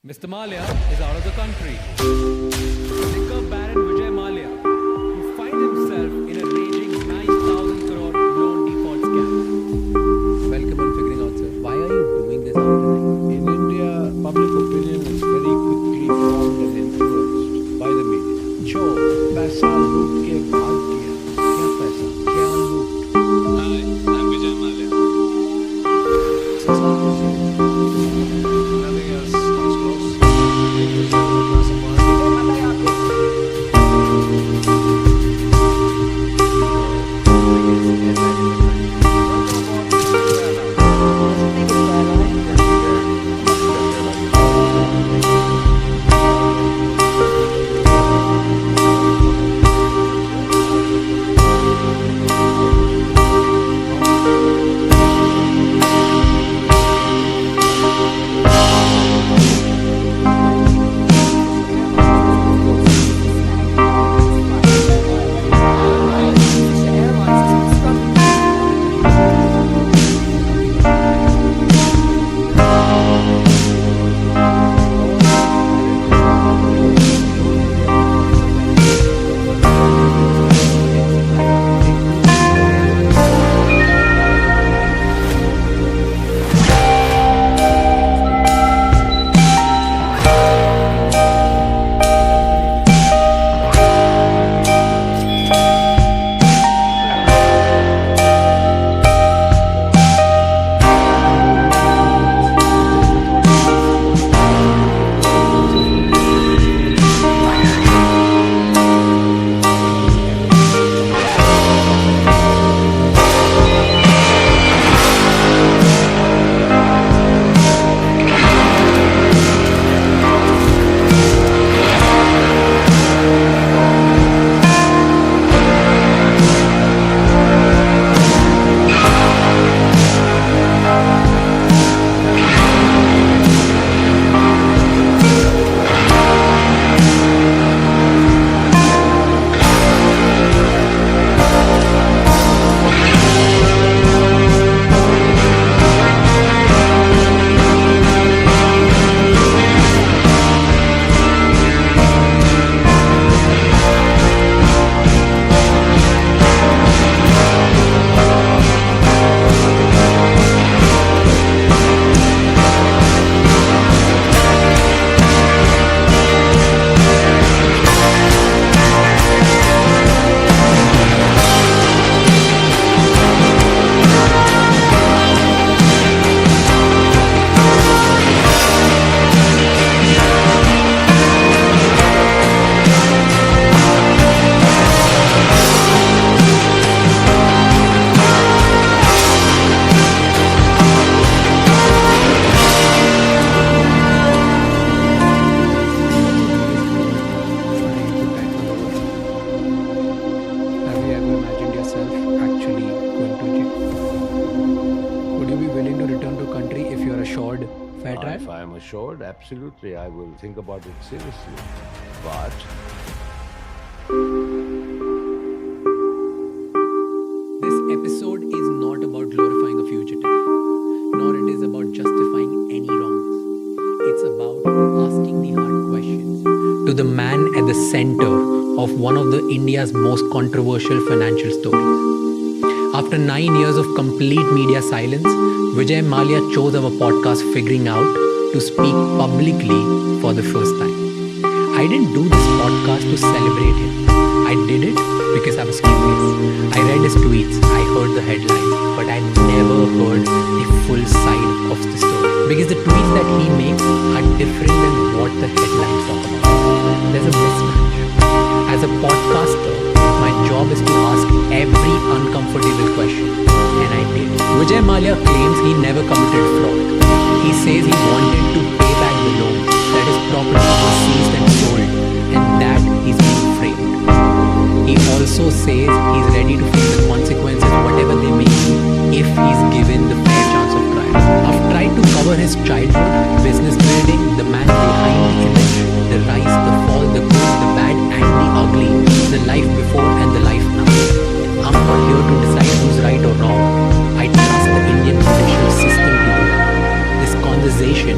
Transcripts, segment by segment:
Mr. Mallya is out of the country. Liquor Baron Vijay Mallya, who finds himself in a raging 9,000 crore loan default scam. Welcome on Figuring Out, sir. Why are you doing this after 9? In India, public opinion is very quickly formed and influenced by the media. जो पैसा लूट के भाग गया, क्या पैसा, क्या लूट? Hi, I'm Vijay Mallya. Nothing else comes close. Kingfisher Airlines Have you ever imagined yourself actually going to jail? Would you be willing to return to country if you're assured fair trial? If I am assured, absolutely, I will think about it seriously. But This episode is not about glorifying a fugitive, nor it is about justifying any wrongs. It's about asking the hard questions to the man at the center of one of the India's most controversial financial stories. After 9 years of complete media silence, Vijay Mallya chose our podcast Figuring Out to speak publicly for the first time. I didn't do this podcast to celebrate him. I did it because I was curious. I read his tweets, I heard the headlines, but I never heard the full side of the story. Because the tweets that he makes are different than what the headlines talk about. There's a mismatch. As a podcaster, my job is to ask every uncomfortable question, and I did. Vijay Mallya claims he never committed fraud. He says he wanted to pay back the loans, that his property was seized and sold, and that he's being framed. He also says he's ready to face the consequences, whatever they may be, if he's given the fair chance of trial. I've tried to cover his childhood, business building, the man behind the image, the rise, the fall, the good, the bad, and the ugly, the life before and the life now. I'm not here to decide who's right or wrong. I trust the Indian judicial system to do that. This conversation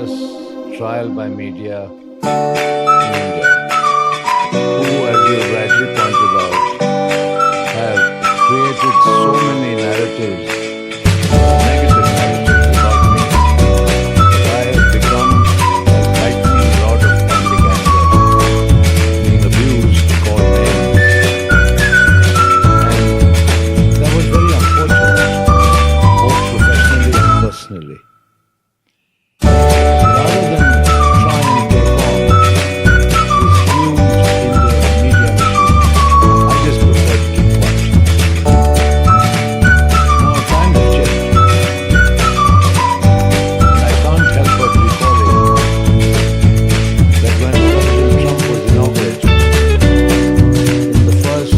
senseless trial by media in India, who, as you rightly pointed out, have created so many narratives, negative narratives about me, that I have become a lightning rod of public anger, being abused, called names, and that was very unfortunate, both professionally and personally. Rather than try and take on this huge Indian media machine, I just prefer to keep watching. Now times have changed, and I can't help but recalling that when President Trump was inaugurated, in the first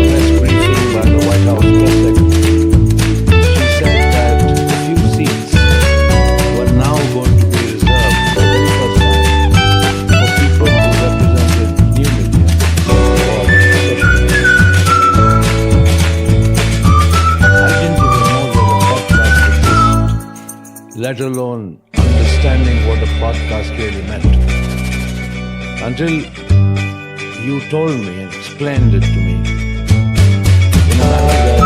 press briefing by the White House press secretary, she said that a few seats were now going to be reserved for the very first time for people who represented new media or social media. I didn't even know that a podcast existed, let alone understanding what a podcast really meant, until you told me and explained it to me in a manner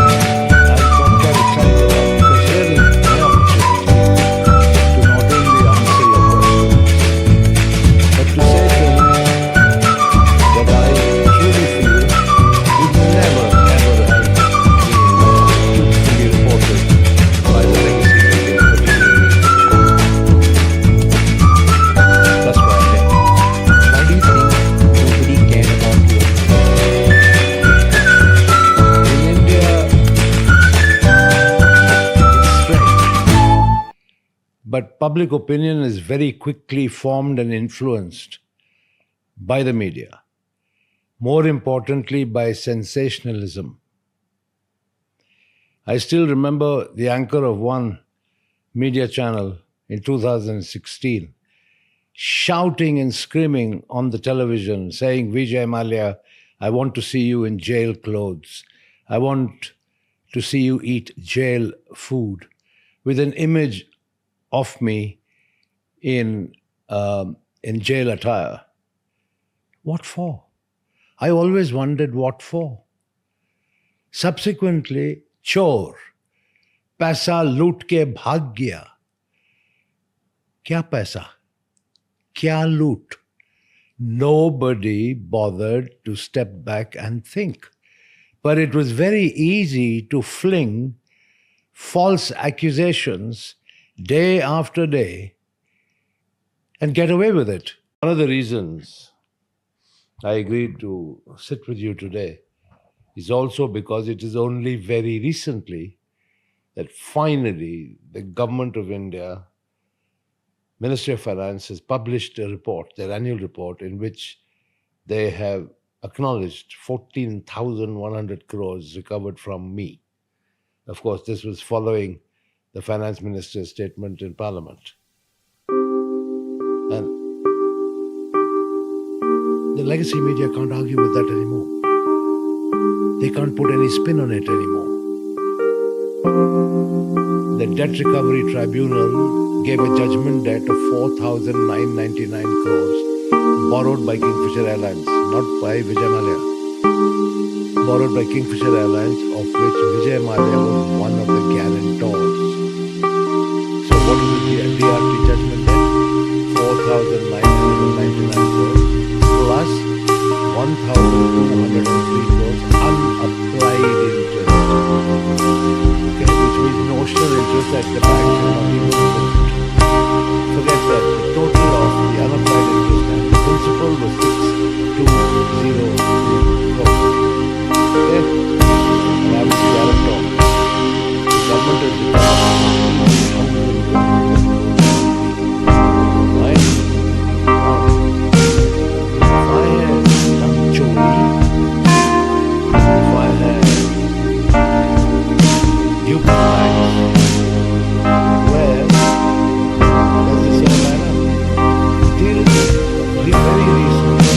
that I got quite excited about, because here is my opportunity to not only answer your questions, but to say things that I truly feel would never, ever have been truthfully reported by the legacy media, particularly. That's why I'm here. Why do you think nobody cared about you? In India, it's strange, but public opinion is very quickly formed and influenced by the media, more importantly by sensationalism. I still remember the anchor of one media channel in 2016 shouting and screaming on the television, saying, "Vijay Mallya, I want to see you in jail clothes. I want to see you eat jail food," with an image of me in jail attire. What for? I always wondered what for. Subsequently, chor, पैसा लूट के भाग गया. क्या पैसा? क्या loot? Nobody bothered to step back and think. But it was very easy to fling false accusations day after day and get away with it. One of the reasons I agreed to sit with you today is also because it is only very recently that finally the government of India, Ministry of Finance, has published a report, their annual report, in which they have acknowledged 14,100 crores recovered from me. Of course, this was following the finance minister's statement in Parliament. And the legacy media can't argue with that anymore. They can't put any spin on it anymore. The Debt Recovery Tribunal gave a judgment debt of 4,999 crores borrowed by Kingfisher Airlines, not by Vijay Mallya. Borrowed by Kingfisher Airlines, of which Vijay Mallya was one of the guarantors. So what is the DRT judgment debt? 4,999 crores plus 1,203 crores unapplied interest. Okay, which means notional interest at the bank is not even booked. Forget that. The total of the unapplied interest and the principal was 6,203 crores. Okay? And I was guarantor. The government has right? Now, if I had some chori, if I had Duke bags, where does this young man up? Till very recently,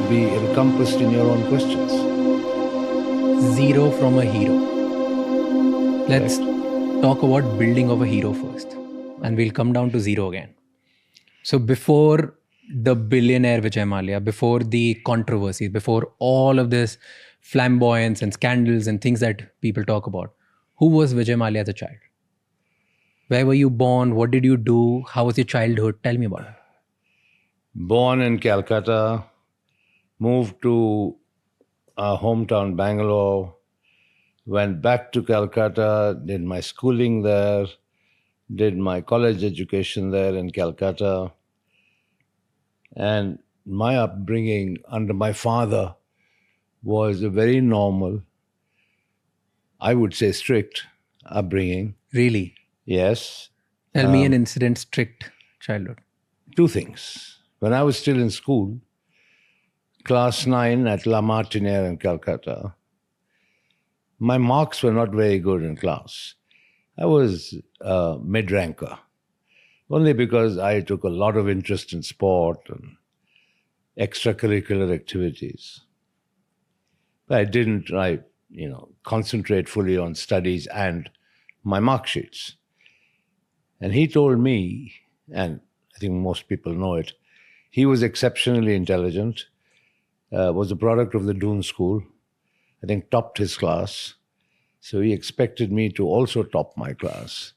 will be encompassed in your own questions. Zero from a hero. Let's talk about building of a hero first, and we'll come down to zero again. So before the billionaire Vijay Mallya, before the controversies, before all of this flamboyance and scandals and things that people talk about, who was Vijay Mallya as a child? Where were you born? What did you do? How was your childhood? Tell me about it. Born in Calcutta, moved to our hometown Bangalore, went back to Calcutta, did my schooling there, did my college education there in Calcutta. And my upbringing under my father was a very normal, I would say strict upbringing. Really? Yes. Tell me an incident, strict childhood. Two things. When I was still in school, class 9 at La Martiniere in Calcutta, my marks were not very good in class. I was a mid-ranker, only because I took a lot of interest in sport and extracurricular activities. But I didn't concentrate fully on studies and my mark sheets. And he told me, and I think most people know it, he was exceptionally intelligent, was a product of the Doon School, I think topped his class. So he expected me to also top my class.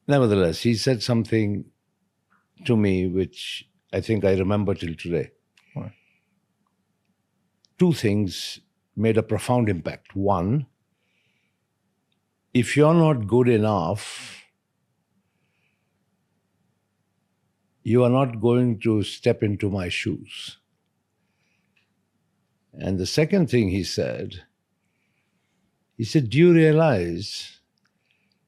Nevertheless, he said something to me which I think I remember till today. What? Two things made a profound impact. One, if you're not good enough, you are not going to step into my shoes. And the second thing he said, do you realize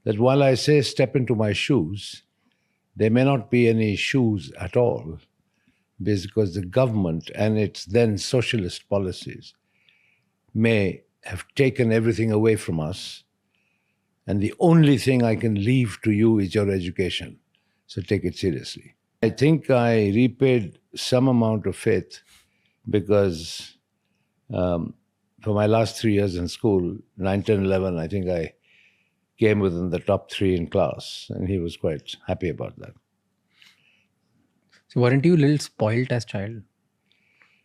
that while I say step into my shoes, there may not be any shoes at all, because the government and its then socialist policies may have taken everything away from us, and the only thing I can leave to you is your education. So take it seriously. I think I repaid some amount of faith because for my last 3 years in school, 9, 10, 11, I think I came within the top 3 in class, and he was quite happy about that. So weren't you a little spoilt as child?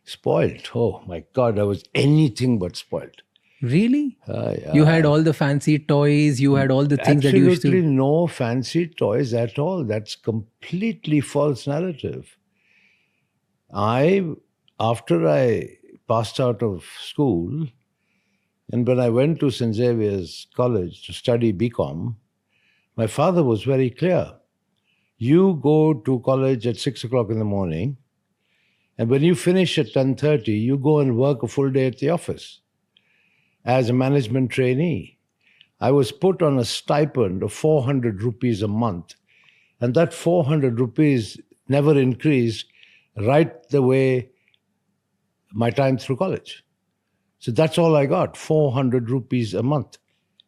Spoiled? Oh my God, I was anything but spoiled. Really? Yeah. You had all the fancy toys, you had all the things that you used Absolutely to... no fancy toys at all. That's completely false narrative. After I passed out of school, and when I went to St. Xavier's College to study BCom, my father was very clear. You go to college at 6 o'clock in the morning, and when you finish at 10:30, you go and work a full day at the office as a management trainee. I was put on a stipend of 400 rupees a month, and that 400 rupees never increased right the way my time through college. So that's all I got, 400 rupees a month,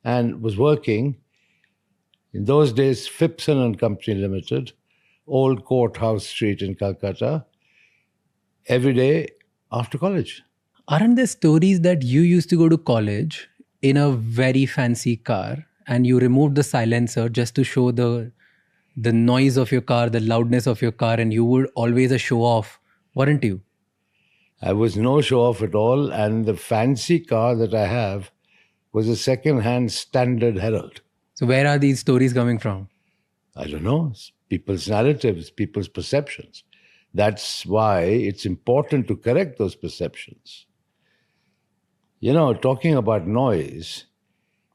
and was working, in those days, Phipson and Company Limited, Old Courthouse Street in Calcutta, every day after college. Aren't there stories that you used to go to college in a very fancy car and you removed the silencer just to show the noise of your car, the loudness of your car, and you were always a show off, weren't you? I was no show off at all, and the fancy car that I have was a second-hand Standard Herald. So where are these stories coming from? I don't know. It's people's narratives, people's perceptions. That's why it's important to correct those perceptions. Talking about noise,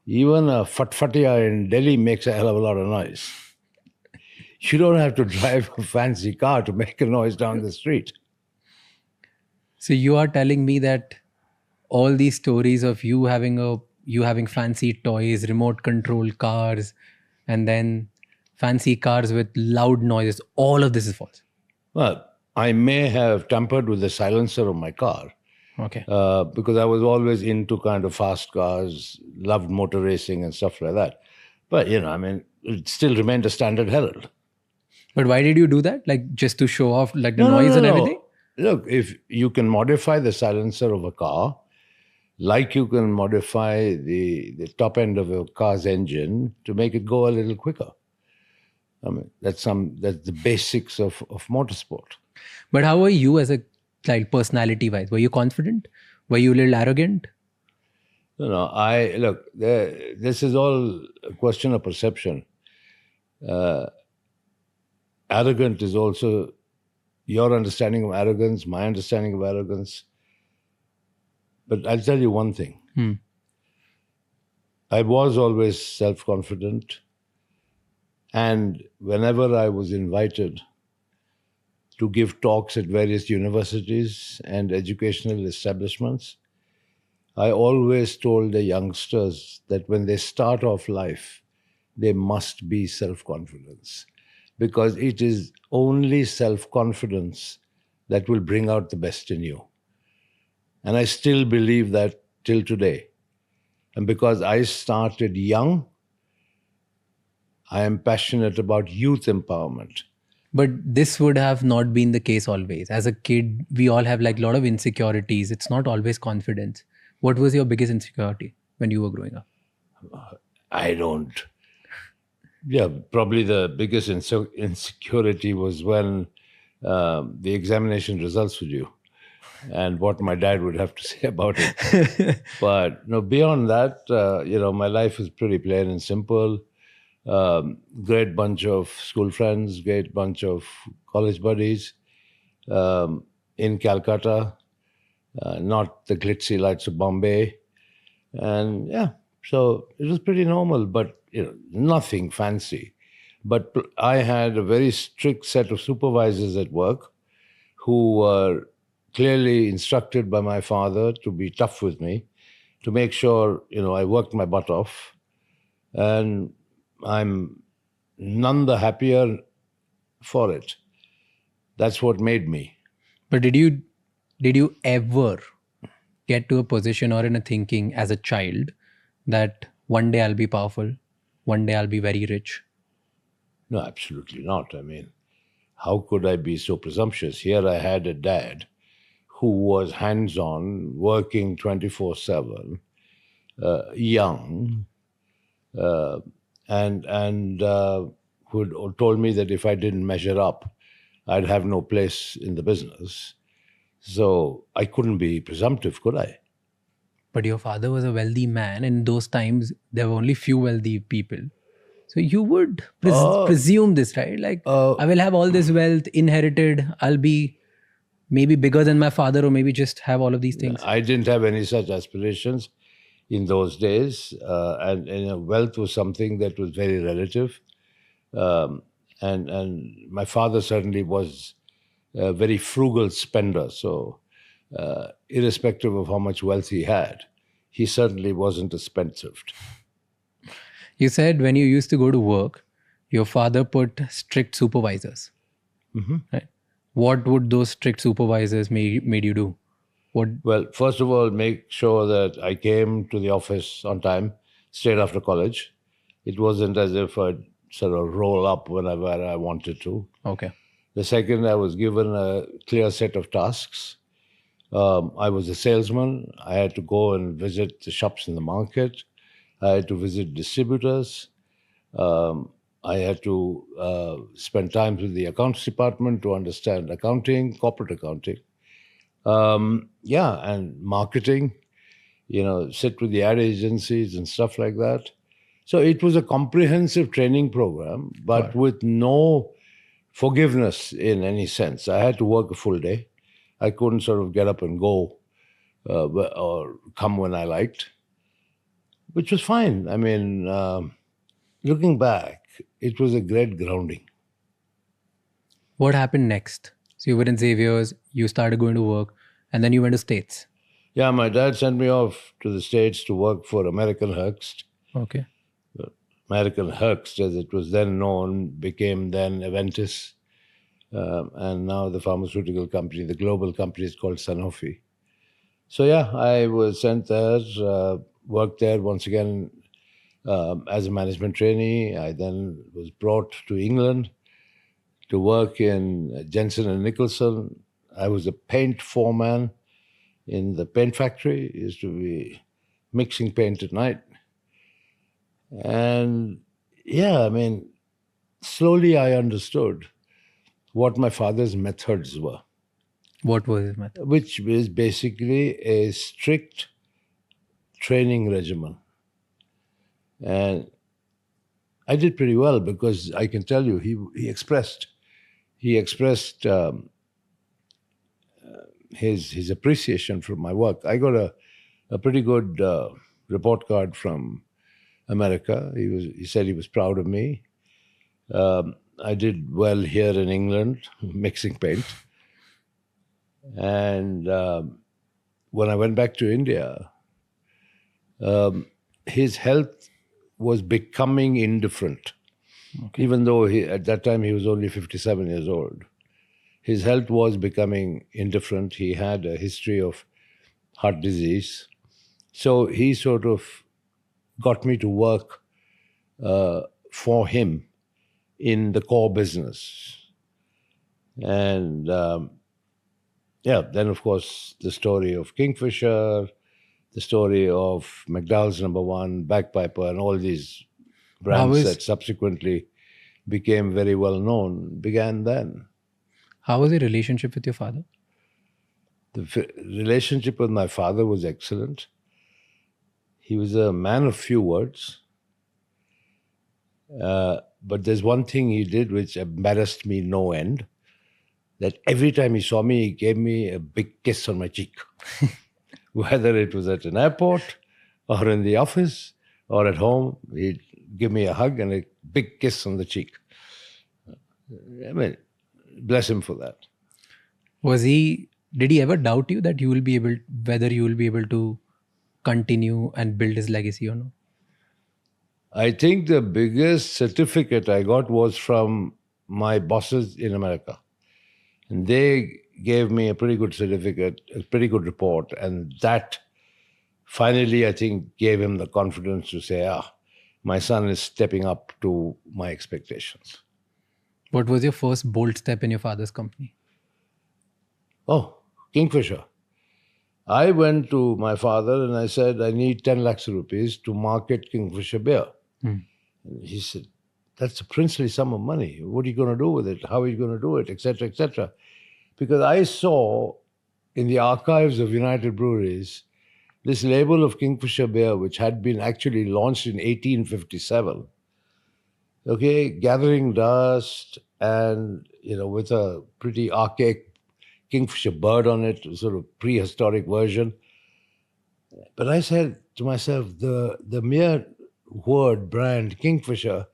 even a fatfatia in Delhi makes a hell of a lot of noise. You don't have to drive a fancy car to make a noise down the street. So you are telling me that all these stories of you having fancy toys, remote control cars, and then fancy cars with loud noises, all of this is false. Well, I may have tampered with the silencer of my car. Okay. Because I was always into kind of fast cars, loved motor racing and stuff like that. But, it still remained a Standard Herald. But why did you do that? Like just to show off like the noise and everything? Look, if you can modify the silencer of a car, like you can modify the top end of a car's engine to make it go a little quicker. I mean, that's the basics of motorsport. But how were you as a child, personality-wise? Were you confident? Were you a little arrogant? This is all a question of perception. Arrogant is also your understanding of arrogance, my understanding of arrogance. But I'll tell you one thing. I was always self-confident. And whenever I was invited to give talks at various universities and educational establishments, I always told the youngsters that when they start off life, they must be self-confident, because it is only self-confidence that will bring out the best in you. And I still believe that till today. And because I started young, I am passionate about youth empowerment. But this would have not been the case always. As a kid, we all have like a lot of insecurities. It's not always confidence. What was your biggest insecurity when you were growing up? I don't. Yeah, probably the biggest insecurity was when the examination results were due and what my dad would have to say about it. But no, beyond that, my life is pretty plain and simple. Great bunch of school friends, great bunch of college buddies in Calcutta, not the glitzy lights of Bombay. And yeah, so it was pretty normal, but nothing fancy. But I had a very strict set of supervisors at work who were clearly instructed by my father to be tough with me, to make sure, I worked my butt off. And I'm none the happier for it. That's what made me. But did you ever get to a position or in a thinking as a child that one day I'll be powerful, one day I'll be very rich? No, absolutely not. I mean, how could I be so presumptuous? Here I had a dad who was hands-on, working 24/7, young, and who told me that if I didn't measure up, I'd have no place in the business. So I couldn't be presumptive, could I? But your father was a wealthy man. In those times, there were only few wealthy people. So you would presume this, right? Like, I will have all this wealth inherited. I'll be maybe bigger than my father, or maybe just have all of these things. I didn't have any such aspirations in those days. And wealth was something that was very relative. And my father certainly was a very frugal spender. So irrespective of how much wealth he had, he certainly wasn't a spendthrift. You said when you used to go to work, your father put strict supervisors. Right? What would those strict supervisors made you do? Well, first of all, make sure that I came to the office on time, straight after college. It wasn't as if I'd sort of roll up whenever I wanted to. Okay. The second, I was given a clear set of tasks. I was a salesman. I had to go and visit the shops in the market. I had to visit distributors. I had to spend time with the accounts department to understand accounting, corporate accounting. And marketing, sit with the ad agencies and stuff like that. So it was a comprehensive training program, but with no forgiveness in any sense. I had to work a full day. I couldn't sort of get up and go or come when I liked, which was fine. I mean, looking back, it was a great grounding. What happened next? So you were in Xavier's, you started going to work, and then you went to States. Yeah, my dad sent me off to the States to work for American Hearst. Okay. American Hearst, as it was then known, became then Aventis. And now the pharmaceutical company, the global company, is called Sanofi. So yeah, I was sent there, worked there once again as a management trainee. I then was brought to England to work in Jensen and Nicholson I was a paint foreman in the paint factory. Used to be mixing paint at night. And yeah, I mean, slowly I understood what my father's methods were, What was his method? which is basically a strict training regimen. And I did pretty well because I can tell you he expressed his appreciation for my work. I got a pretty good report card from America. He said he was proud of me. I did well here in England mixing paint, and when I went back to India, his health was becoming indifferent. Even though at that time he was only 57 years old. His health was becoming indifferent. He had a history of heart disease. So he sort of got me to work for him in the core business. And then of course the story of Kingfisher, the story of McDowell's Number One, Bagpiper, and all these brands that subsequently became very well known began then. How was your relationship with your father? The relationship with my father was excellent. He was a man of few words. But there's one thing he did which embarrassed me no end, that every time he saw me, he gave me a big kiss on my cheek. Whether it was at an airport or in the office or at home, he'd give me a hug and a big kiss on the cheek. I mean, bless him for that. Did he ever doubt you that whether you will be able to continue and build his legacy or not? I think the biggest certificate I got was from my bosses in America. And they gave me a pretty good certificate, a pretty good report. And that finally, I think, gave him the confidence to say, my son is stepping up to my expectations. What was your first bold step in your father's company? Oh, Kingfisher. I went to my father and I said, I need 10 lakhs rupees to market Kingfisher beer. And he said, that's a princely sum of money. What are you going to do with it? How are you going to do it? Etc., etc. Because I saw in the archives of United Breweries this label of Kingfisher beer, which had been actually launched in 1857, gathering dust and, with a pretty archaic Kingfisher bird on it, sort of prehistoric version. But I said to myself, the mere word brand Kingfisher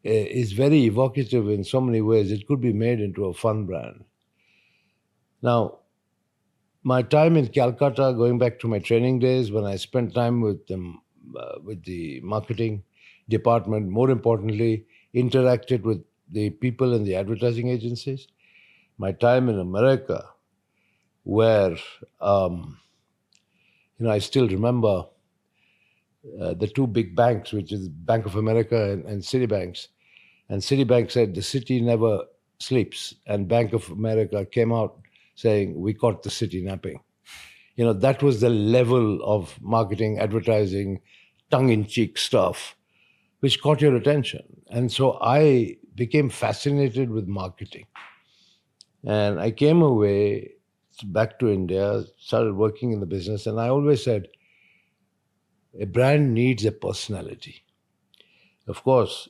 is very evocative in so many ways. It could be made into a fun brand. Now, my time in Calcutta, going back to my training days, when I spent time with them, with the marketing department, more importantly, interacted with the people in the advertising agencies. My time in America, where, I still remember the two big banks, which is Bank of America and Citibank. And Citibank said, the city never sleeps. And Bank of America came out saying, we caught the city napping. That was the level of marketing, advertising, tongue-in-cheek stuff, which caught your attention. And so I became fascinated with marketing. And I came away back to India, started working in the business, and I always said, a brand needs a personality. Of course,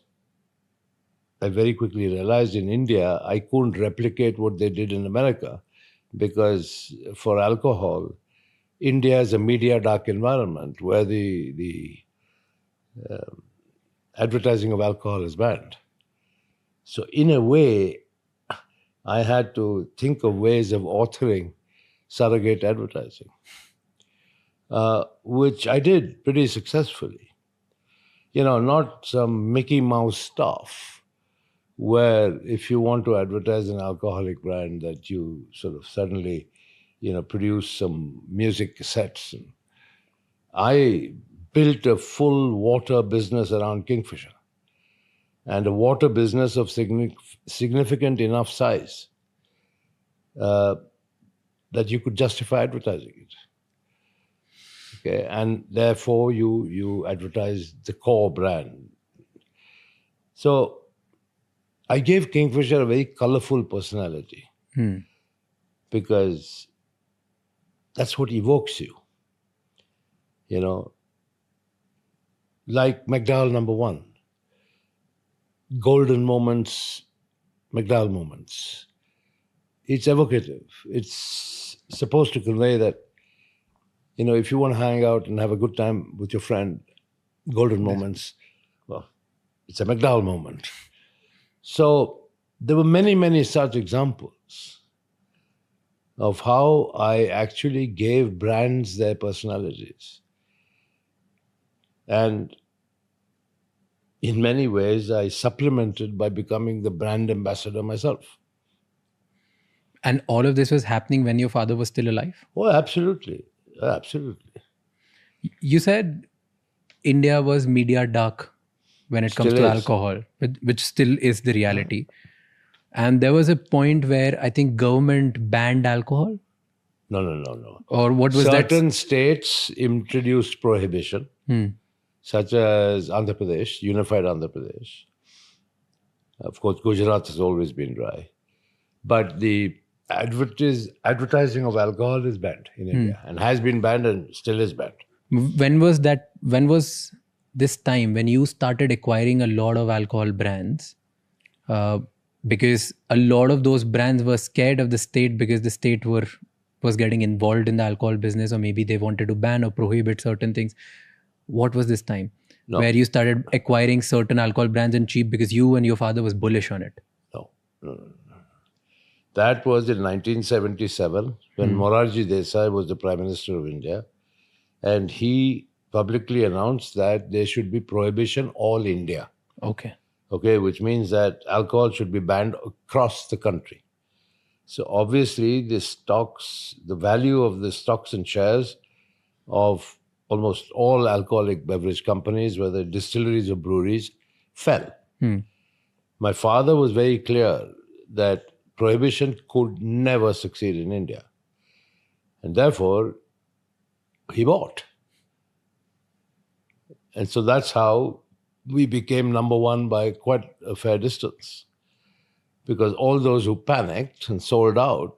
I very quickly realized in India, I couldn't replicate what they did in America because for alcohol, India is a media dark environment where the advertising of alcohol is banned. So in a way, I had to think of ways of authoring surrogate advertising, which I did pretty successfully. Not some Mickey Mouse stuff where if you want to advertise an alcoholic brand that you sort of suddenly, produce some music cassettes. And I built a full water business around Kingfisher and a water business of significant enough size uh, that you could justify advertising it. Okay, and therefore you advertise the core brand. So I gave Kingfisher a very colorful personality because that's what evokes you. You know, like McDowell number one, golden moments, McDowell moments. It's evocative. It's supposed to convey that, if you want to hang out and have a good time with your friend, golden moments, well, it's a McDowell moment. So there were many, many such examples of how I actually gave brands their personalities. And in many ways, I supplemented by becoming the brand ambassador myself. And all of this was happening when your father was still alive? Oh, absolutely. Absolutely. You said India was media dark when it comes Still to is. alcohol, which still is the reality. And there was a point where I think government banned alcohol? No. Or what was that? Certain states introduced prohibition, such as Andhra Pradesh, unified Andhra Pradesh. Of course, Gujarat has always been dry. But the advertising of alcohol is banned in India and has been banned and still is banned. When was that? When was this time when you started acquiring a lot of alcohol brands? Because a lot of those brands were scared of the state because the state was getting involved in the alcohol business, or maybe they wanted to ban or prohibit certain things. What was this time where you started acquiring certain alcohol brands and cheap because you and your father was bullish on it? No. That was in 1977 when Morarji Desai was the Prime Minister of India, and he publicly announced that there should be prohibition all India. Okay, which means that alcohol should be banned across the country. So obviously the value of the stocks and shares of almost all alcoholic beverage companies, whether distilleries or breweries, fell. My father was very clear that prohibition could never succeed in India. And therefore, he bought. And so that's how we became number one by quite a fair distance. Because all those who panicked and sold out,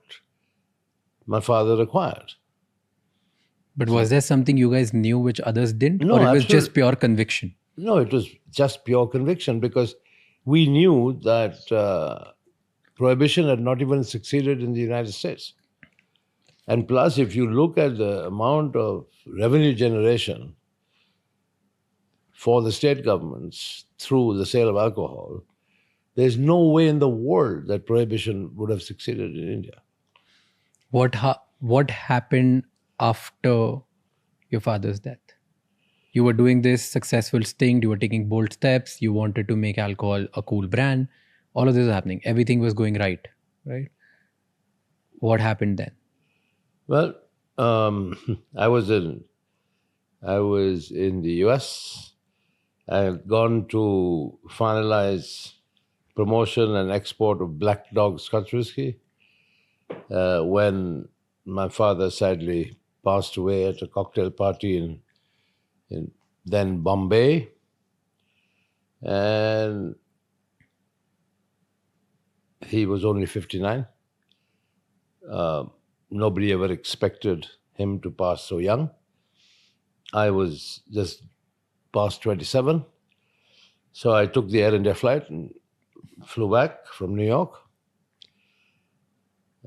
my father acquired. but was there something you guys knew which others didn't, No, or it was absolutely. just pure conviction? No, it was just pure conviction because we knew that prohibition had not even succeeded in the United States. And plus, if you look at the amount of revenue generation for the state governments through the sale of alcohol, there's no way in the world that prohibition would have succeeded in India. What happened after your father's death? You were doing this successful sting, you were taking bold steps, you wanted to make alcohol a cool brand. All of this was happening. Everything was going right? What happened then? Well, I was in the US. I had gone to finalize promotion and export of Black Dog Scotch whiskey when my father sadly passed away at a cocktail party in then Bombay. And he was only 59. Nobody ever expected him to pass so young. I was just past 27. So I took the Air India flight and flew back from New York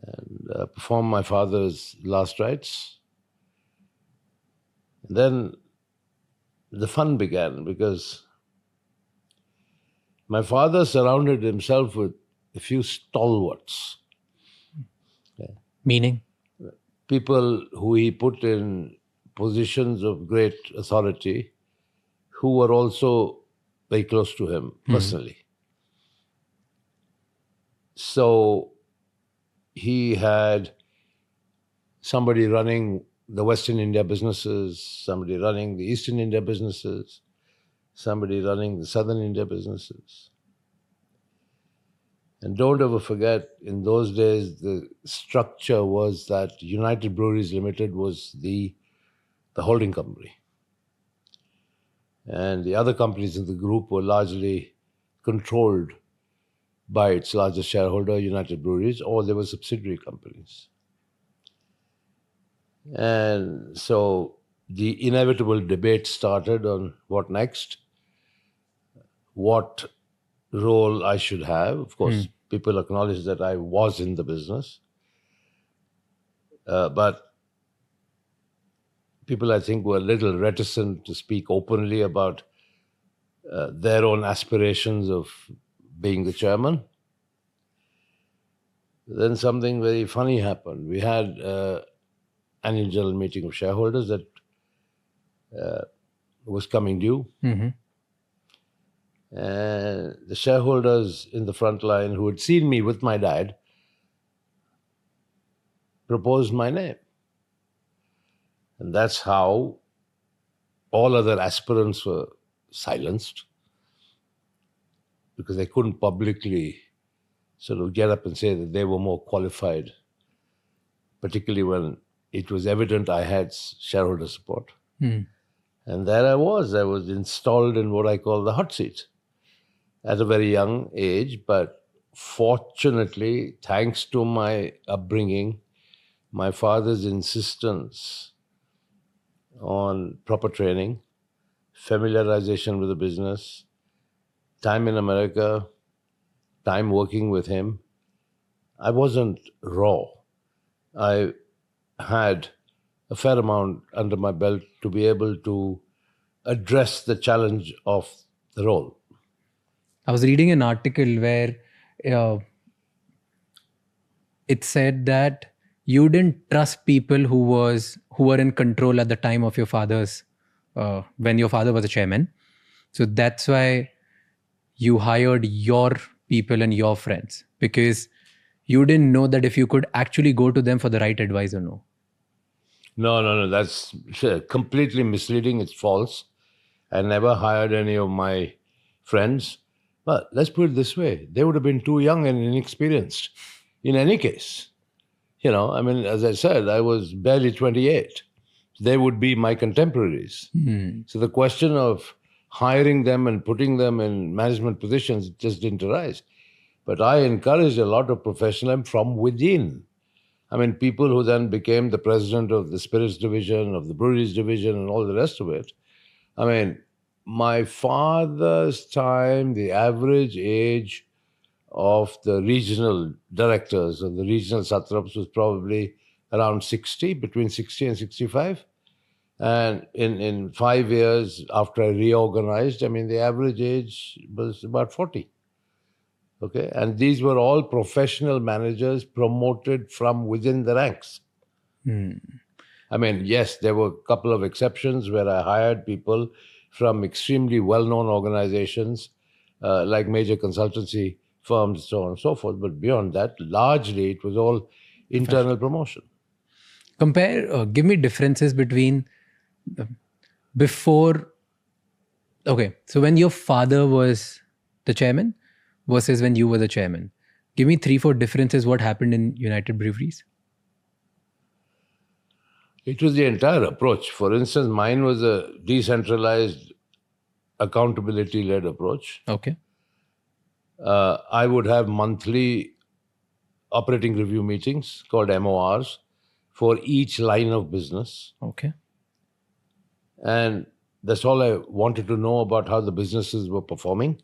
and performed my father's last rites. And then the fun began because my father surrounded himself with a few stalwarts. Meaning? People who he put in positions of great authority who were also very close to him personally. So he had somebody running the Western India businesses, somebody running the Eastern India businesses, somebody running the Southern India businesses. And don't ever forget, in those days, the structure was that United Breweries Limited was the holding company. And the other companies in the group were largely controlled by its largest shareholder, United Breweries, or they were subsidiary companies. And so the inevitable debate started on what next, what role I should have. Of course, people acknowledged that I was in the business. But people, I think, were a little reticent to speak openly about their own aspirations of being the chairman. Then something very funny happened. We had annual general meeting of shareholders that was coming due. Mm-hmm. And the shareholders in the front line who had seen me with my dad proposed my name. And that's how all other aspirants were silenced, because they couldn't publicly sort of get up and say that they were more qualified, particularly when it was evident I had shareholder support. And there I was installed in what I call the hot seat at a very young age. But fortunately, thanks to my upbringing, my father's insistence on proper training, familiarization with the business, time in America, time working with him, I wasn't raw. I had a fair amount under my belt to be able to address the challenge of the role. I was reading an article where it said that you didn't trust people who were in control at the time of your father's when your father was a chairman. So that's why you hired your people and your friends, because you didn't know that if you could actually go to them for the right advice or no. No. That's completely misleading. It's false. I never hired any of my friends. But let's put it this way. They would have been too young and inexperienced in any case. You know, I mean, as I said, I was barely 28. They would be my contemporaries. So the question of hiring them and putting them in management positions just didn't arise. But I encouraged a lot of professionalism from within. I mean, people who then became the president of the spirits division, of the breweries division, and all the rest of it. I mean, my father's time, the average age of the regional directors or the regional satraps was probably around 60, between 60 and 65. And in 5 years after I reorganized, I mean, the average age was about 40. Okay, and these were all professional managers promoted from within the ranks. I mean, yes, there were a couple of exceptions where I hired people from extremely well-known organizations like major consultancy firms, so on and so forth. But beyond that, largely it was all internal promotion. Give me differences between before. Okay, so when your father was the chairman versus when you were the chairman. Give me 3-4 differences. What happened in United Breweries? It was the entire approach. For instance, mine was a decentralized, accountability-led approach. Okay. I would have monthly operating review meetings called MORs for each line of business. Okay. And that's all I wanted to know about how the businesses were performing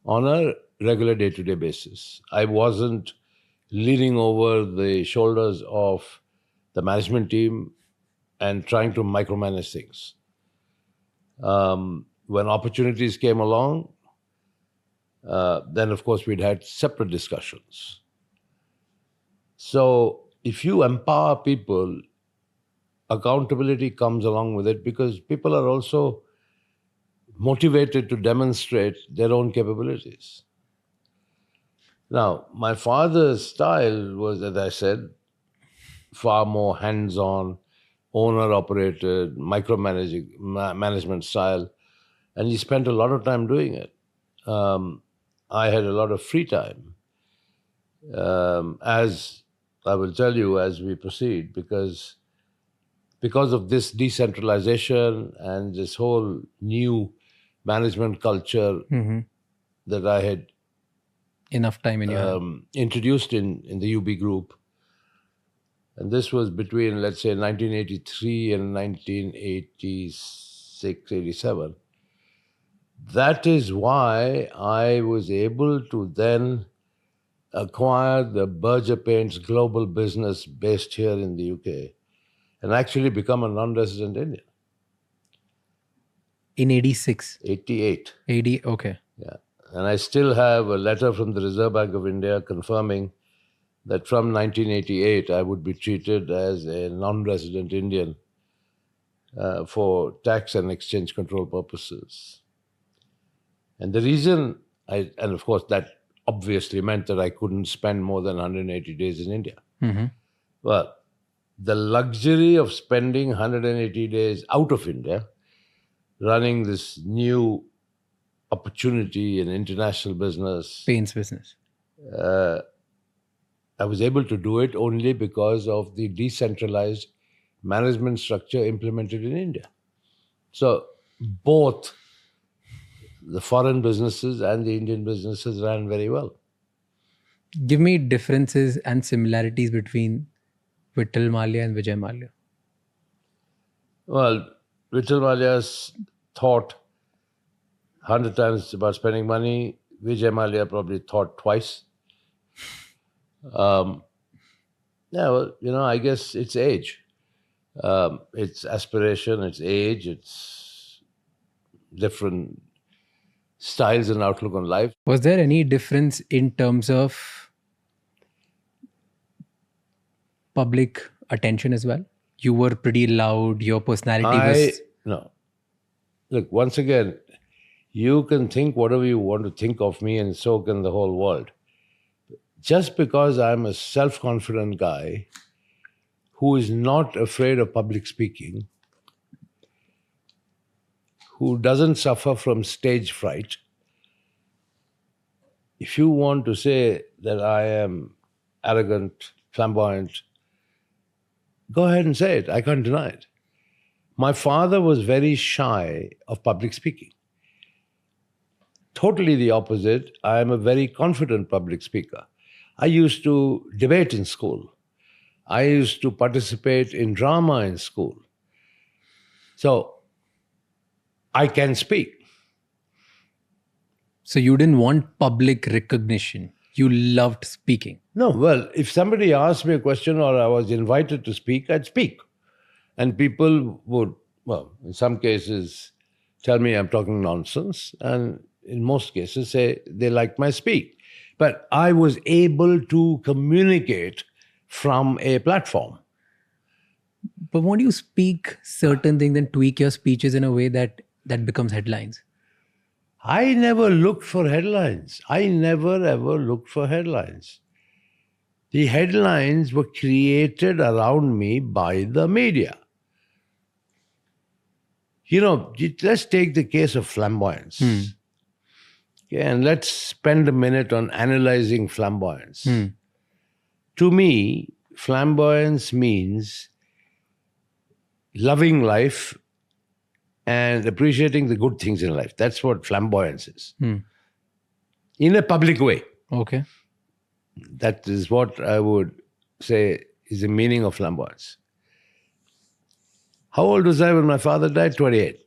on a regular day-to-day basis. I wasn't leaning over the shoulders of the management team and trying to micromanage things. When opportunities came along, then of course we'd had separate discussions. So if you empower people, accountability comes along with it, because people are also motivated to demonstrate their own capabilities. Now, my father's style was, as I said, far more hands-on, owner-operated, micromanaging management style, and he spent a lot of time doing it. I had a lot of free time. as I will tell you as we proceed, because of this decentralization and this whole new management culture that I had Enough time in your hand. introduced in the UB group. And this was between, let's say, 1983 and 1986, 87. That is why I was able to then acquire the Berger Paints global business based here in the UK and actually become a non-resident Indian. In 86. 88. 80, okay. Yeah. And I still have a letter from the Reserve Bank of India confirming that from 1988 I would be treated as a non-resident Indian for tax and exchange control purposes. And the reason, and of course that obviously meant that I couldn't spend more than 180 days in India. Well, the luxury of spending 180 days out of India, running this new opportunity in international business, Paints business. I was able to do it only because of the decentralized management structure implemented in India. So both the foreign businesses and the Indian businesses ran very well. Give me differences and similarities between Vijay Mallya and Vijay Mallya. Well, Vijay Mallya's thought 100 times about spending money. Vijay Mallya probably thought twice. Yeah, well, I guess it's age. It's aspiration, it's age, it's different styles and outlook on life. Was there any difference in terms of public attention as well? You were pretty loud, your personality was... No. Look, once again, you can think whatever you want to think of me, and so can the whole world. Just because I'm a self-confident guy who is not afraid of public speaking, who doesn't suffer from stage fright, if you want to say that I am arrogant, flamboyant, go ahead and say it. I can't deny it. My father was very shy of public speaking. Totally the opposite. I am a very confident public speaker. I used to debate in school. I used to participate in drama in school. So I can speak. So you didn't want public recognition. You loved speaking. No, well, if somebody asked me a question or I was invited to speak, I'd speak. And people would, well, in some cases, tell me I'm talking nonsense. And in most cases, say they like my speak. But I was able to communicate from a platform. But won't you speak certain things and tweak your speeches in a way that becomes headlines? I never looked for headlines. I never ever looked for headlines. The headlines were created around me by the media. Let's take the case of flamboyance. Okay, and let's spend a minute on analyzing flamboyance. To me, flamboyance means loving life and appreciating the good things in life. That's what flamboyance is. In a public way. Okay. That is what I would say is the meaning of flamboyance. How old was I when my father died? 28.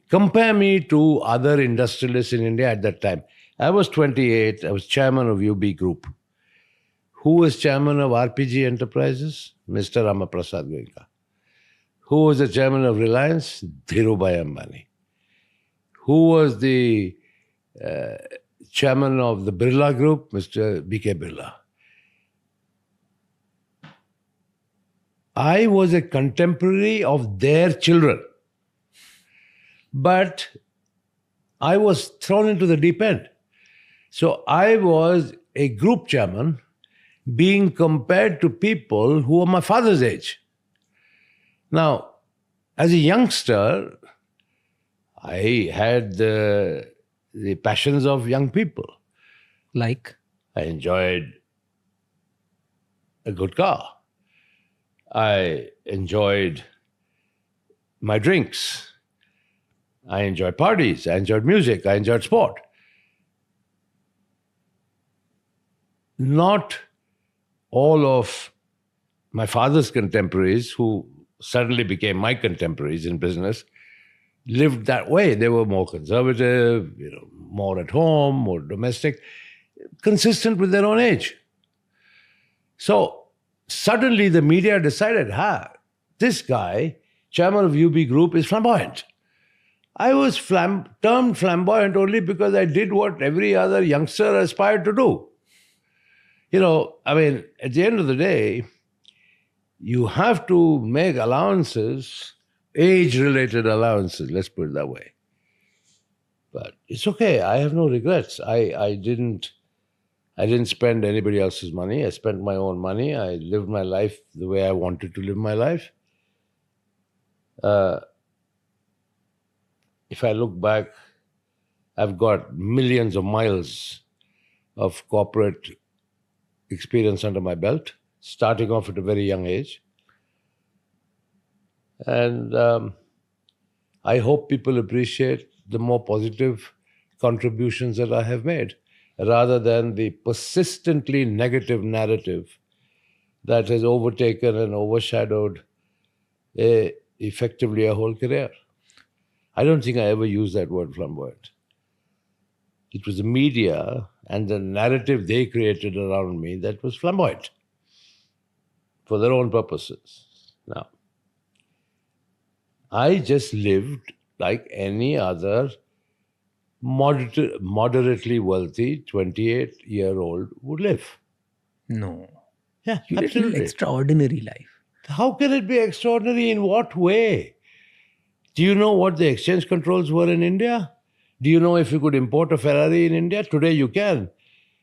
Compare me to other industrialists in India at that time. I was 28. I was chairman of UB Group. Who was chairman of RPG Enterprises? Mr. Ramaprasad Goenka. Who was the chairman of Reliance? Dhirubhai Ambani. Who was the chairman of the Birla Group? Mr. B.K. Birla. I was a contemporary of their children. But I was thrown into the deep end. So I was a group chairman being compared to people who were my father's age. Now, as a youngster, I had the passions of young people. Like? I enjoyed a good car. I enjoyed my drinks. I enjoyed parties. I enjoyed music. I enjoyed sport. Not all of my father's contemporaries, who suddenly became my contemporaries in business, lived that way. They were more conservative, more at home, more domestic, consistent with their own age. So suddenly the media decided, this guy, chairman of UB Group, is flamboyant. I was termed flamboyant only because I did what every other youngster aspired to do. At the end of the day, you have to make allowances, age-related allowances, let's put it that way. But it's okay. I have no regrets. I didn't spend anybody else's money. I spent my own money. I lived my life the way I wanted to live my life. If I look back, I've got millions of miles of corporate experience under my belt, starting off at a very young age. And I hope people appreciate the more positive contributions that I have made, rather than the persistently negative narrative that has overtaken and overshadowed effectively a whole career. I don't think I ever used that word flamboyant. It was the media and the narrative they created around me that was flamboyant for their own purposes. Now, I just lived like any other moderately wealthy 28-year-old would live. No. Yeah, You lived an absolutely. extraordinary life. How can it be extraordinary? In what way? Do you know what the exchange controls were in India? Do you know if you could import a Ferrari in India? Today you can.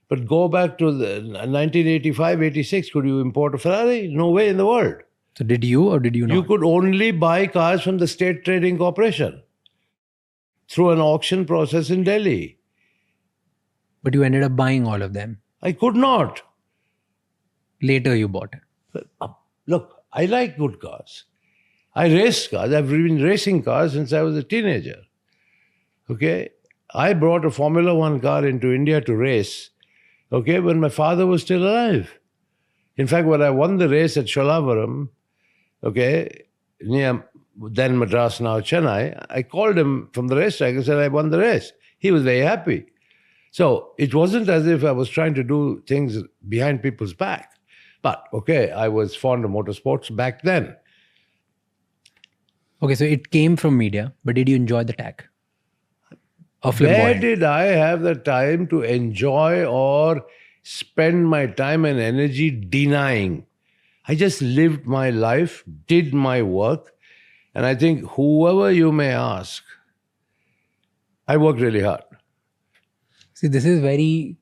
But go back to the 1985, 86, could you import a Ferrari? No way in the world. So did you or did you not? You could only buy cars from the State Trading Corporation through an auction process in Delhi. But you ended up buying all of them. I could not. Later you bought it. Look, I like good cars. I race cars. I've been racing cars since I was a teenager. Okay? I brought a Formula One car into India to race, okay, when my father was still alive. In fact, when I won the race at Sholavaram, okay, near then Madras, now Chennai, I called him from the racetrack and said, I won the race. He was very happy. So it wasn't as if I was trying to do things behind people's back. But, okay, I was fond of motorsports back then. Okay, so it came from media, but did you enjoy the tag? Of Where flamboyant? did I have the time to enjoy or spend my time and energy denying? I just lived my life, did my work, and I think whoever you may ask, I worked really hard. See, this is very...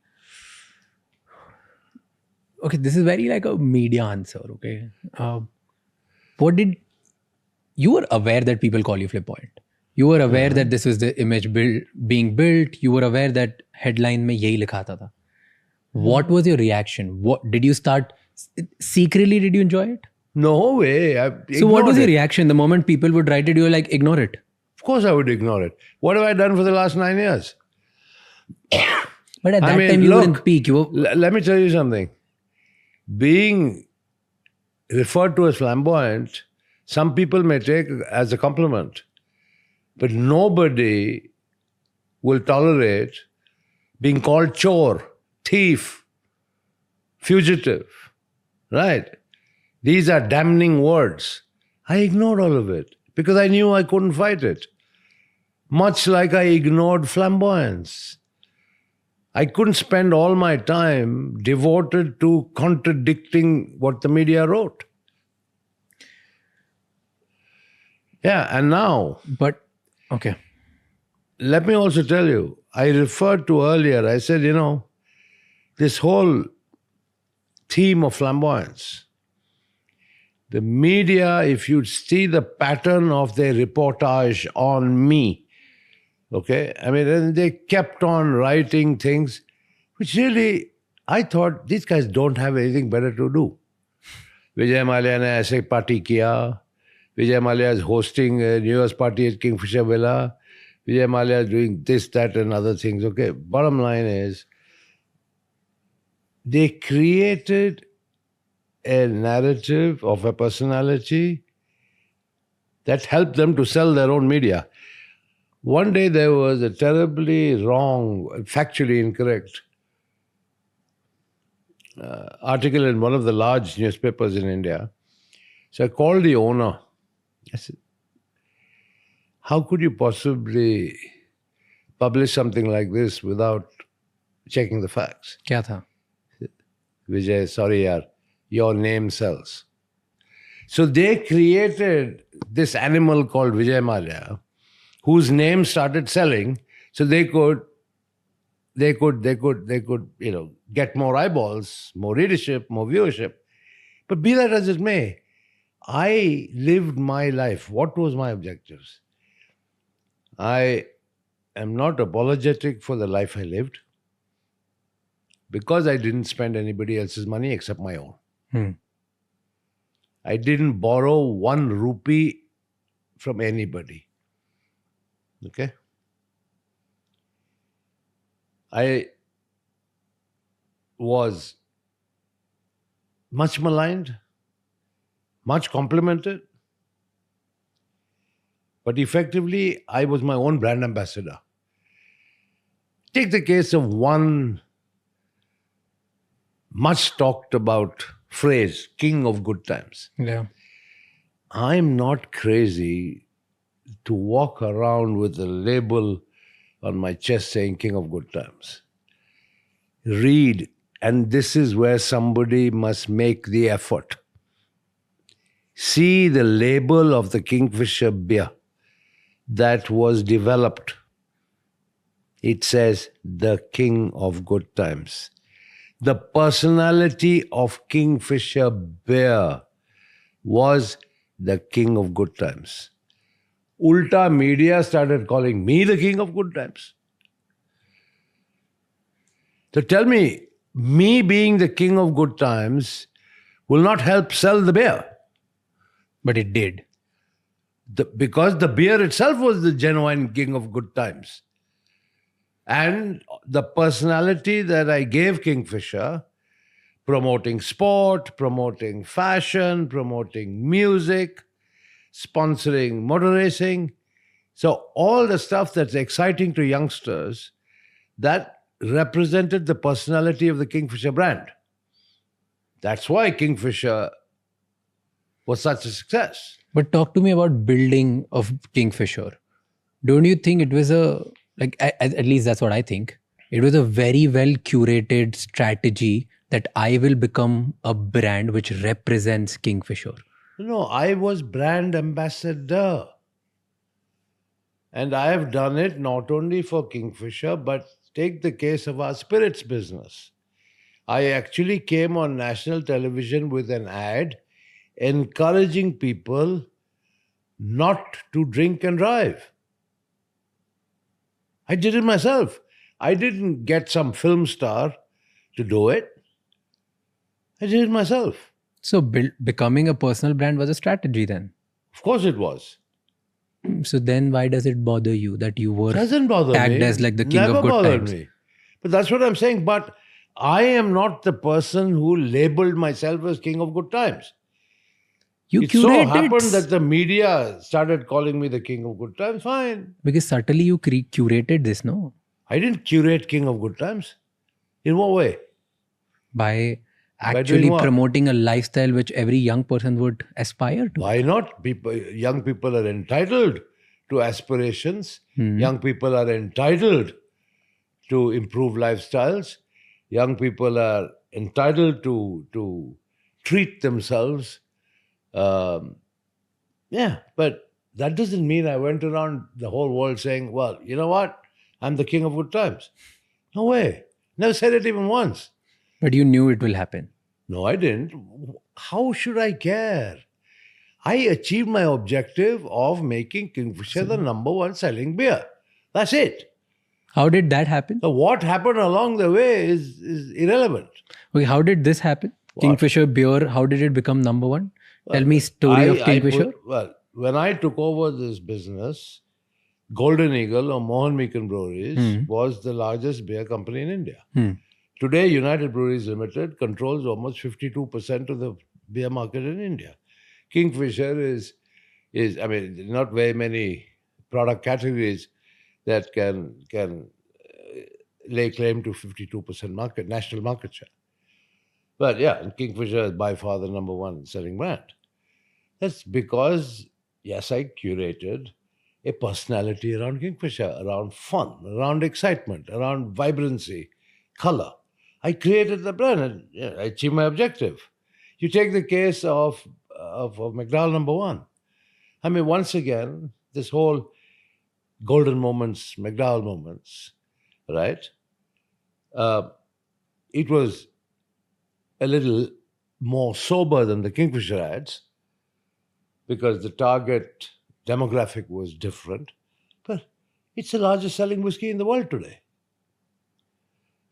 Okay, this is very like a media answer, okay? You were aware that people call you flamboyant. You were aware that this was the image being built. You were aware that headline mein yahi likha tha. What was your reaction? What did you start secretly? Did you enjoy it? No way. So what was your it. reaction the moment people would write it? You were like, ignore it. Of course I would ignore it. What have I done for the last 9 years? But at that time you were in peak. You were, Let me tell you something. Being referred to as flamboyant, some people may take as a compliment. But nobody will tolerate being called chore, thief, fugitive, right? These are damning words. I ignored all of it because I knew I couldn't fight it. Much like I ignored flamboyance. I couldn't spend all my time devoted to contradicting what the media wrote. Yeah, and now... but, okay. Let me also tell you, I referred to earlier, I said, this whole theme of flamboyance, the media, if you see the pattern of their reportage on me, okay, they kept on writing things which really I thought these guys don't have anything better to do. Vijay Mallya ne aise party kiya. Vijay Mallya is hosting a New Year's party at Kingfisher Villa. Vijay Mallya is doing this, that, and other things. Okay, bottom line is, they created a narrative of a personality that helped them to sell their own media. One day there was a terribly wrong, factually incorrect article in one of the large newspapers in India. So I called the owner. I said, how could you possibly publish something like this without checking the facts? क्या था? Vijay, sorry yaar, your name sells. So they created this animal called Vijay Mallya, whose name started selling, so they could, get more eyeballs, more readership, more viewership. But be that as it may, I lived my life. What was my objectives? I am not apologetic for the life I lived because I didn't spend anybody else's money except my own. I didn't borrow 1 rupee from anybody. Okay? I was much maligned, much complimented, but effectively, I was my own brand ambassador. Take the case of one much talked about phrase, king of good times. Yeah. I'm not crazy to walk around with a label on my chest saying king of good times. Read, and this is where somebody must make the effort. See the label of the Kingfisher beer that was developed. It says the king of good times. The personality of Kingfisher beer was the king of good times. Ulta media started calling me the king of good times. So tell me, me being the king of good times will not help sell the beer. But it did. Because the beer itself was the genuine king of good times. And the personality that I gave Kingfisher, promoting sport, promoting fashion, promoting music, sponsoring motor racing. So all the stuff that's exciting to youngsters, that represented the personality of the Kingfisher brand. That's why Kingfisher was such a success. But talk to me about building of Kingfisher. Don't you think it was at least that's what I think. It was a very well curated strategy that I will become a brand which represents Kingfisher. No, I was brand ambassador. And I have done it not only for Kingfisher, but take the case of our spirits business. I actually came on national television with an ad encouraging people not to drink and drive. I did it myself. I didn't get some film star to do it. I did it myself. So becoming a personal brand was a strategy then. Of course it was. So then why does it bother you that you were Doesn't bother tagged me. as like the king Never of good bothered times? me. But that's what I'm saying. But I am not the person who labeled myself as king of good times. You It so curated happened that the media started calling me the king of good times. Fine. because subtly you curated this, no? I didn't curate king of good times. In what way? By doing actually what? promoting a lifestyle which every young person would aspire to. Why not? Young people are entitled to aspirations. Young people are entitled to improve lifestyles. Young people are entitled to treat themselves. But that doesn't mean I went around the whole world saying, well, you know what? I'm the king of good times. No way. Never said it even once. But you knew it will happen. No, I didn't. How should I care? I achieved my objective of making Kingfisher the number 1 selling beer. That's it. How did that happen? So what happened along the way is irrelevant. Okay, how did this happen? What? Kingfisher beer, how did it become number one? Tell me story of Kingfisher. When I took over this business, Golden Eagle or Mohan Meekan Breweries was the largest beer company in India. Today, United Breweries Limited controls almost 52% of the beer market in India. Kingfisher is not very many product categories that can lay claim to 52% national market share. But yeah, Kingfisher is by far the number one selling brand. That's because, yes, I curated a personality around Kingfisher, around fun, around excitement, around vibrancy, color. I created the brand and I achieved my objective. You take the case of McDowell number one. I mean, once again, this whole golden moments, McDowell moments, right? It was a little more sober than the Kingfisher ads because the target demographic was different. But it's the largest selling whiskey in the world today.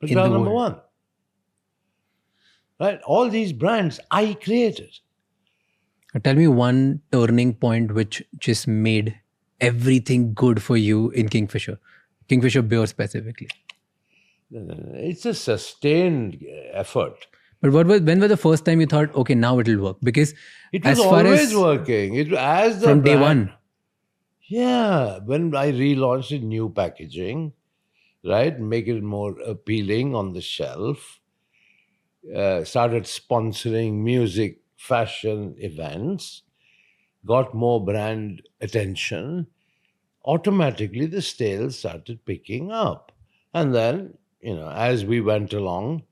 McDowell number one. Right? All these brands I created. Tell me one turning point which just made everything good for you in Kingfisher beer specifically. It's a sustained effort. But when was the first time you thought, okay, now it'll work? Because it was as far always as working. From day one. Yeah, when I relaunched in new packaging, right, make it more appealing on the shelf, started sponsoring music, fashion events, got more brand attention, automatically the sales started picking up. And then, as we went along,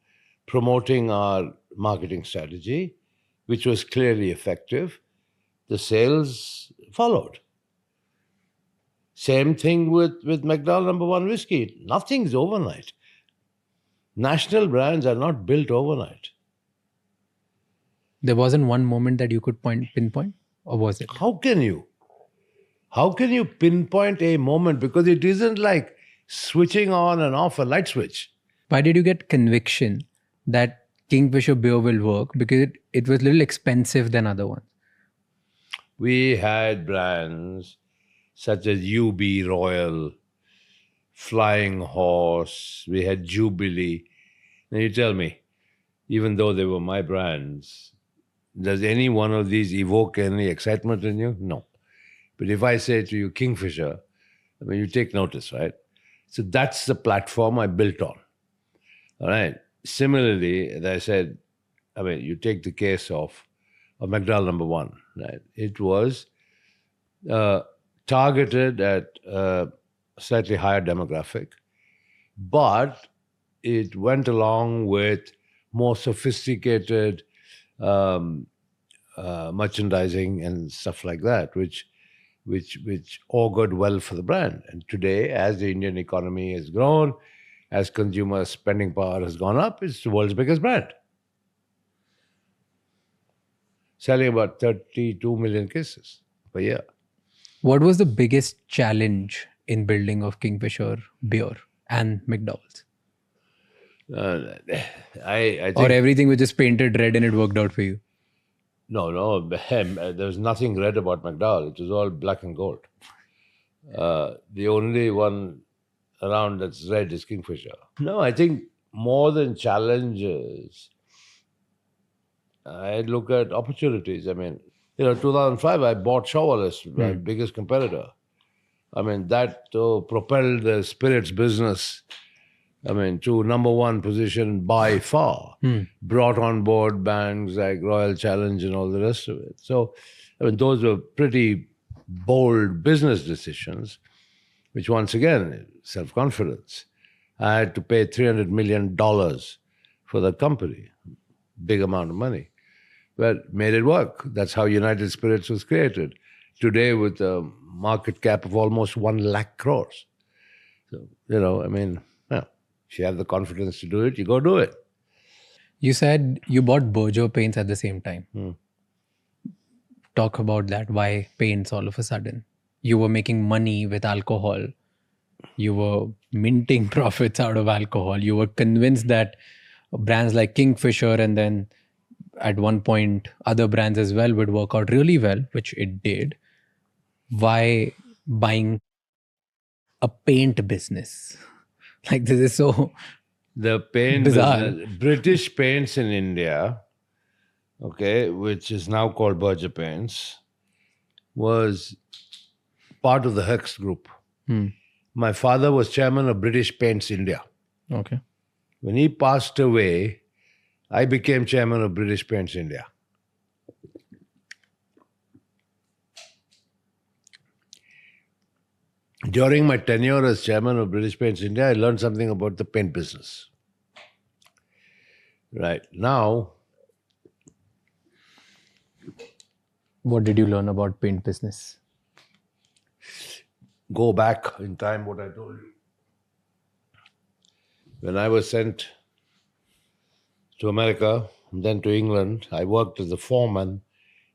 promoting our marketing strategy, which was clearly effective, the sales followed. Same thing with McDowell number one whiskey. Nothing's overnight. National brands are not built overnight. There wasn't one moment that you could pinpoint, or was it? How can you? How can you pinpoint a moment? Because it isn't like switching on and off a light switch. Why did you get conviction that Kingfisher beer will work? Because it was a little expensive than other ones. We had brands such as UB Royal, Flying Horse, we had Jubilee. Now you tell me, even though they were my brands, does any one of these evoke any excitement in you? No. But if I say to you Kingfisher, you take notice, right? So that's the platform I built on. All right. Similarly, as I said, you take the case of McDowell number one, right? It was targeted at a slightly higher demographic, but it went along with more sophisticated merchandising and stuff like that, which augured well for the brand. And today, as the Indian economy has grown, as consumer spending power has gone up, it's the world's biggest brand. Selling about 32 million cases per year. What was the biggest challenge in building of Kingfisher beer and McDowell's? I think, or everything was just painted red and it worked out for you? No. There was nothing red about McDowell. It was all black and gold. The only one around that's red is Kingfisher. No, I think more than challenges, I look at opportunities. 2005, I bought Shawwalis, my biggest competitor. That propelled the spirits business, to number one position by far. Brought on board bands like Royal Challenge and all the rest of it. So, those were pretty bold business decisions, which once again, self-confidence. I had to pay $300 million for the company. Big amount of money. But made it work. That's how United Spirits was created. Today, with a market cap of almost 1 lakh crores. So, if you have the confidence to do it, you go do it. You said you bought Bojo paints at the same time. Talk about that. Why paints all of a sudden? You were making money with alcohol. You were minting profits out of alcohol. You were convinced that brands like Kingfisher and then at one point other brands as well would work out really well, which it did. Why buying a paint business? Like, this is so The paint bizarre. business, British Paints in India, okay, which is now called Berger Paints, was part of the Hex Group. My father was chairman of British Paints India. Okay. When he passed away, I became chairman of British Paints India. During my tenure as chairman of British Paints India, I learned something about the paint business. Right. Now, What did you learn about paint business? go back in time what I told you. When I was sent to America, then to England, I worked as a foreman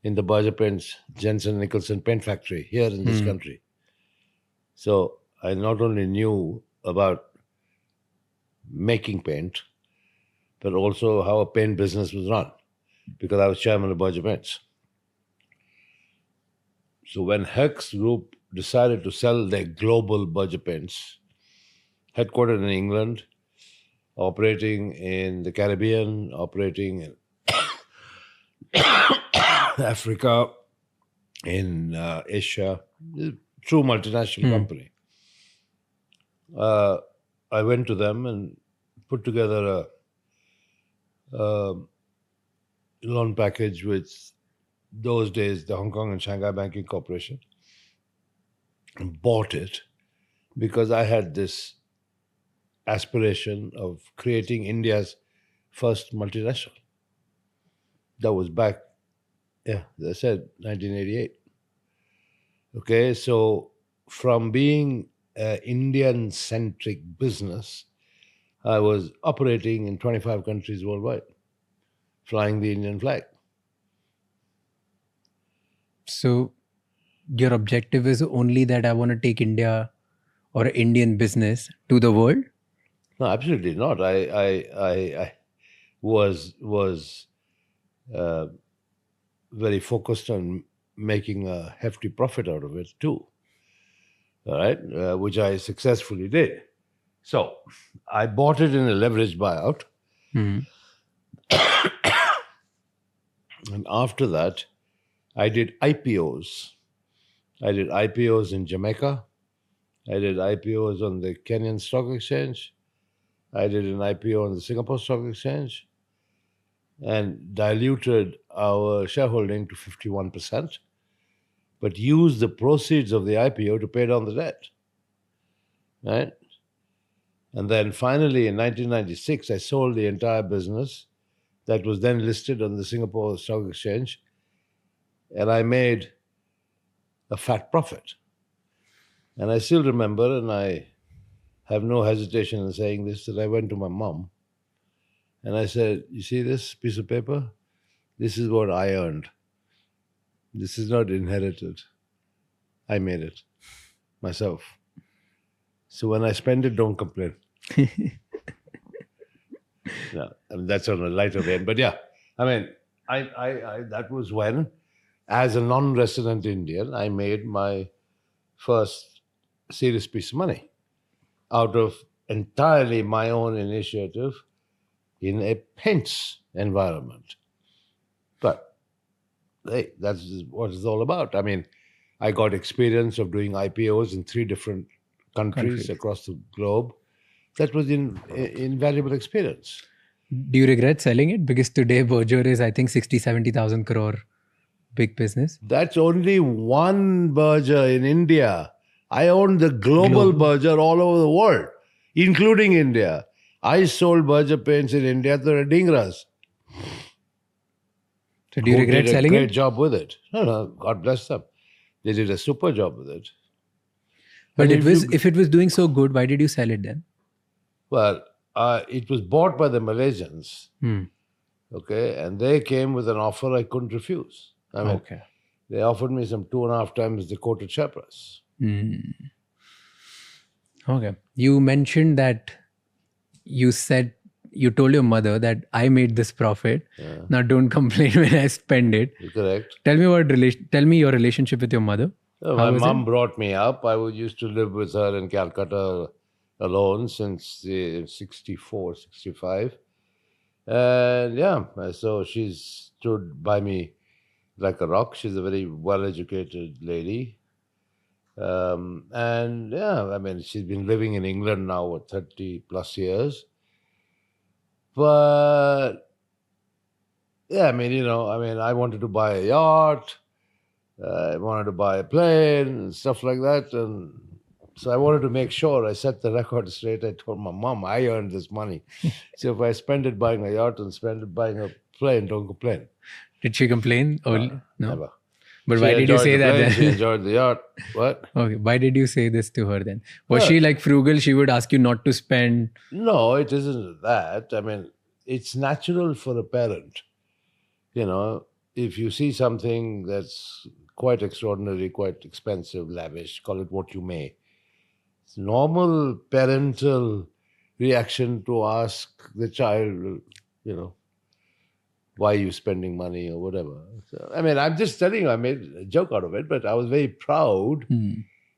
in the Berger Paints Jensen Nicholson paint factory here in this country. So I not only knew about making paint, but also how a paint business was run, because I was chairman of Berger Paints. So when Hex Group decided to sell their global Berger Paints, headquartered in England, operating in the Caribbean, operating in Africa, in Asia, true multinational company. I went to them and put together a loan package with those days the Hong Kong and Shanghai Banking Corporation, and bought it because I had this aspiration of creating India's first multinational. That was back, as I said, 1988. Okay, so from being an Indian-centric business, I was operating in 25 countries worldwide, flying the Indian flag. So your objective is only that I want to take India or Indian business to the world? No, absolutely not. I was very focused on making a hefty profit out of it too. All right, which I successfully did. So I bought it in a leveraged buyout, and after that, I did IPOs. I did IPOs in Jamaica. I did IPOs on the Kenyan Stock Exchange. I did an IPO on the Singapore Stock Exchange and diluted our shareholding to 51%, but used the proceeds of the IPO to pay down the debt. Right? And then finally in 1996, I sold the entire business that was then listed on the Singapore Stock Exchange, and I made a fat profit. And I still remember, and I have no hesitation in saying this, that I went to my mom and I said, you see this piece of paper? This is what I earned. This is not inherited. I made it myself. So when I spend it, don't complain. No, I mean, that's on a lighter vein. But yeah, I mean, I that was when, as a non-resident Indian, I made my first serious piece of money out of entirely my own initiative in a paints environment. But hey, that's what it's all about. I mean, I got experience of doing IPOs in 3 different countries across the globe. That was invaluable experience. Do you regret selling it? Because today Berger is, I think, 60,000-70,000 crore big business. That's only one Berger in India. I owned the global Berger all over the world, including India. I sold Berger paints in India to the Dingras. So do you regret selling Did a great it? job with it. No, God bless them. They did a super job with it. But And if it was doing so good, why did you sell it then? Well, it was bought by the Malaysians, okay, and they came with an offer I couldn't refuse. I mean, they offered me some 2.5 times the quoted share price. Okay. You mentioned that you told your mother that I made this profit. Now don't complain when I spend it. Correct. Tell me your relationship with your mother. My was mom brought me up. I used to live with her in Calcutta alone since 64, 65. And yeah, so she's stood by me like a rock. She's a very well-educated lady. And yeah, I mean, she's been living in England now for 30 plus years. But yeah, I wanted to buy a yacht. I wanted to buy a plane and stuff like that. And so I wanted to make sure I set the record straight. I told my mom, I earned this money. So if I spend it buying a yacht and spend it buying a plane, don't complain. Did she complain? No. Never. But She why did you enjoyed say the that plane, then? She enjoyed the yacht. What? Okay. Why did you say this to her then? Was she like frugal? She would ask you not to spend. No, it isn't that. I mean, it's natural for a parent. If you see something that's quite extraordinary, quite expensive, lavish, call it what you may. It's normal parental reaction to ask the child, why are you spending money or whatever. So, I'm just telling you, I made a joke out of it, but I was very proud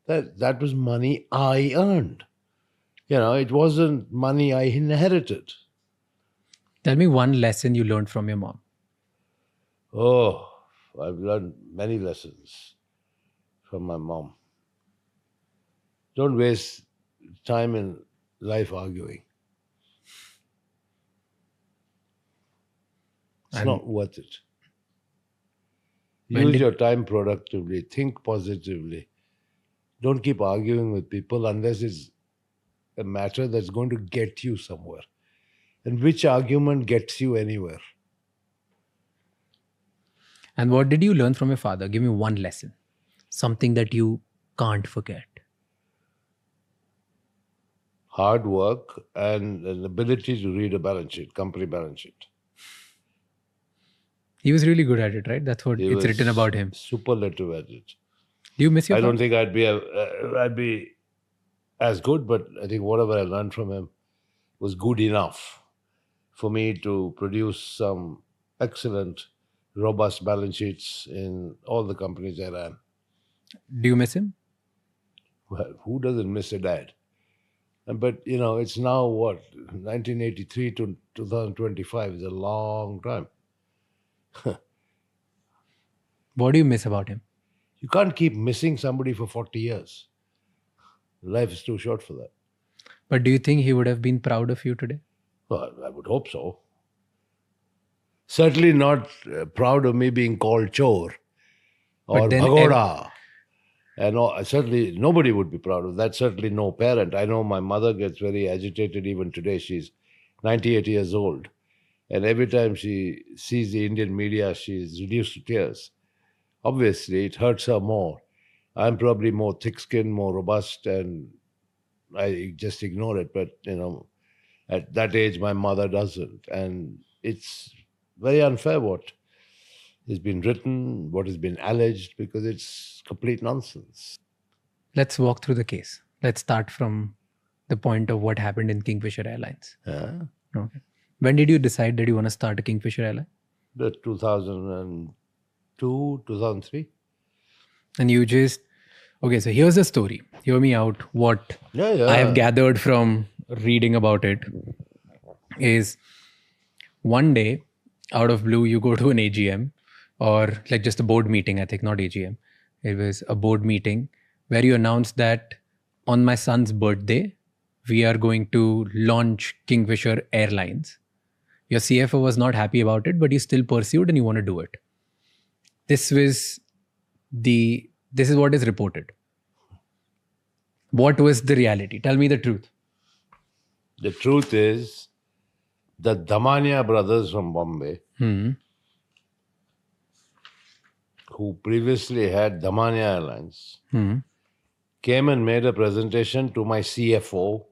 that was money I earned. It wasn't money I inherited. Tell me one lesson you learned from your mom. Oh, I've learned many lessons from my mom. Don't waste time in life arguing. It's not worth it. Use your time productively. Think positively. Don't keep arguing with people unless it's a matter that's going to get you somewhere. And which argument gets you anywhere? And what did you learn from your father? Give me one lesson. Something that you can't forget. Hard work and an ability to read a balance sheet, company balance sheet. He was really good at it, right? That's what it's written about him. Superlative at it. Do you miss your father? I don't think I'd be as good, but I think whatever I learned from him was good enough for me to produce some excellent, robust balance sheets in all the companies I ran. Do you miss him? Well, who doesn't miss a dad? But, it's now what? 1983 to 2025 is a long time. What do you miss about him? You can't keep missing somebody for 40 years. Life is too short for that. But do you think he would have been proud of you today? Well, I would hope so. Certainly not proud of me being called chore or bhagoda. And certainly nobody would be proud of that. Certainly no parent. I know my mother gets very agitated even today. She's 98 years old. And every time she sees the Indian media, she's reduced to tears. Obviously, it hurts her more. I'm probably more thick-skinned, more robust, and I just ignore it. But, at that age, my mother doesn't. And it's very unfair what has been written, what has been alleged, because it's complete nonsense. Let's walk through the case. Let's start from the point of what happened in Kingfisher Airlines. Okay. When did you decide that you want to start a Kingfisher airline? 2002, 2003. And you just... Okay, so here's the story. Hear me out. What I have gathered from reading about it is one day, out of blue, you go to an AGM or like just a board meeting, I think, not AGM. It was a board meeting where you announced that on my son's birthday, we are going to launch Kingfisher Airlines. Your CFO was not happy about it, but you still pursued and you want to do it. This is what is reported. What was the reality? Tell me the truth. The truth is, the Damania brothers from Bombay, who previously had Damania Airlines, came and made a presentation to my CFO,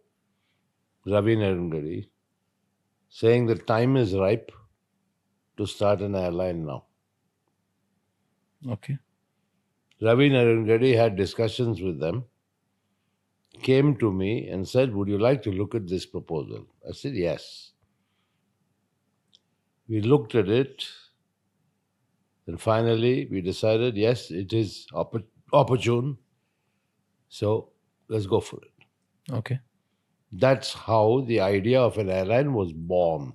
Ravi Narungadi, saying the time is ripe to start an airline now. Okay. Ravi Narungadi had discussions with them, came to me and said, "Would you like to look at this proposal?" I said, "Yes." We looked at it, and finally we decided, yes, it is opportune. So let's go for it. Okay. That's how the idea of an airline was born.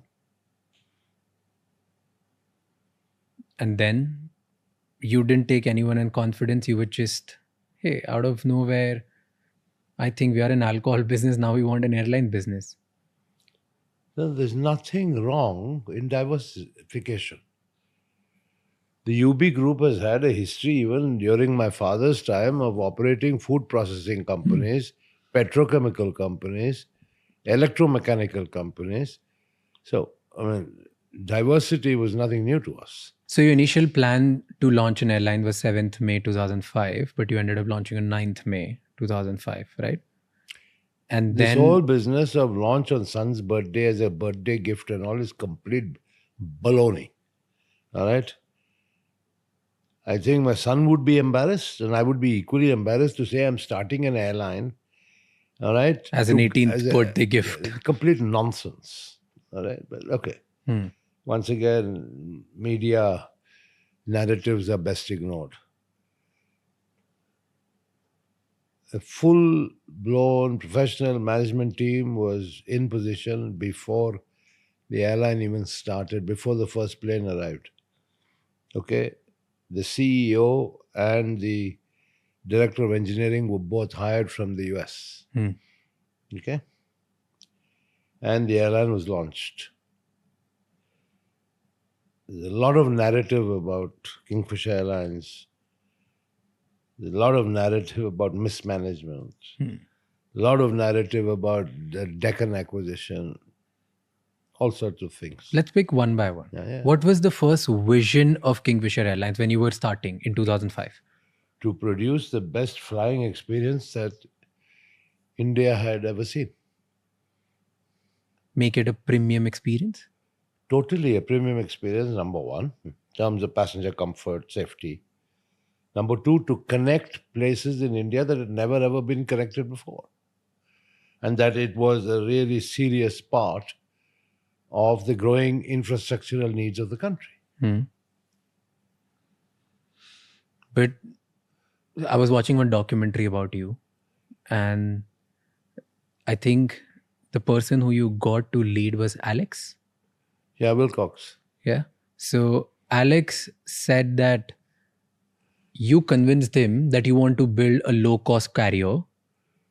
And then you didn't take anyone in confidence. You were just, hey, out of nowhere, I think we are an alcohol business. Now we want an airline business. No, there's nothing wrong in diversification. The UB group has had a history even during my father's time of operating food processing companies, petrochemical companies, electromechanical companies. So, I mean, diversity was nothing new to us. So your initial plan to launch an airline was 7th May 2005, but you ended up launching on 9th May 2005, right? And This then whole business of launch on son's birthday as a birthday gift and all is complete baloney. All right? I think my son would be embarrassed and I would be equally embarrassed to say I'm starting an airline. All right? As an 18th birthday gift. Complete nonsense. All right? But okay. Once again, media narratives are best ignored. A full-blown professional management team was in position before the airline even started, before the first plane arrived. Okay? The CEO and the director of engineering were both hired from the US. Okay? And the airline was launched. There's a lot of narrative about Kingfisher Airlines. There's a lot of narrative about mismanagement. A lot of narrative about the Deccan acquisition. All sorts of things. let's pick one by one. Yeah. What was the first vision of Kingfisher Airlines when you were starting in 2005? To produce the best flying experience that India had ever seen. Make it a premium experience? Totally a premium experience, number one, in terms of passenger comfort, safety. Number two, to connect places in India that had never ever been connected before. And that it was a really serious part of the growing infrastructural needs of the country. But I was watching one documentary about you, and I think the person who you got to lead was Alex. Yeah, Wilcox. Yeah. So Alex said that you convinced him that you want to build a low-cost carrier,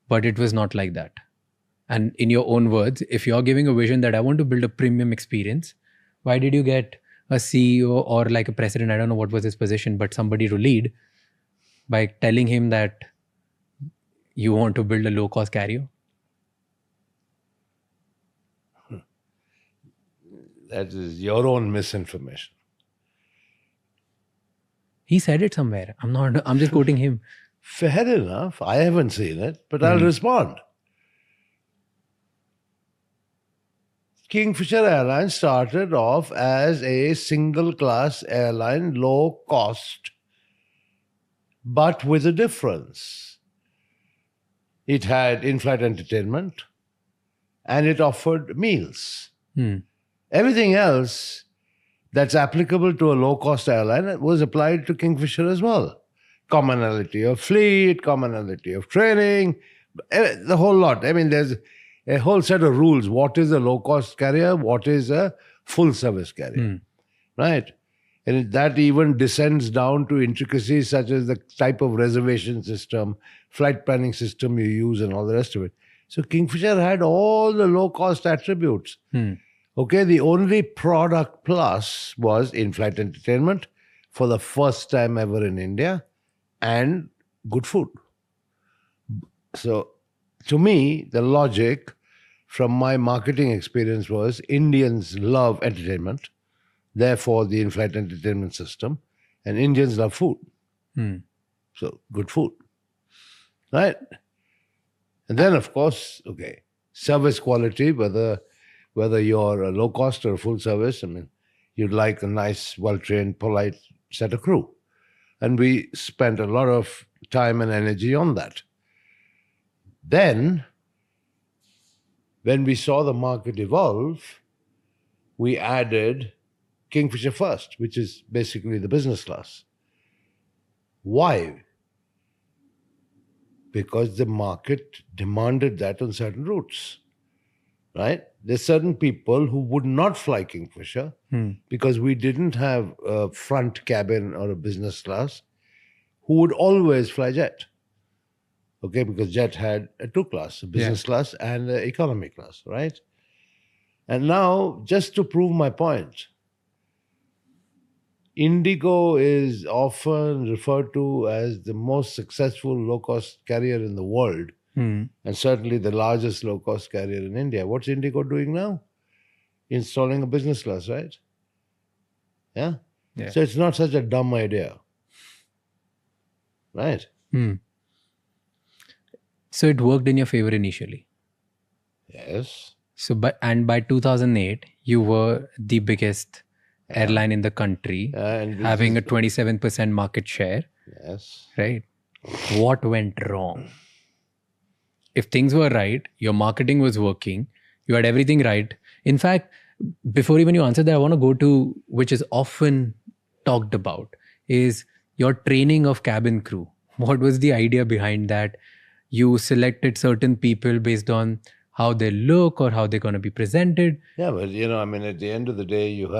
but it was not like that. And in your own words, if you're giving a vision that I want to build a premium experience, why did you get a CEO or like a president, I don't know what was his position, but somebody to lead by telling him that you want to build a low-cost carrier? That is your own misinformation. He said it somewhere. I'm just quoting him. Fair enough. I haven't seen it, but I'll respond. Kingfisher Airlines started off as a single-class airline, low cost, but with a difference. It had in-flight entertainment and it offered meals. Everything else that's applicable to a low-cost airline was applied to Kingfisher as well. Commonality of fleet, commonality of training, the whole lot. I mean, there's a whole set of rules. What is a low-cost carrier? What is a full-service carrier? Right? And that even descends down to intricacies such as the type of reservation system, flight planning system you use, and all the rest of it. So Kingfisher had all the low-cost attributes. Okay, the only product plus was in-flight entertainment for the first time ever in India and good food. So, to me, the logic from my marketing experience was Indians love entertainment, therefore the in-flight entertainment system, and Indians love food. So, good food. Right? And then, of course, okay, service quality, whether you're a low cost or a full service, I mean, you'd like a nice, well-trained, polite set of crew. And we spent a lot of time and energy on that. Then, when we saw the market evolve, we added Kingfisher First, which is basically the business class. Why? Because the market demanded that on certain routes, right? There's certain people who would not fly Kingfisher because we didn't have a front cabin or a business class, who would always fly jet. Okay, because jet had a two class, a business class and an economy class, right? And now, just to prove my point, Indigo is often referred to as the most successful low-cost carrier in the world, and certainly the largest low-cost carrier in India. What's Indigo doing now? Installing a business class, right? Yeah? So it's not such a dumb idea. Right? So it worked in your favor initially. Yes. So by 2008, you were the biggest airline in the country, And having a 27% market share, yes. right? What went wrong? If things were right, your marketing was working, you had everything right. In fact, before even you answer that, I want to go to, which is often talked about, is your training of cabin crew. What was the idea behind that? You selected certain people based on how they look or how they're going to be presented. Yeah, but I mean, at the end of the day, you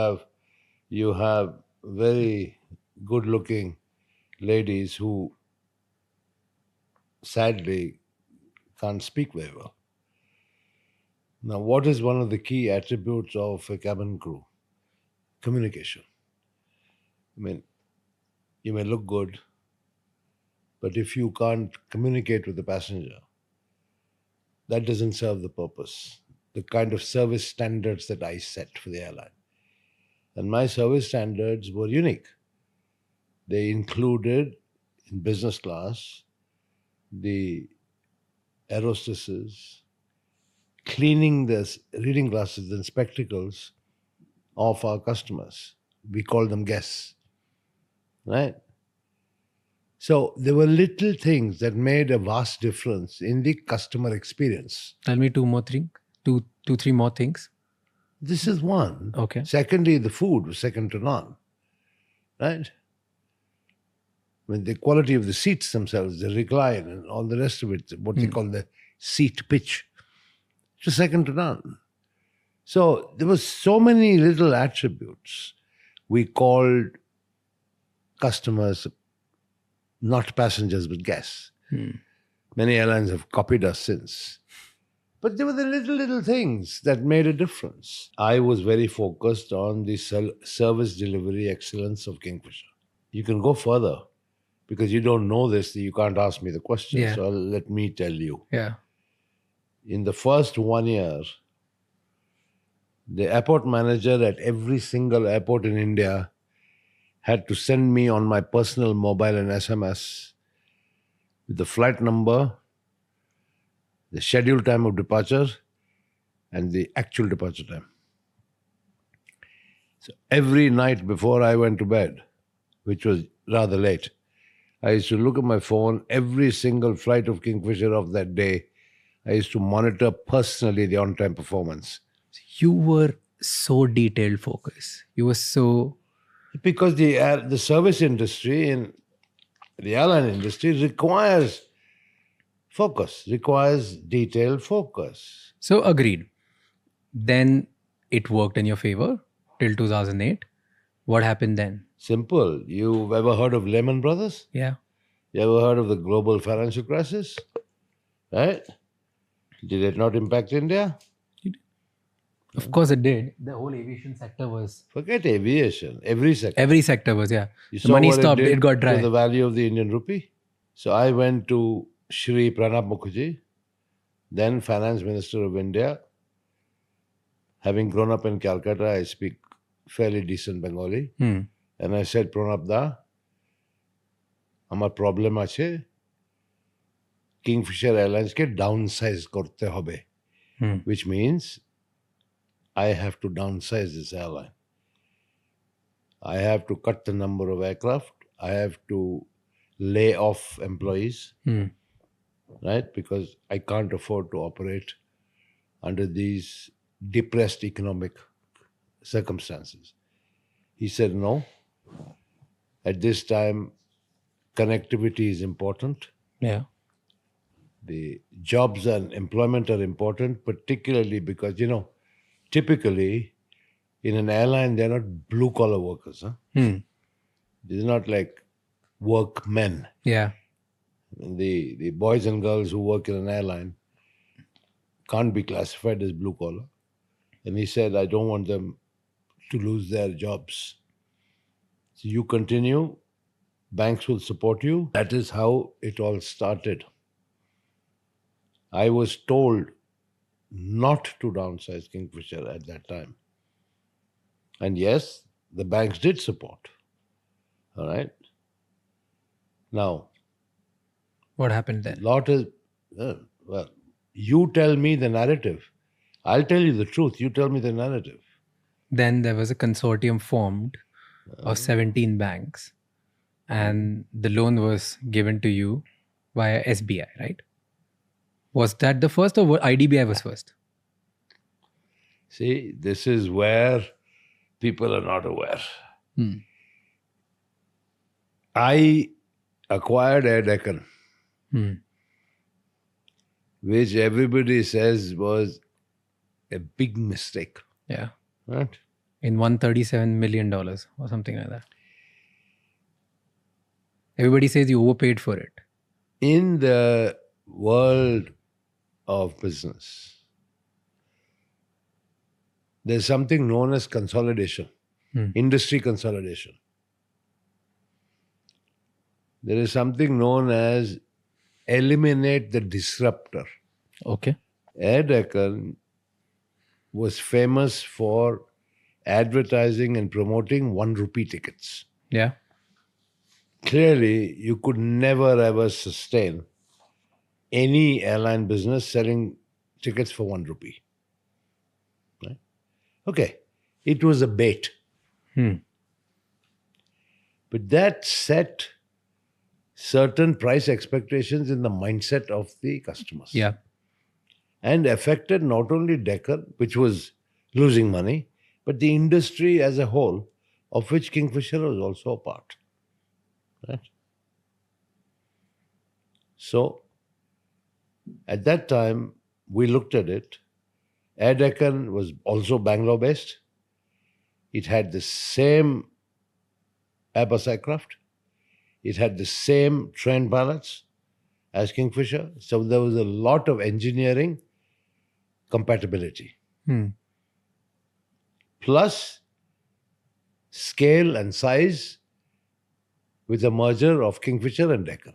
have very good-looking ladies who sadly can't speak very well. Now, what is one of the key attributes of a cabin crew? Communication. I mean, you may look good, but if you can't communicate with the passenger, that doesn't serve the purpose. The kind of service standards that I set for the airline. And my service standards were unique. They included, in business class, the air hostesses cleaning the reading glasses and spectacles of our customers. We call them guests, right? So there were little things that made a vast difference in the customer experience. Tell me three more things. This is one. Okay. Secondly, the food was second to none, right? I mean, the quality of the seats themselves, the recline and all the rest of it, what they call the seat pitch, it was second to none. So there were so many little attributes. We called customers not passengers but guests. Many airlines have copied us since. But there were the little things that made a difference. I was very focused on the service delivery excellence of Kingfisher. You can go further because you don't know this, you can't ask me the question. Yeah. So let me tell you. Yeah. In the first 1 year, the airport manager at every single airport in India had to send me on my personal mobile an SMS with the flight number, the scheduled time of departure, and the actual departure time. So every night before I went to bed, which was rather late, I used to look at my phone, every single flight of Kingfisher of that day. I used to monitor personally the on-time performance. You were so detailed focused. You were so... Because the service industry and the airline industry requires focus, requires detailed focus. So agreed. Then it worked in your favor till 2008. What happened then? Simple. You've ever heard of Lehman Brothers? Yeah. You ever heard of the global financial crisis? Right? Did it not impact India? Of course it did. The whole aviation sector was... Forget aviation. Every sector. Every sector was, yeah. You The saw money what stopped. did It got dry. to the value of the Indian rupee. So I went to Shri Pranab Mukherjee, then Finance Minister of India. Having grown up in Calcutta, I speak fairly decent Bengali. And I said, Pranab da, amar problem ache, Kingfisher Airlines ke downsize korte hobe. Which means I have to downsize this airline. I have to cut the number of aircraft. I have to lay off employees. right? Because I can't afford to operate under these depressed economic circumstances. He said, no, at this time, connectivity is important. Yeah. The jobs and employment are important, particularly because, typically in an airline, they're not blue collar workers. Huh? They're not like workmen. Yeah. The boys and girls who work in an airline can't be classified as blue collar. And he said, I don't want them to lose their jobs. So you continue, banks will support you. That is how it all started. I was told not to downsize Kingfisher at that time. And yes, the banks did support. All right. Now, What happened then? lot is, well, you tell me the narrative. I'll tell you the truth. You tell me the narrative. Then there was a consortium formed of 17 banks, and the loan was given to you via SBI, right? Was that the first, or IDBI was first? See, this is where people are not aware. I acquired Air Deccan, which everybody says was a big mistake. Yeah. Right? In $137 million or something like that. Everybody says you overpaid for it. In the world of business, there's something known as consolidation, industry consolidation. There is something known as eliminate the disruptor. Okay. Air Deccan was famous for advertising and promoting 1 rupee tickets. Yeah. Clearly, you could never ever sustain any airline business selling tickets for 1 rupee. Right? Okay, it was a bait. But that set certain price expectations in the mindset of the customers. Yeah. And affected not only Deccan, which was losing money, but the industry as a whole, of which Kingfisher was also a part. Right? So, at that time, we looked at it. Air Deccan was also Bangalore-based. It had the same Airbus aircraft. It had the same trained pilots as Kingfisher. So there was a lot of engineering compatibility. Plus scale and size with the merger of Kingfisher and Deccan.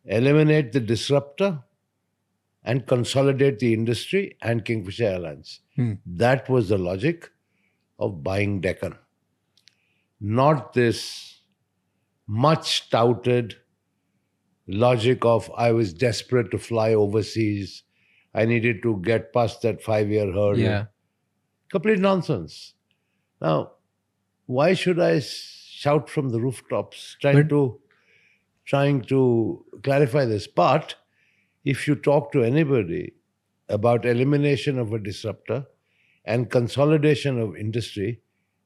Eliminate the disruptor and consolidate the industry and Kingfisher Airlines. That was the logic of buying Deccan. Not this much touted logic of I was desperate to fly overseas. I needed to get past that 5-year hurdle. Yeah. Complete nonsense. Now, why should I shout from the rooftops trying to clarify this? But if you talk to anybody about elimination of a disruptor and consolidation of industry,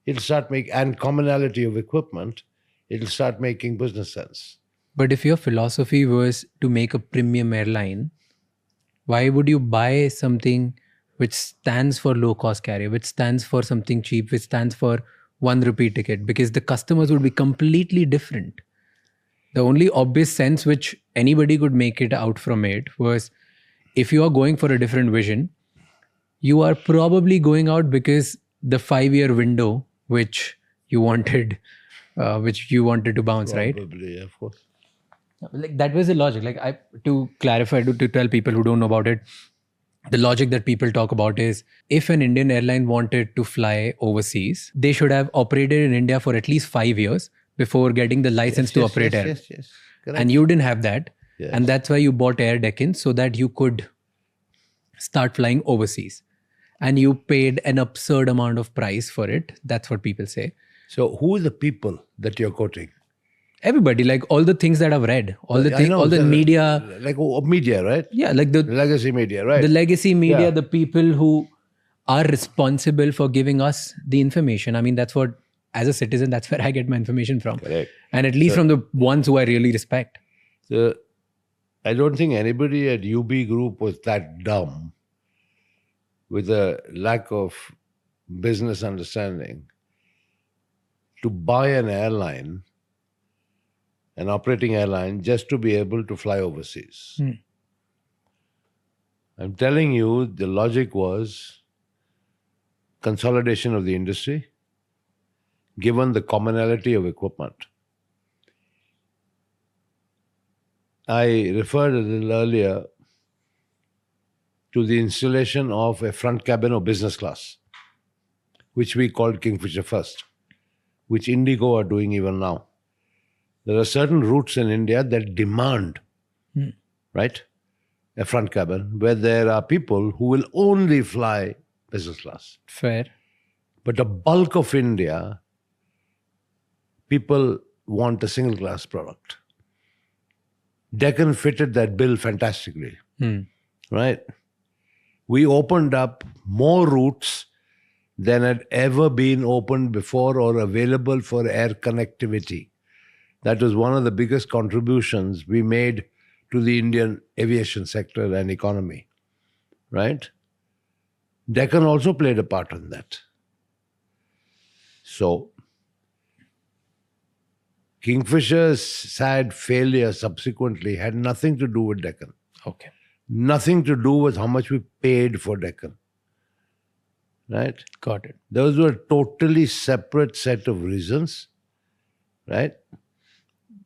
it'll start and commonality of equipment, it'll start making business sense. But if your philosophy was to make a premium airline, why would you buy something which stands for low cost carrier, which stands for something cheap, which stands for 1 rupee ticket? Because the customers would be completely different. The only obvious sense which anybody could make it out from it was, if you are going for a different vision, you are probably going out because the 5-year window which you wanted to bounce, right? Probably, of course. Like that was the logic. To clarify, to tell people who don't know about it, the logic that people talk about is, if an Indian airline wanted to fly overseas, they should have operated in India for at least 5 years before getting the license to operate air. Yes. Correct. And you didn't have that. Yes. And that's why you bought Air Deccan, so that you could start flying overseas. And you paid an absurd amount of price for it. That's what people say. So who are the people that you're quoting? Everybody, like all the things that I've read, all the I things, know, all the so media, like media, right? yeah, like the Legacy media, right? legacy media, Yeah. the people who are responsible for giving us the information. I mean, that's what, as a citizen, that's where I get my information from. Correct. And at least from the ones who I really respect. So I don't think anybody at UB Group was that dumb with a lack of business understanding to buy an airline, an operating airline, just to be able to fly overseas. I'm telling you, the logic was consolidation of the industry, given the commonality of equipment. I referred a little earlier to the installation of a front cabin of business class, which we called Kingfisher First, which Indigo are doing even now. There are certain routes in India that demand, right, a front cabin where there are people who will only fly business class. Fair. But the bulk of India, people want a single class product. Deccan fitted that bill fantastically, right? We opened up more routes than had ever been opened before or available for air connectivity. That was one of the biggest contributions we made to the Indian aviation sector and economy, right? Deccan also played a part in that. So, Kingfisher's sad failure subsequently had nothing to do with Deccan. Okay. Nothing to do with how much we paid for Deccan. Right? Got it. Those were totally separate set of reasons. Right?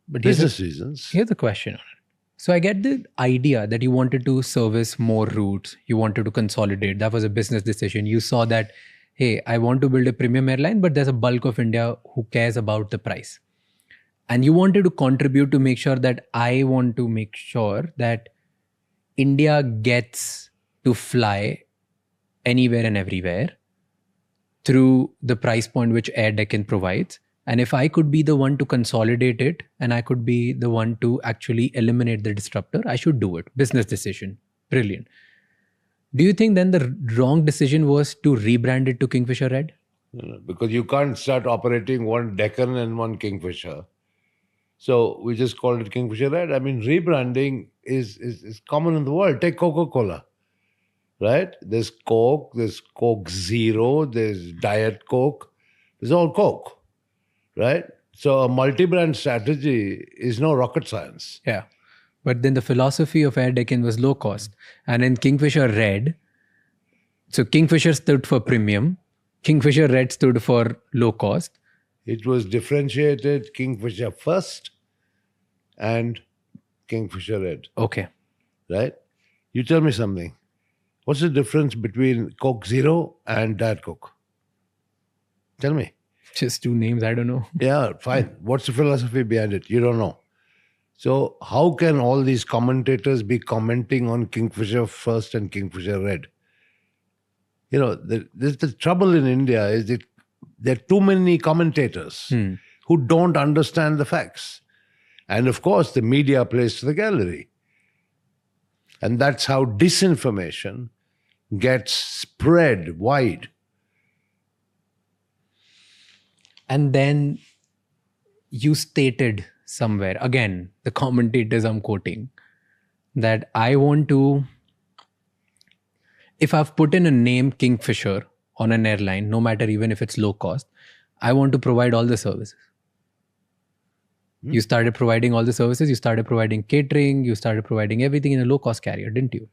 But Business reasons. Here's the question on it. So I get the idea that you wanted to service more routes. You wanted to consolidate. That was a business decision. You saw that, hey, I want to build a premium airline, but there's a bulk of India who cares about the price. And you wanted to contribute to make sure that I want to make sure that India gets to fly anywhere and everywhere through the price point which Air Deccan provides. And if I could be the one to consolidate it and I could be the one to actually eliminate the disruptor, I should do it. Business decision. Brilliant. Do you think then the wrong decision was to rebrand it to Kingfisher Red? No, because you can't start operating one Deccan and one Kingfisher. So we just called it Kingfisher Red. I mean, rebranding is common in the world. Take Coca-Cola, right? There's Coke, there's Coke Zero, there's Diet Coke. There's all Coke, right? So a multi-brand strategy is no rocket science. Yeah. But then the philosophy of Air Deccan was low cost. And in Kingfisher Red, so Kingfisher stood for premium, Kingfisher Red stood for low cost. It was differentiated Kingfisher First and Kingfisher Red. Okay. Right? You tell me something. What's the difference between Coke Zero and Diet Coke? Tell me. Just two names, I don't know. Yeah, fine. What's the philosophy behind it? You don't know. So how can all these commentators be commenting on Kingfisher First and Kingfisher Red? You know, the trouble in India is that there are too many commentators who don't understand the facts. And of course, the media plays to the gallery. And that's how disinformation gets spread wide. And then you stated somewhere, again, the commentators I'm quoting, that I want to, if I've put in a name Kingfisher on an airline, no matter even if it's low cost, I want to provide all the services. You started providing all the services, you started providing catering, you started providing everything in a low cost carrier, didn't you?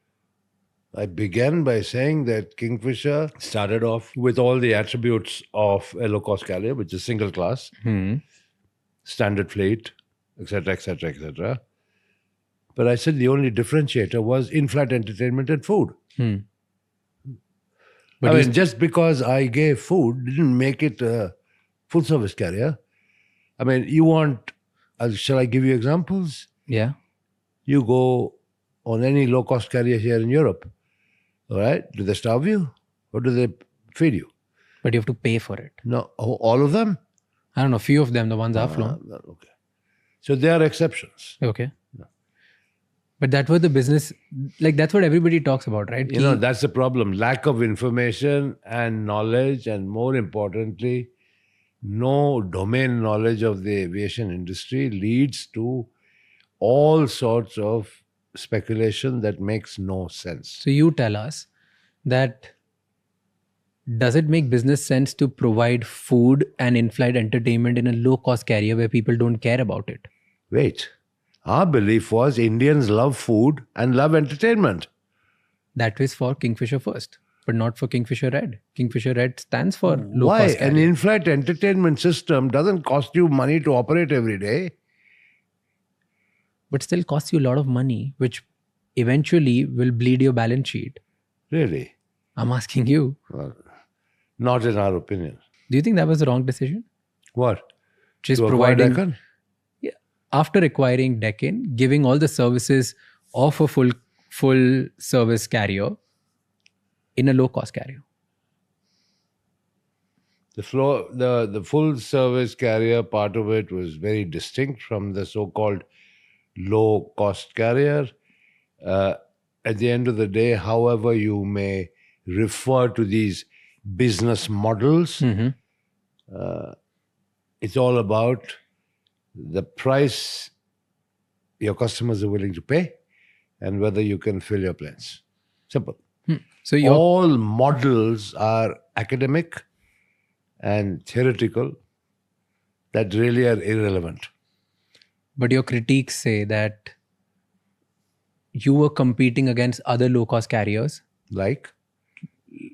I began by saying that Kingfisher started off with all the attributes of a low-cost carrier, which is single class, standard fleet, etc., etc., etc. But I said the only differentiator was in-flight entertainment and food. But I mean, just because I gave food didn't make it a full-service carrier. I mean, you want, shall I give you examples? Yeah. You go on any low-cost carrier here in Europe, all right? Do they starve you or do they feed you? But you have to pay for it. No, all of them? I don't know, few of them, the ones I've flown. Okay. So there are exceptions. Okay. But that was the business, like that's what everybody talks about, right? You know, that's the problem. Lack of information and knowledge, and more importantly, no domain knowledge of the aviation industry leads to all sorts of speculation that makes no sense. So you tell us that does it make business sense to provide food and in-flight entertainment in a low-cost carrier where people don't care about it? Wait, our belief was Indians love food and love entertainment. That is for Kingfisher first, but not for Kingfisher Red. Kingfisher Red stands for Why? low-cost An carrier. in-flight entertainment system doesn't cost you money to operate every day. But still costs you a lot of money, which eventually will bleed your balance sheet. Really? I'm asking you, Well, not in our opinion. do you think that was the wrong decision? What? Just To acquire providing, Deccan? after acquiring Deccan, giving all the services of a full service carrier in a low cost carrier. The full service carrier part of it was very distinct from the so-called low cost carrier. At the end of the day, however you may refer to these business models, it's all about the price your customers are willing to pay and whether you can fill your planes. Simple. So your All models are academic and theoretical that really are irrelevant. but your critiques say that you were competing against other low cost carriers. Like?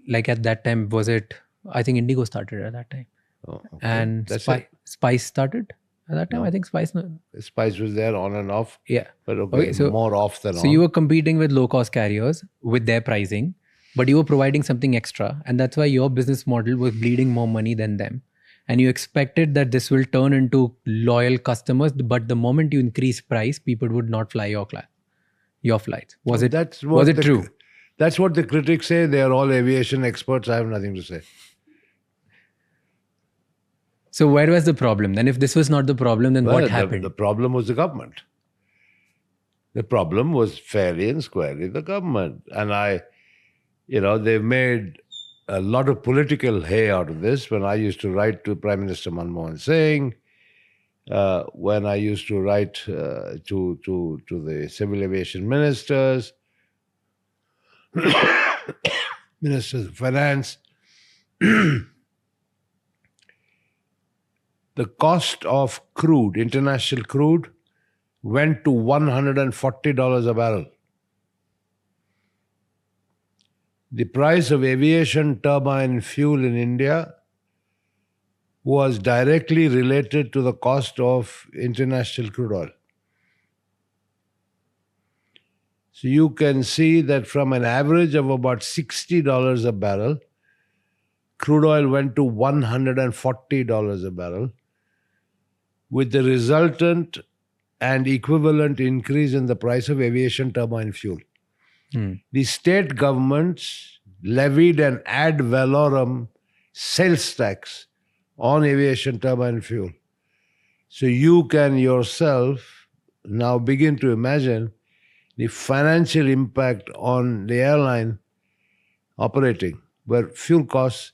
Like at that time, was it? I think Indigo started at that time, Oh, okay. and That's it. Spice started at that time. No. I think Spice. Spice was there on and off, Yeah. but Okay, so- more off than So on. you were competing with low cost carriers with their pricing, but you were providing something extra, and that's why your business model was bleeding more money than them. And you expected that this will turn into loyal customers, but the moment you increase price, people would not fly your flights. Was it? That's Was it true? That's what the critics say. They are all aviation experts. I have nothing to say. So where was the problem? Then if this was not the problem, then Well, what happened? The problem was the government. The problem was fairly and squarely the government. And they've made a lot of political hay out of this. When I used to write to Prime Minister Manmohan Singh, when I used to write to the civil aviation ministers, ministers of finance, the cost of crude, international crude, went to $140 a barrel. The price of aviation turbine fuel in India was directly related to the cost of international crude oil. So you can see that from an average of about $60 a barrel, crude oil went to $140 a barrel, with the resultant and equivalent increase in the price of aviation turbine fuel. The state governments levied an ad valorem sales tax on aviation turbine fuel. So you can yourself now begin to imagine the financial impact on the airline operating, where fuel costs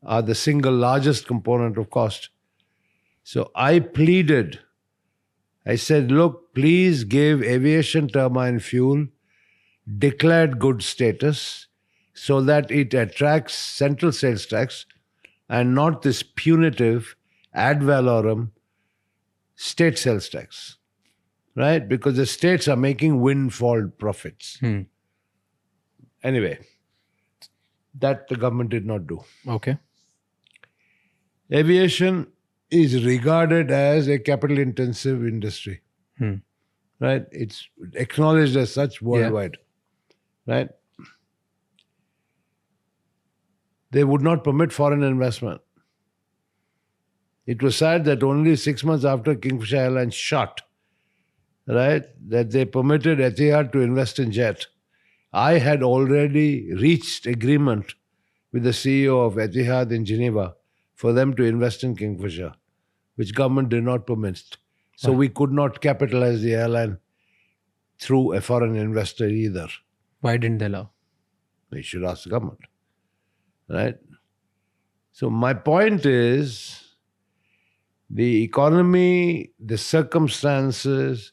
are the single largest component of cost. So I pleaded, I said, look, please give aviation turbine fuel declared good status so that it attracts central sales tax and not this punitive ad valorem state sales tax, right? Because the states are making windfall profits. Anyway, that the government did not do. Okay. Aviation is regarded as a capital intensive industry, right? It's acknowledged as such worldwide, right? They would not permit foreign investment. It was said that only 6 months after Kingfisher Airlines shut, right, that they permitted Etihad to invest in jet. I had already reached agreement with the CEO of Etihad in Geneva for them to invest in Kingfisher, which government did not permit. So we could not capitalize the airline through a foreign investor either. Why didn't they allow? We should ask the government, right? So my point is the economy, the circumstances,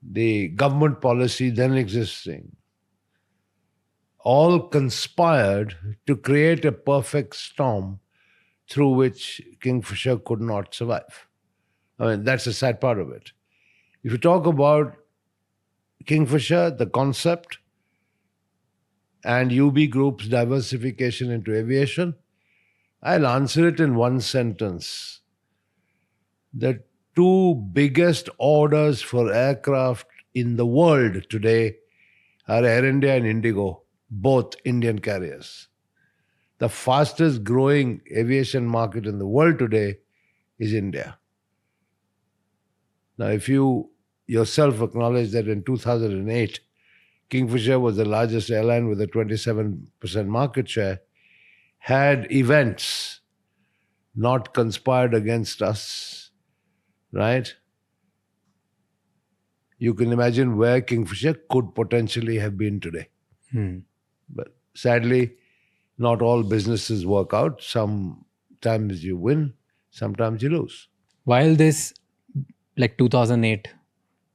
the government policy then existing, all conspired to create a perfect storm through which Kingfisher could not survive. I mean, that's the sad part of it. If you talk about Kingfisher, the concept, and UB Group's diversification into aviation, I'll answer it in one sentence. The two biggest orders for aircraft in the world today are Air India and Indigo, both Indian carriers. The fastest growing aviation market in the world today is India. Now, if you yourself acknowledge that in 2008, Kingfisher was the largest airline with a 27% market share, had events not conspired against us, right? You can imagine where Kingfisher could potentially have been today. But sadly, not all businesses work out. Sometimes you win, sometimes you lose. While this, like 2008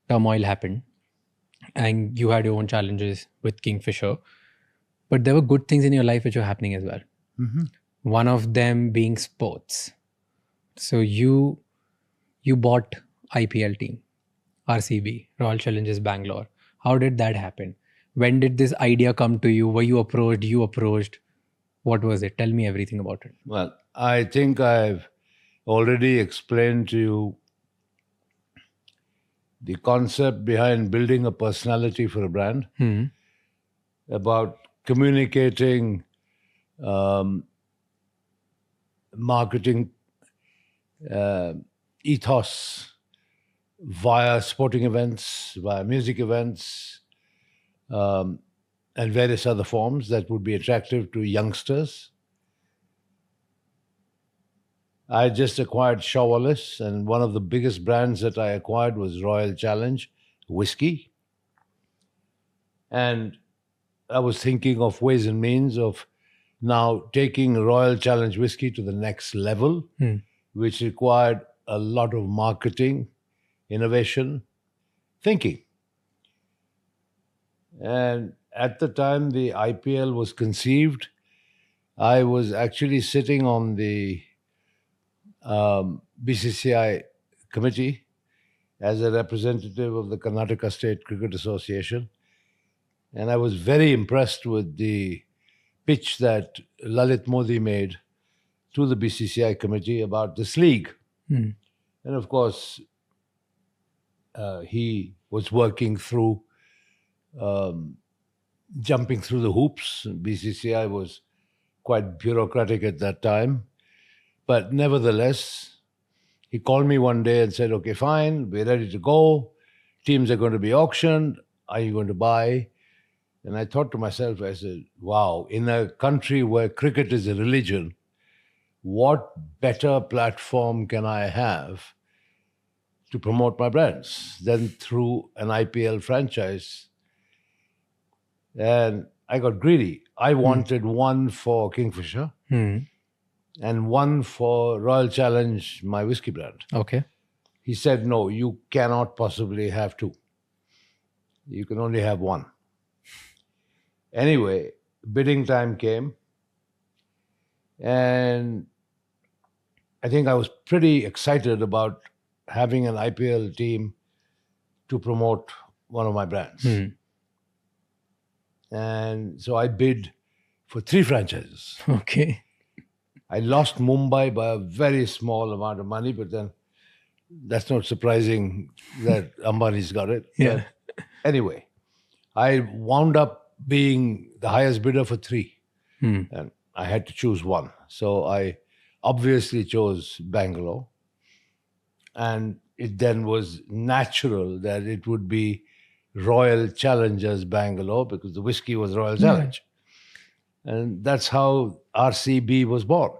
turmoil happened, and you had your own challenges with Kingfisher, but there were good things in your life which were happening as well. One of them being sports. So you bought IPL team, RCB, Royal Challengers Bangalore. How did that happen? When did this idea come to you? Were you approached? You approached? What was it? Tell me everything about it. Well, I think I've already explained to you the concept behind building a personality for a brand, about communicating marketing ethos via sporting events, via music events, and various other forms that would be attractive to youngsters. I just acquired Shaw Wallace, and one of the biggest brands that I acquired was Royal Challenge whiskey. And I was thinking of ways and means of now taking Royal Challenge whiskey to the next level, which required a lot of marketing, innovation, thinking. And at the time the IPL was conceived, I was actually sitting on the BCCI committee as a representative of the Karnataka State Cricket Association. And I was very impressed with the pitch that Lalit Modi made to the BCCI committee about this league. And of course, he was working through jumping through the hoops. BCCI was quite bureaucratic at that time. But nevertheless, he called me one day and said, okay, fine, we're ready to go. Teams are going to be auctioned. Are you going to buy? And I thought to myself, I said, wow, in a country where cricket is a religion, what better platform can I have to promote my brands than through an IPL franchise? And I got greedy. I wanted one for Kingfisher and one for Royal Challenge, my whiskey brand. Okay. He said, no, you cannot possibly have two. You can only have one. Anyway, bidding time came. And I think I was pretty excited about having an IPL team to promote one of my brands. And so I bid for 3 franchises. Okay. I lost Mumbai by a very small amount of money, but then that's not surprising that Ambani's got it. Yeah. But anyway, I wound up being the highest bidder for 3. And I had to choose one. So I obviously chose Bangalore. And it then was natural that it would be Royal Challengers Bangalore because the whiskey was Royal Challenge. And that's how RCB was born.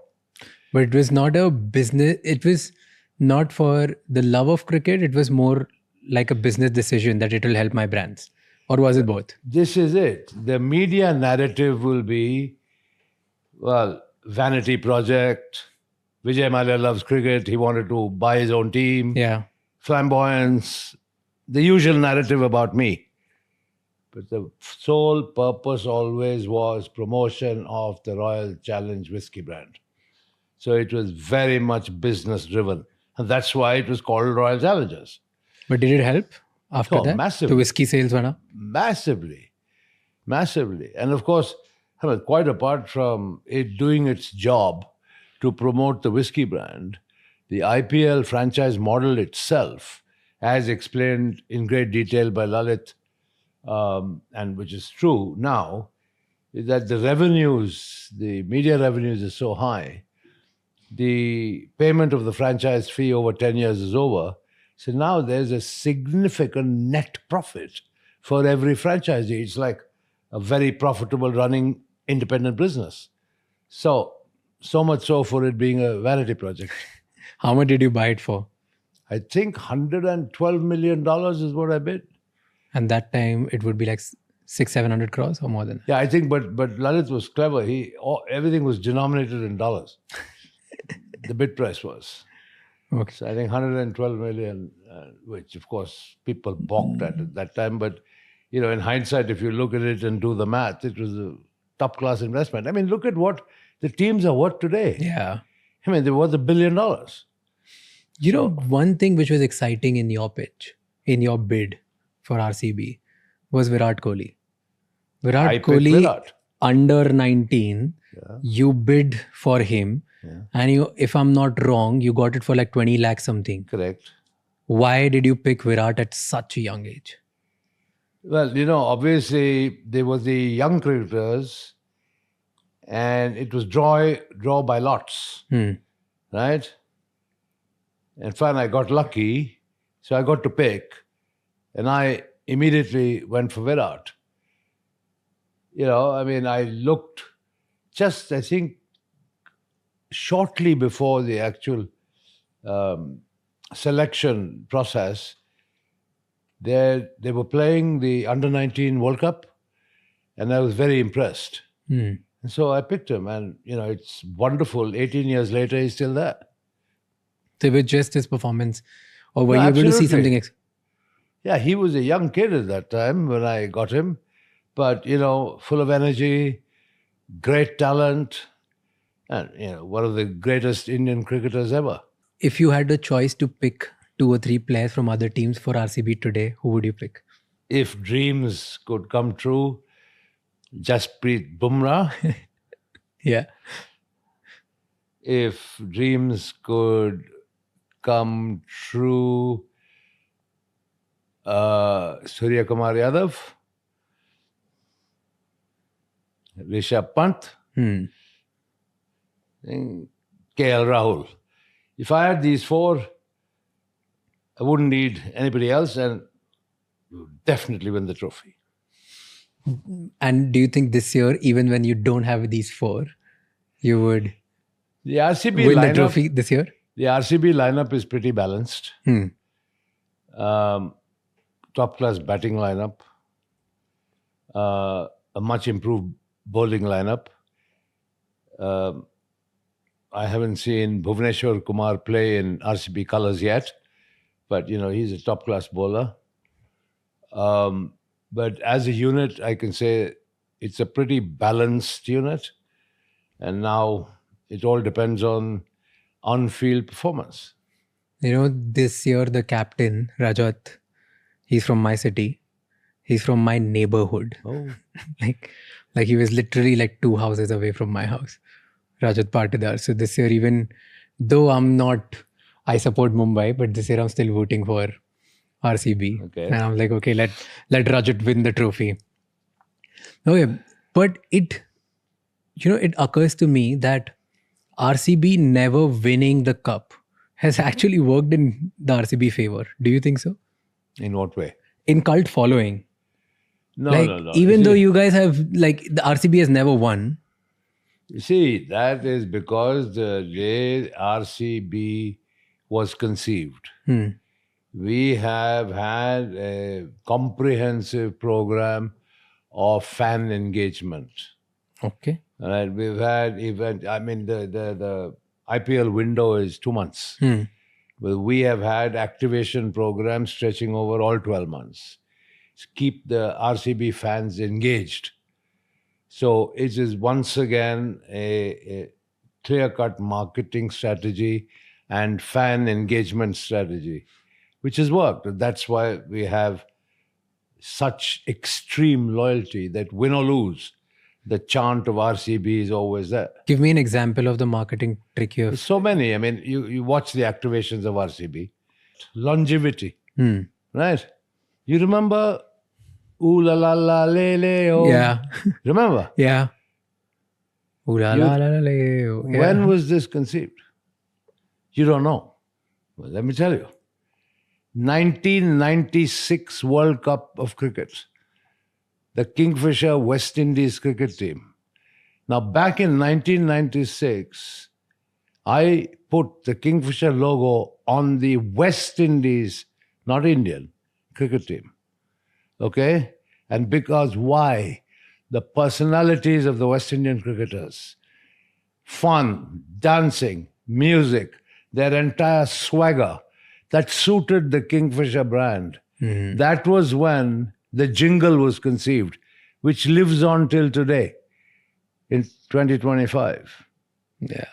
But it was not a business. It was not for the love of cricket. It was more like a business decision that it will help my brands. Or was it both? This is it. The media narrative will be, well, vanity project. Vijay Mallya loves cricket. He wanted to buy his own team. Yeah. Flamboyance. The usual narrative about me. But the sole purpose always was promotion of the Royal Challenge whiskey brand. So it was very much business driven. And that's why it was called Royal Challengers. But did it help after Oh, that? massively. The whiskey sales went up? Massively. Massively. And of course, I mean, quite apart from it doing its job to promote the whiskey brand, the IPL franchise model itself, as explained in great detail by Lalit, and which is true now, is that the revenues, the media revenues are so high, the payment of the franchise fee over 10 years is over. So now there's a significant net profit for every franchisee. It's like a very profitable running independent business. So much so for it being a vanity project. How much did you buy it for? I think $112 million is what I bid. And that time it would be like 600-700 crores or more than that. Yeah, I think, but Lalit was clever. Everything was denominated in dollars. The bid price was. Okay. So I think 112 million, which of course people balked at that time. But, you know, in hindsight, if you look at it and do the math, it was a top class investment. I mean, look at what the teams are worth today. Yeah. I mean, they're worth $1 billion. You know, one thing which was exciting in your pitch, in your bid for RCB was Virat Kohli. I Virat picked Kohli, Virat. under 19, Yeah. you bid for him. Yeah. And you, if I'm not wrong, you got it for like 20 lakhs something. Correct. Why did you pick Virat at such a young age? Well, you know, obviously there were the young cricketers, and it was draw by lots, right? And fine, I got lucky, so I got to pick, and I immediately went for Virat. You know, I mean, I looked just, I think, shortly before the actual selection process. They were playing the Under-19 World Cup, and I was very impressed. And so I picked him, and, you know, it's wonderful. 18 years later, he's still there. So with just his performance, or were No, you able to see absolutely. something? Yeah, he was a young kid at that time when I got him, but, you know, full of energy, great talent, and, you know, one of the greatest Indian cricketers ever. If you had the choice to pick 2 or 3 players from other teams for RCB today, who would you pick? If dreams could come true, Jasprit Bumrah. Yeah. If dreams could come true, Surya Kumar Yadav, Rishabh Pant, and KL Rahul. If I had these 4, I wouldn't need anybody else, and would definitely win the trophy. And do you think this year, even when you don't have these 4, you would The RCB win the lineup, trophy this year? the RCB lineup is pretty balanced. Top class batting lineup, a much improved bowling lineup. I haven't seen Bhuvneshwar Kumar play in RCB colours yet, but, you know, he's a top class bowler. But as a unit, I can say it's a pretty balanced unit. And now it all depends on on-field performance. You know, this year the captain, Rajat, he's from my city. He's from my neighborhood. Oh, like he was literally like 2 houses away from my house. Rajat Patidar. So this year, even though I support Mumbai, but this year I'm still voting for RCB. Okay. And I'm like, okay, let Rajat win the trophy. Okay, but it occurs to me that RCB never winning the cup has actually worked in the RCB favor. Do you think so? in what way? In cult following. No, like, no. Even You though see- you guys have, like, the RCB has never won. You see, that is because the day RCB was conceived. Hmm. We have had a comprehensive program of fan engagement. Okay. Right? We've had event. I mean, the IPL window is 2 months. Well, we have had activation programs stretching over all 12 months to keep the RCB fans engaged. So it is once again a clear-cut marketing strategy and fan engagement strategy, which has worked. That's why we have such extreme loyalty that win or lose, the chant of RCB is always there. Give me an example of the marketing trick you There's have. so many. I mean, you watch the activations of RCB. Longevity, right? You remember Ooh la la la le le oh? Yeah. Remember? Yeah. Ooh la la la la la. Yeah. When was this conceived? You don't know. Well, let me tell you. 1996 World Cup of cricket. The Kingfisher West Indies cricket team. Now, back in 1996, I put the Kingfisher logo on the West Indies, not Indian, cricket team. Okay? And because why? The personalities of the West Indian cricketers. Fun, dancing, music, their entire swagger that suited the Kingfisher brand. That was when the jingle was conceived, which lives on till today in 2025. Yeah.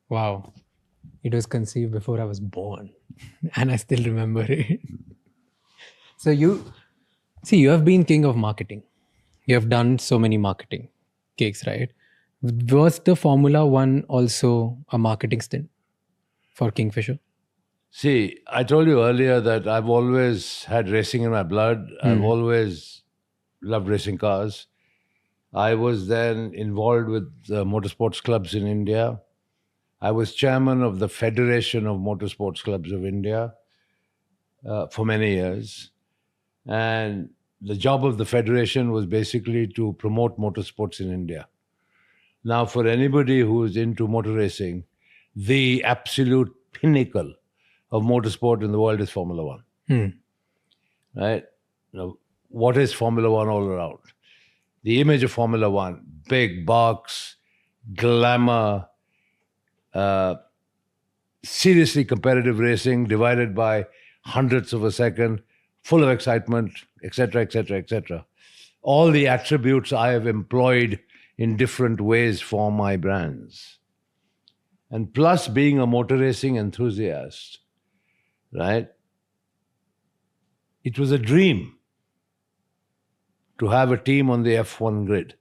Wow. It was conceived before I was born. And I still remember it. So you have been king of marketing. You have done so many marketing gigs, right? Was the Formula One also a marketing stint for Kingfisher? See, I told you earlier that I've always had racing in my blood. I've always loved racing cars. I was then involved with the motorsports clubs in India. I was chairman of the Federation of Motorsports Clubs of India for many years. And the job of the Federation was basically to promote motorsports in India. Now, for anybody who is into motor racing, the absolute pinnacle of motorsport in the world is Formula One. Right? Now, what is Formula One all around? The image of Formula One, big box, glamour, seriously competitive racing divided by hundredths of a second, full of excitement, etc., etc., etc. All the attributes I have employed in different ways for my brands. And plus being a motor racing enthusiast, right? It was a dream to have a team on the F1 grid.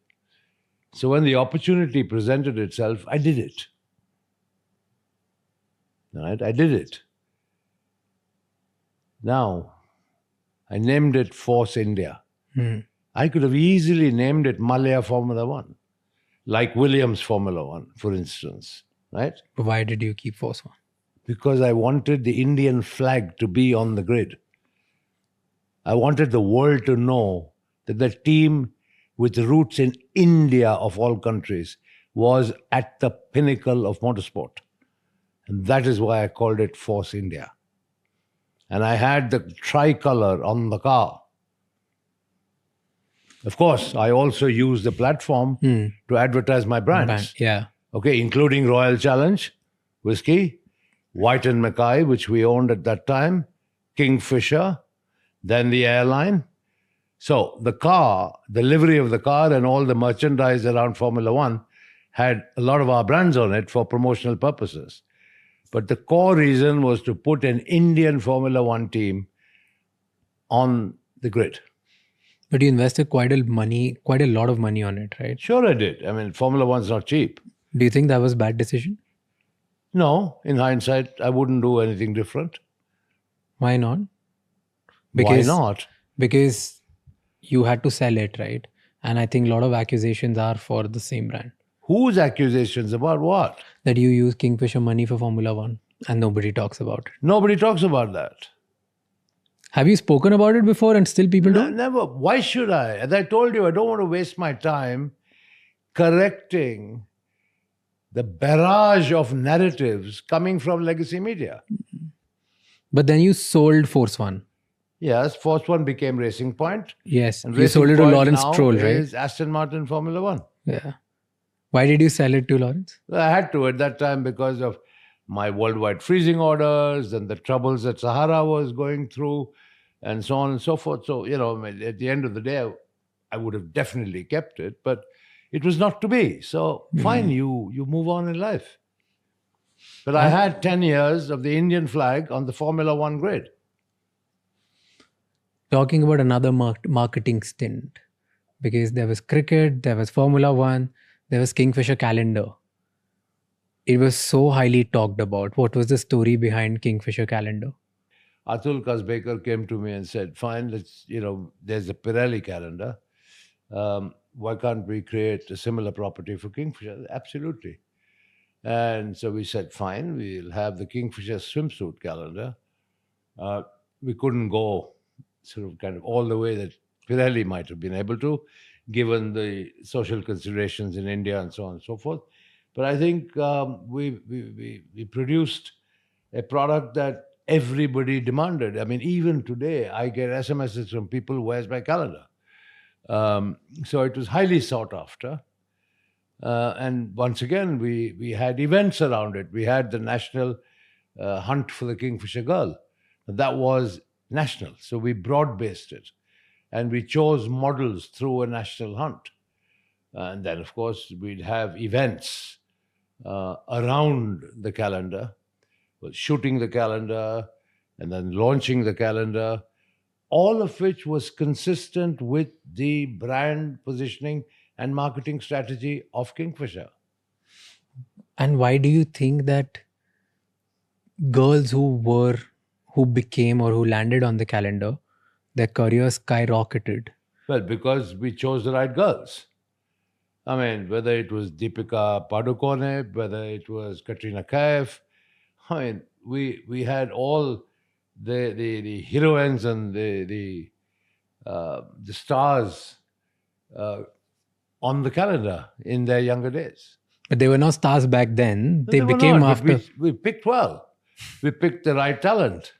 So when the opportunity presented itself, I did it. Right? I did it. Now, I named it Force India. I could have easily named it Mallya Formula One, like Williams Formula One, for instance. Right? Why did you keep Force One? Because I wanted the Indian flag to be on the grid. I wanted the world to know that the team with roots in India of all countries was at the pinnacle of motorsport. And that is why I called it Force India. And I had the tricolor on the car. Of course, I also used the platform to advertise my brands. Yeah. Okay, including Royal Challenge, whiskey, White and Mackay, which we owned at that time, Kingfisher, then the airline. So the car, the livery of the car and all the merchandise around Formula One had a lot of our brands on it for promotional purposes. But the core reason was to put an Indian Formula One team on the grid. But you invested quite a lot of money on it, right? Sure I did. I mean, Formula One's not cheap. Do you think that was a bad decision? No, in hindsight, I wouldn't do anything different. Why not? Why not? Because you had to sell it, right? And I think a lot of accusations are for the same brand. Whose accusations about what? That you use Kingfisher money for Formula One and nobody talks about it. Nobody talks about that. Have you spoken about it before and still people don't? Never. Why should I? As I told you, I don't want to waste my time correcting the barrage of narratives coming from legacy media. But then you sold Force One. Yes, Force One became Racing Point. Yes. And You Racing sold it to Point Lawrence now Stroll, right? is Aston Martin Formula One. Yeah. Why did you sell it to Lawrence? I had to at that time because of my worldwide freezing orders and the troubles that Sahara was going through and so on and so forth. So, at the end of the day, I would have definitely kept it, but it was not to be. So fine, you move on in life. But I had 10 years of the Indian flag on the Formula One grid. Talking about another marketing stint, because there was cricket, there was Formula One, there was Kingfisher calendar. It was so highly talked about. What was the story behind Kingfisher calendar? Atul Kasbekar came to me and said, fine, there's a Pirelli calendar. Why can't we create a similar property for Kingfisher? Absolutely. And so we said, fine, we'll have the Kingfisher swimsuit calendar. We couldn't go sort of kind of all the way that Pirelli might have been able to, given the social considerations in India and so on and so forth. But I think we produced a product that everybody demanded. I mean, even today, I get SMSs from people, where's my calendar? So it was highly sought after. And once again, we had events around it. We had the national hunt for the Kingfisher girl. That was national. So we broad-based it. And we chose models through a national hunt. And then, of course, we'd have events around the calendar, shooting the calendar, and then launching the calendar, all of which was consistent with the brand positioning and marketing strategy of Kingfisher. And why do you think that girls who became or who landed on the calendar, their careers skyrocketed? Well, because we chose the right girls. I mean, whether it was Deepika Padukone, whether it was Katrina Kaif, I mean, we had all the heroines and the stars on the calendar in their younger days. But they were not stars back then. No, They were became not, after. but we picked well. We picked the right talent.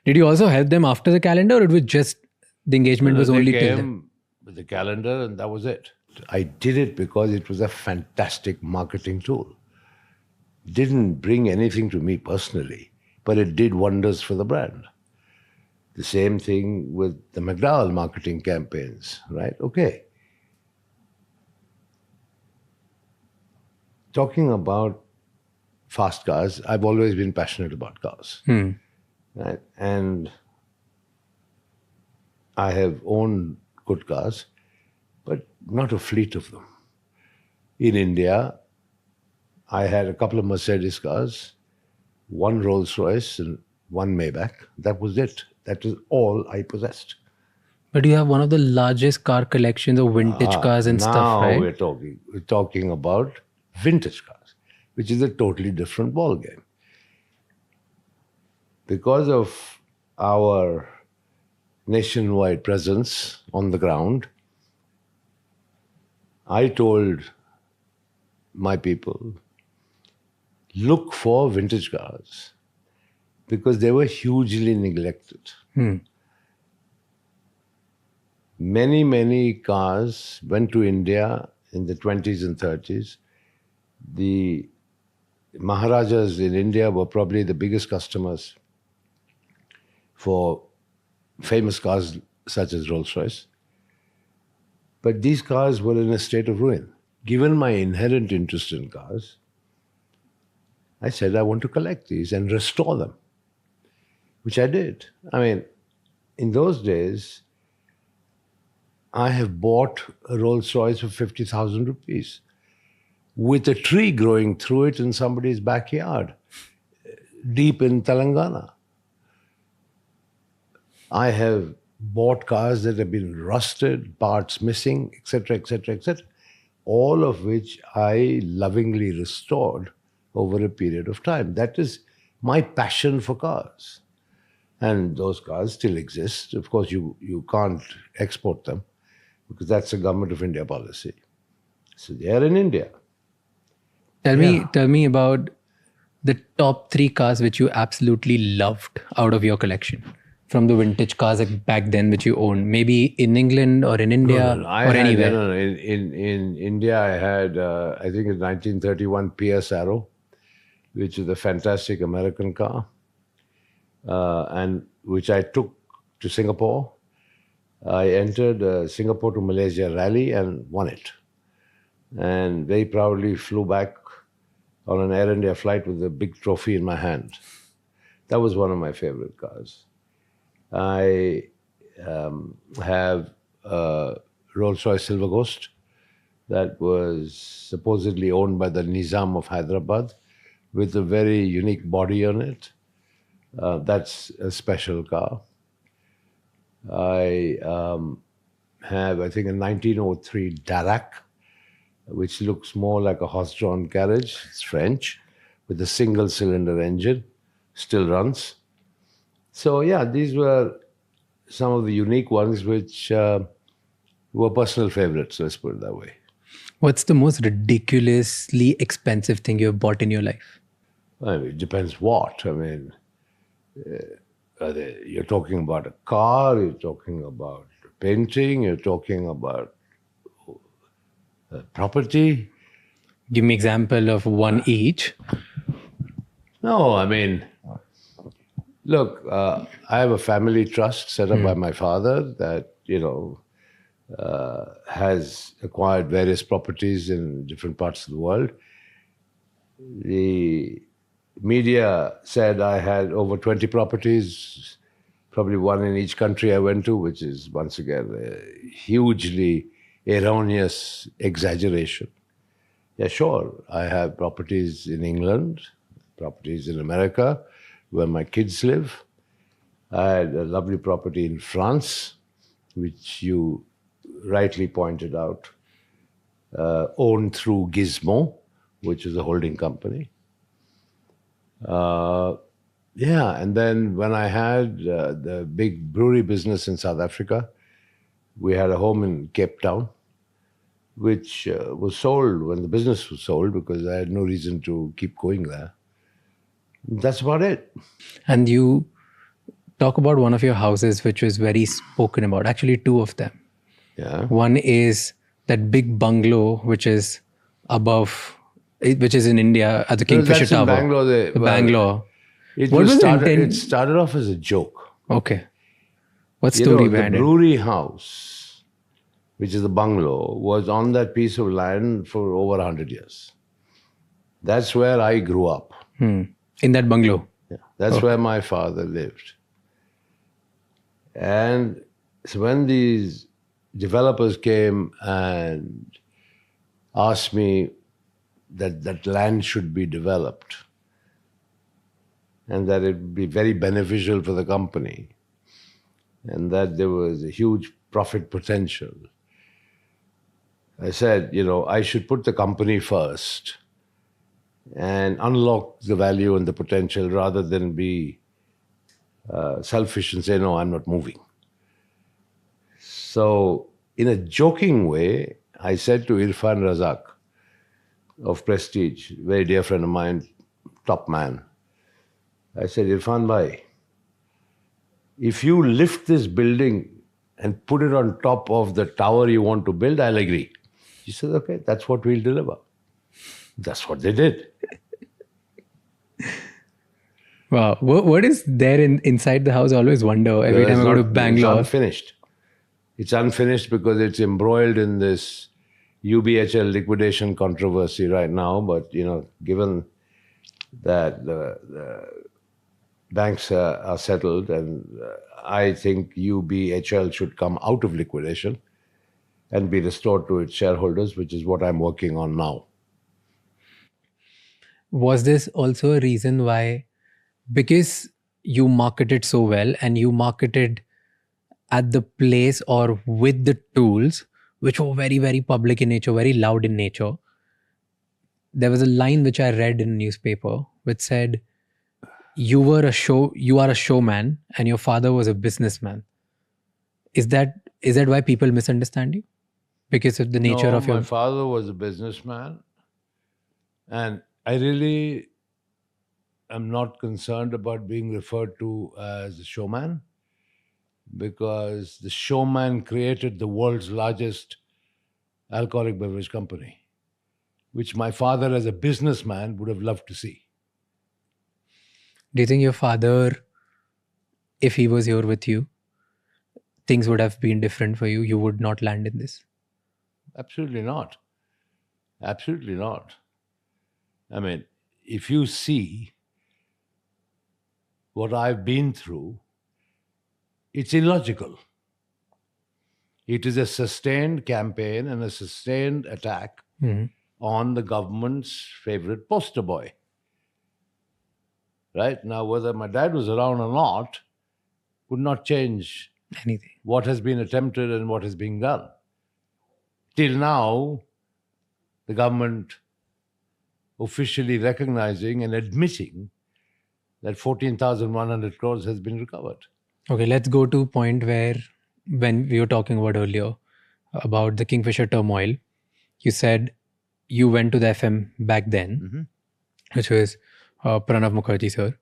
Did you also help them after the calendar, or it was just the engagement was They only till then? came with the calendar and that was it. I did it because it was a fantastic marketing tool. Didn't bring anything to me personally, but it did wonders for the brand. The same thing with the McDowell marketing campaigns, right? Okay. Talking about fast cars, I've always been passionate about cars. Right? And I have owned good cars, but not a fleet of them. In India, I had a couple of Mercedes cars, one Rolls-Royce and one Maybach. That was it. That was all I possessed. But you have one of the largest car collections of vintage cars and stuff, right? Now we're talking about vintage cars, which is a totally different ballgame. Because of our nationwide presence on the ground, I told my people, look for vintage cars because they were hugely neglected. Many, many cars went to India in the 20s and 30s. The Maharajas in India were probably the biggest customers for famous cars such as Rolls-Royce. But these cars were in a state of ruin. Given my inherent interest in cars, I said I want to collect these and restore them, which I did. I mean, in those days, I have bought a Rolls-Royce for 50,000 rupees with a tree growing through it in somebody's backyard, deep in Telangana. I have bought cars that have been rusted, parts missing, etc., etc., etc., all of which I lovingly restored over a period of time. That is my passion for cars. And those cars still exist. Of course, you can't export them because that's a Government of India policy. So they are in India. Tell me about the top 3 cars which you absolutely loved out of your collection from the vintage cars back then which you owned, maybe in England or in India or anywhere. In India, I had, I think it's 1931 PS Arrow, which is a fantastic American car, and which I took to Singapore. I entered Singapore to Malaysia rally and won it. And very proudly flew back on an Air India flight with a big trophy in my hand. That was one of my favorite cars. I have a Rolls-Royce Silver Ghost that was supposedly owned by the Nizam of Hyderabad with a very unique body on it. That's a special car. I have, I think, a 1903 Darracq, which looks more like a horse-drawn carriage. It's French, with a single-cylinder engine, still runs. So yeah, these were some of the unique ones which were personal favorites, let's put it that way. What's the most ridiculously expensive thing you've bought in your life? I mean, it depends what. I mean, you're talking about a car, you're talking about painting, you're talking about property. Give me example of one each. No, I mean, look, I have a family trust set up by my father that, has acquired various properties in different parts of the world. The media said I had over 20 properties, probably one in each country I went to, which is, once again, a hugely erroneous exaggeration. Yeah, sure, I have properties in England, properties in America, where my kids live. I had a lovely property in France, which you rightly pointed out, owned through Gizmo, which is a holding company. And then when I had the big brewery business in South Africa, we had a home in Cape Town, which was sold when the business was sold because I had no reason to keep going there. That's about it. And you talk about one of your houses which was very spoken about, actually 2 of them. Yeah. One is that big bungalow which is above, which is in India at the Kingfisher That's in Tower. Bangalore. Bangalore. It What was the It intent? started off as a joke. Okay. What story The behind it? brewery house, which is the bungalow, was on that piece of land for over 100 years. That's where I grew up. In that bungalow. Yeah, that's where my father lived. And so when these developers came and asked me that land should be developed and that it would be very beneficial for the company and that there was a huge profit potential, I said, I should put the company first and unlock the value and the potential rather than be selfish and say, no, I'm not moving. So in a joking way, I said to Irfan Razak of Prestige, very dear friend of mine, top man, I said, Irfan bhai, if you lift this building and put it on top of the tower you want to build, I'll agree. He said, okay, that's what we'll deliver. That's what they did. Wow. What is there inside the house? I always wonder every time I go to Bangalore. It's unfinished. It's unfinished because it's embroiled in this UBHL liquidation controversy right now. But, given that the banks are settled, and I think UBHL should come out of liquidation and be restored to its shareholders, which is what I'm working on now. Was this also a reason why, because you marketed so well and you marketed at the place or with the tools which were very, very public in nature, very loud in nature, there was a line which I read in a newspaper which said, you are a showman and your father was a businessman. Is that why people misunderstand you? Because of the nature of your... My father was a businessman. And I really am not concerned about being referred to as a showman, because the showman created the world's largest alcoholic beverage company, which my father, as a businessman, would have loved to see. Do you think your father, if he was here with you, things would have been different for you? You would not land in this? Absolutely not. Absolutely not. I mean, if you see what I've been through, it's illogical. It is a sustained campaign and a sustained attack on the government's favorite poster boy. Right? Now, whether my dad was around or not would not change Anything. what has been attempted and what is being done. Till now, the government officially recognizing and admitting that 14,100 crores has been recovered. Okay, let's go to point where, when we were talking about earlier about the Kingfisher turmoil, you said you went to the FM back then, which was Pranav Mukherjee sir.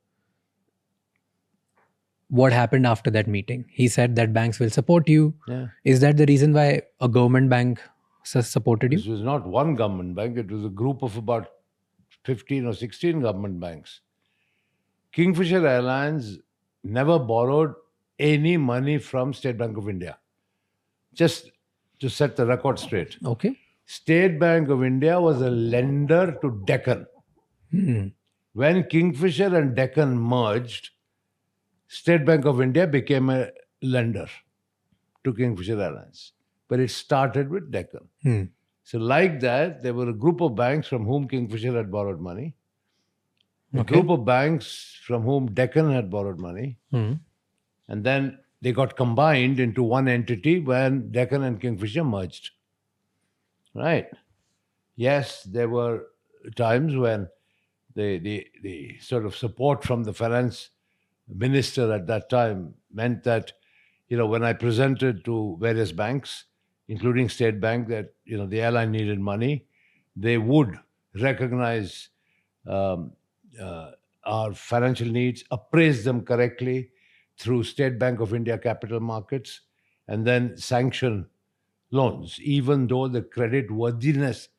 What happened after that meeting? He said that banks will support you. Yeah. Is that the reason why a government bank supported you? This was not one government bank, it was a group of about 15 or 16 government banks. Kingfisher Airlines never borrowed any money from State Bank of India. Just to set the record straight. Okay. State Bank of India was a lender to Deccan. When Kingfisher and Deccan merged, State Bank of India became a lender to Kingfisher Airlines. But it started with Deccan. So like that, there were a group of banks from whom Kingfisher had borrowed money, a group of banks from whom Deccan had borrowed money, and then they got combined into one entity when Deccan and Kingfisher merged. Right? Yes, there were times when the sort of support from the finance minister at that time meant that, when I presented to various banks, including State Bank, that, the airline needed money, they would recognize our financial needs, appraise them correctly through State Bank of India capital markets, and then sanction loans, even though the credit worthiness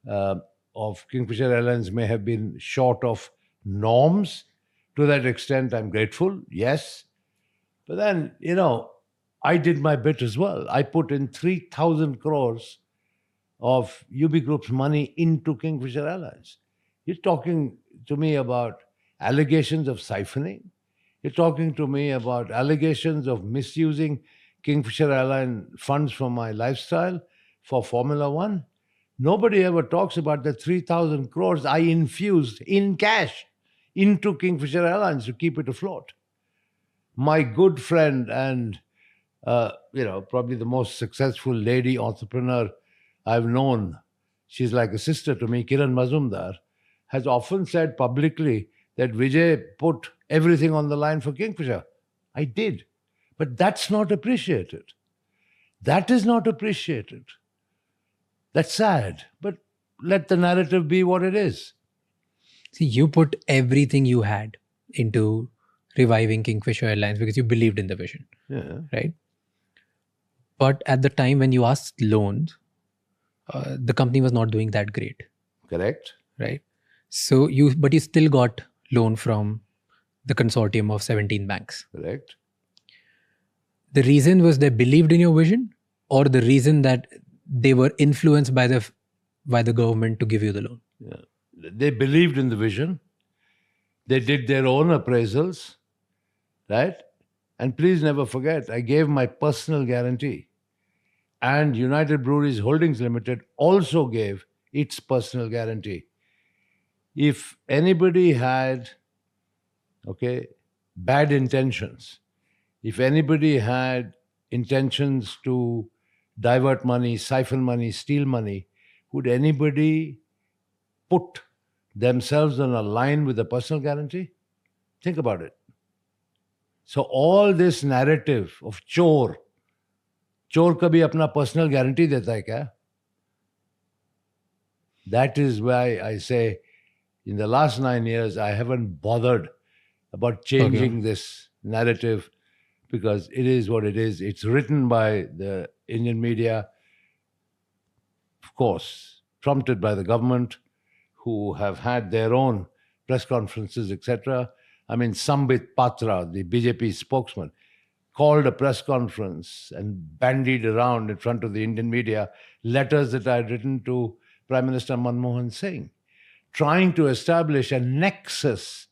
of Kingfisher Airlines may have been short of norms. To that extent, I'm grateful, yes. But then, I did my bit as well. I put in 3,000 crores of UB Group's money into Kingfisher Airlines. You're talking to me about allegations of siphoning. You're talking to me about allegations of misusing Kingfisher Airline funds from my lifestyle for Formula One. Nobody ever talks about the 3,000 crores I infused in cash into Kingfisher Airlines to keep it afloat. My good friend and, probably the most successful lady entrepreneur I've known, she's like a sister to me, Kiran Mazumdar, has often said publicly that Vijay put everything on the line for Kingfisher. I did. But that's not appreciated. That is not appreciated. That's sad. But let the narrative be what it is. See, you put everything you had into reviving Kingfisher Airlines because you believed in the vision. Yeah. Right? But at the time when you asked loans, the company was not doing that great. Correct. Right? So you still got loan from the consortium of 17 banks. Correct. The reason was they believed in your vision, or the reason that they were influenced by the government to give you the loan? Yeah. They believed in the vision. They did their own appraisals, right? And please never forget, I gave my personal guarantee. And United Breweries Holdings Limited also gave its personal guarantee. If anybody had, bad intentions, if anybody had intentions to divert money, siphon money, steal money, would anybody put themselves on a line with a personal guarantee? Think about it. So all this narrative of चोर कभी अपना personal guarantee देता है क्या? That is why I say in the last 9 years, I haven't bothered about changing this narrative because it is what it is. It's written by the Indian media, of course, prompted by the government, who have had their own press conferences, etc. I mean, Sambit Patra, the BJP spokesman, called a press conference and bandied around in front of the Indian media letters that I had written to Prime Minister Manmohan Singh, trying to establish a nexus,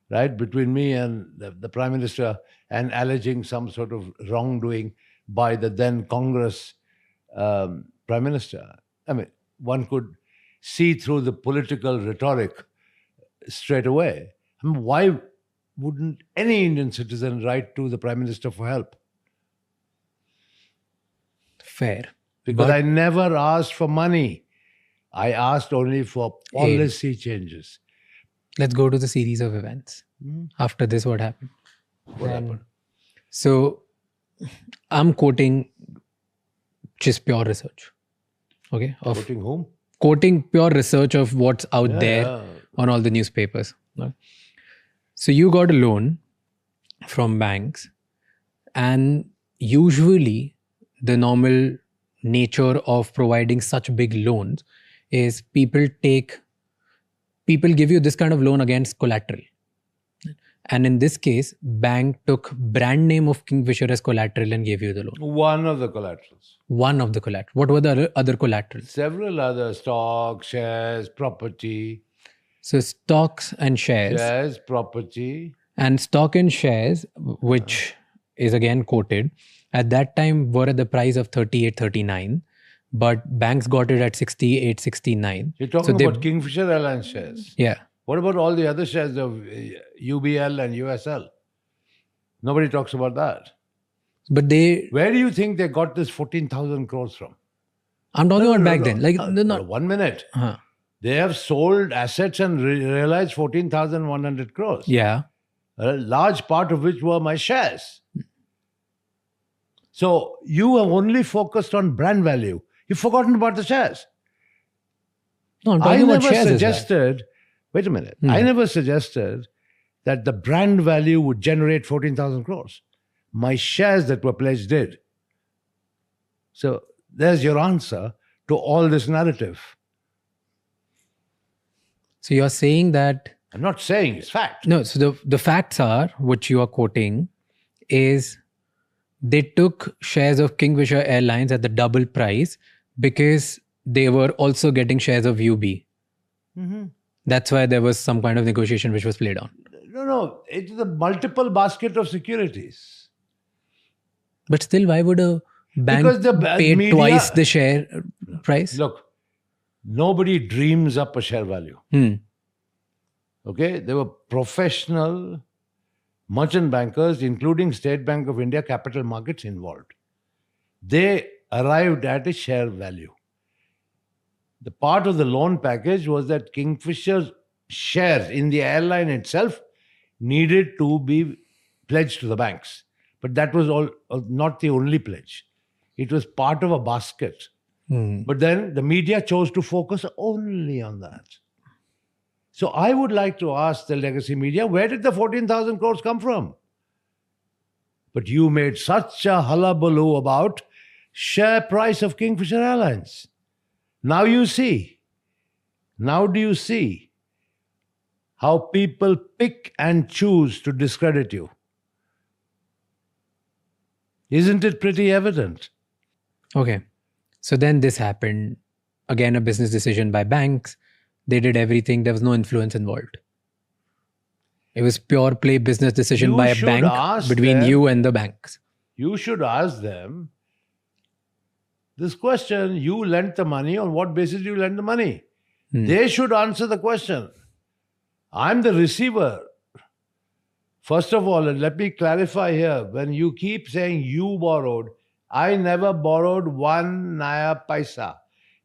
right, between me and the Prime Minister and alleging some sort of wrongdoing by the then Congress Prime Minister. I mean, one could see through the political rhetoric straight away. I mean, why wouldn't any Indian citizen write to the Prime Minister for help? Fair. Because But- I never asked for money. I asked only for policy changes. Let's go to the series of events. After this, what happened? What happened? So, I'm quoting just pure research. Okay? Of Voting whom? quoting pure research of what's out there Yeah. on all the newspapers. No? So you got a loan from banks, and usually the normal nature of providing such big loans is people give you this kind of loan against collateral. And in this case, bank took brand name of Kingfisher as collateral and gave you the loan. One of the collaterals. One of the collateral. What were the other collaterals? Several other stocks, shares, property, So stocks and shares. shares, property. And stock and shares, which is again quoted, at that time were at the price of 38, 39, but banks got it at 68, 69. You're talking about Kingfisher Airlines shares. Yeah. What about all the other shares of UBL and USL? Nobody talks about that. But Where do you think they got this 14,000 crores from? I'm talking about back then. Like, they're No, not. 1 minute. Huh. They have sold assets and realized 14,100 crores. Yeah. A large part of which were my shares. So you have only focused on brand value. You've forgotten about the shares. No, I'm I talking about never shares. suggested, wait a minute, I never suggested that the brand value would generate 14,000 crores. My shares that were pledged did. So there's your answer to all this narrative. So you're saying that. I'm not saying it's fact. No, so the facts are, which you are quoting, is they took shares of Kingfisher Airlines at the double price because they were also getting shares of UB. That's why there was some kind of negotiation which was played on. No, it's a multiple basket of securities. But still, why would a bank Because the pay media- twice the share price? Look, nobody dreams up a share value. Okay, there were professional merchant bankers, including State Bank of India capital markets involved. They arrived at a share value. The part of the loan package was that Kingfisher's shares in the airline itself needed to be pledged to the banks. But that was all not the only pledge. It was part of a basket. But then the media chose to focus only on that. So I would like to ask the legacy media, where did the 14,000 crores come from? But you made such a hullabaloo about share price of Kingfisher Airlines. Now you see. Now do you see how people pick and choose to discredit you? Isn't it pretty evident? Okay. So then this happened. Again, a business decision by banks. They did everything. There was no influence involved. It was pure play business decision You by a should bank ask between them- you and the banks. You should ask them this question: you lent the money, on what basis you lend the money? They should answer the question. I'm the receiver. First of all, and let me clarify here, when you keep saying you borrowed, I never borrowed one naya paisa.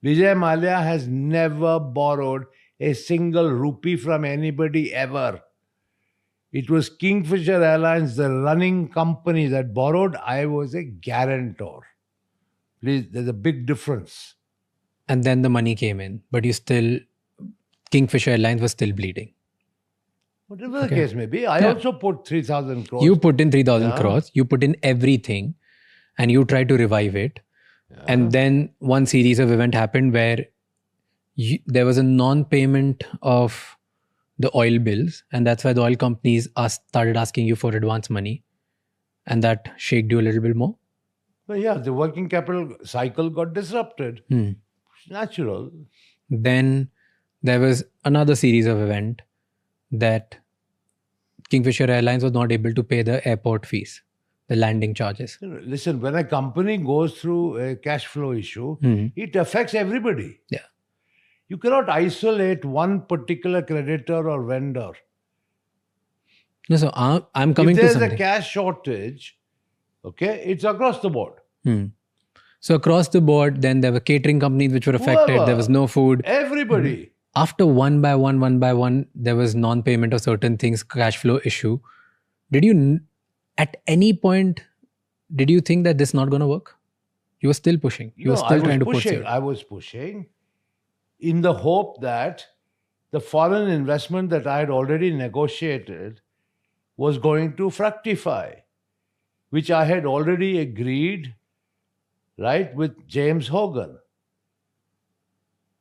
Vijay Mallya has never borrowed a single rupee from anybody ever. It was Kingfisher Airlines, the running company, that borrowed. I was a guarantor. Please, there's a big difference. And then the money came in. But you still Kingfisher Airlines was still bleeding. Whatever the case may be, I Yeah. also put 3,000 crores. You put in 3,000 Yeah. crores, you put in everything, and you tried to revive it. And then one series of events happened where there was a non-payment of the oil bills, and that's why the oil companies started asking you for advance money, and that shaked you a little bit more. But yeah, the working capital cycle got disrupted. It's natural. Then there was another series of events that Kingfisher Airlines was not able to pay the airport fees, the landing charges. Listen, when a company goes through a cash flow issue, it affects everybody. Yeah. You cannot isolate one particular creditor or vendor. No, so I'm coming If to there's something. a cash shortage, okay, it's across the board. So across the board, then there were catering companies which were affected. Whoever. There was no food. Everybody. After one by one, there was non-payment of certain things, cash flow issue. Did you, at any point, did you think that this is not going to work? You were still pushing. You were still trying to push it. I was pushing in the hope that the foreign investment that I had already negotiated was going to fructify, which I had already agreed, right, with James Hogan.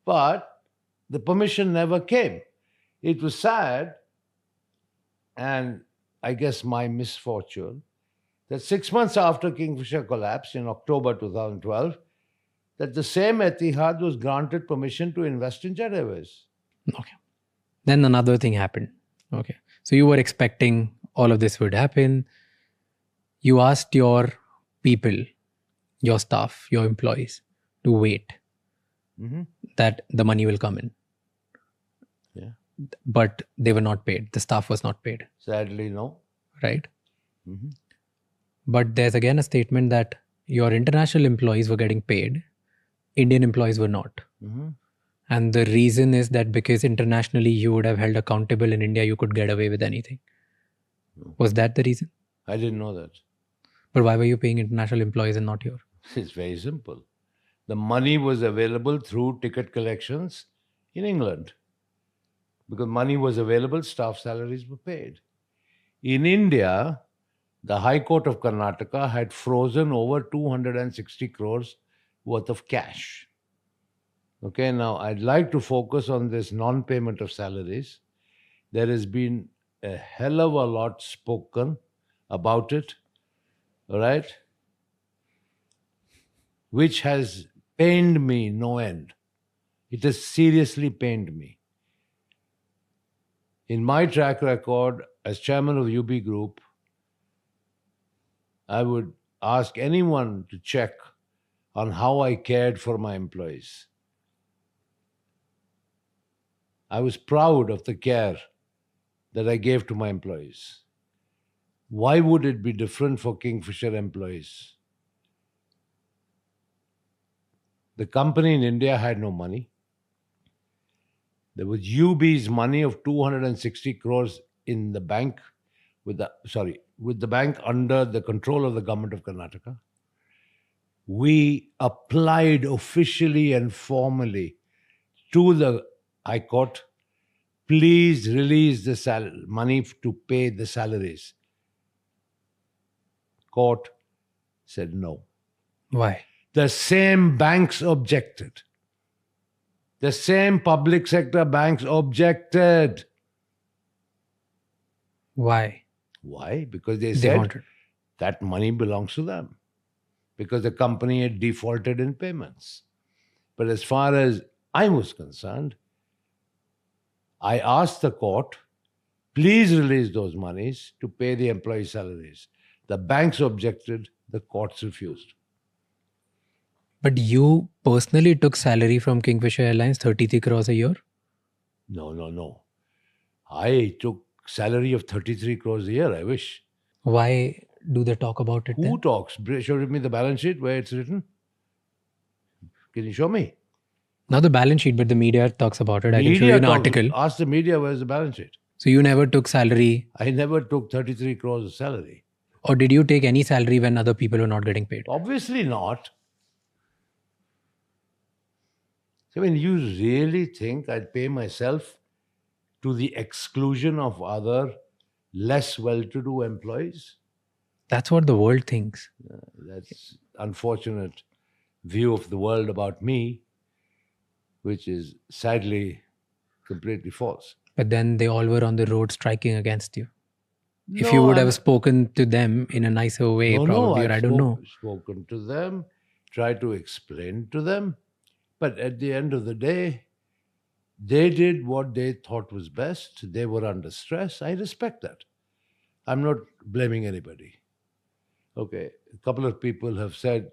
But the permission never came. It was sad, and I guess my misfortune, that 6 months after Kingfisher collapsed in October 2012, that the same Etihad was granted permission to invest in Jet Airways. Okay. Then another thing happened. Okay. So you were expecting all of this would happen. You asked your people, your staff, your employees to wait that the money will come in. Yeah. But they were not paid. The staff was not paid. Sadly, no. Right? But there's again a statement that your international employees were getting paid. Indian employees were not. And the reason is that because internationally you would have held accountable, in India you could get away with anything. Was that the reason? I didn't know that. But why were you paying international employees and not your? It's very simple. The money was available through ticket collections in England. Because money was available, staff salaries were paid. In India, the High Court of Karnataka had frozen over 260 crores worth of cash. Okay, now I'd like to focus on this non-payment of salaries. There has been a hell of a lot spoken about it, all right? Which has pained me no end. It has seriously pained me. In my track record as chairman of UB Group, I would ask anyone to check on how I cared for my employees. I was proud of the care that I gave to my employees. Why would it be different for Kingfisher employees? The company in India had no money. There was UB's money of 260 crores in the bank with the bank under the control of the government of Karnataka. We applied officially and formally to the High Court, please release the money to pay the salaries. Court said no. Why? The same banks objected. The same public sector banks objected. Why? Why? Because they They said wanted. that money belongs to them. Because the company had defaulted in payments. But as far as I was concerned, I asked the court, please release those monies to pay the employee salaries. The banks objected, the courts refused. But you personally took salary from Kingfisher Airlines, 33 crores a year? No. I took salary of 33 crores a year, I wish. Why do they talk about it Who then? talks? Show me the balance sheet where it's written. Can you show me? Not the balance sheet, but the media talks about it. I can show you an article. Ask the media where's the balance sheet. So you never took salary, I never took 33 crores of salary. or did you take any salary when other people were not getting paid? Obviously not. I mean, you really think I'd pay myself to the exclusion of other less well-to-do employees? That's what the world thinks. That's unfortunate view of the world about me, which is sadly completely false. But then they all were on the road striking against you. If you No, would I'm- have spoken to them in a nicer way, probably, or I don't know. Spoken to them, tried to explain to them, but at the end of the day, they did what they thought was best. They were under stress. I respect that. I'm not blaming anybody. Okay, a couple of people have said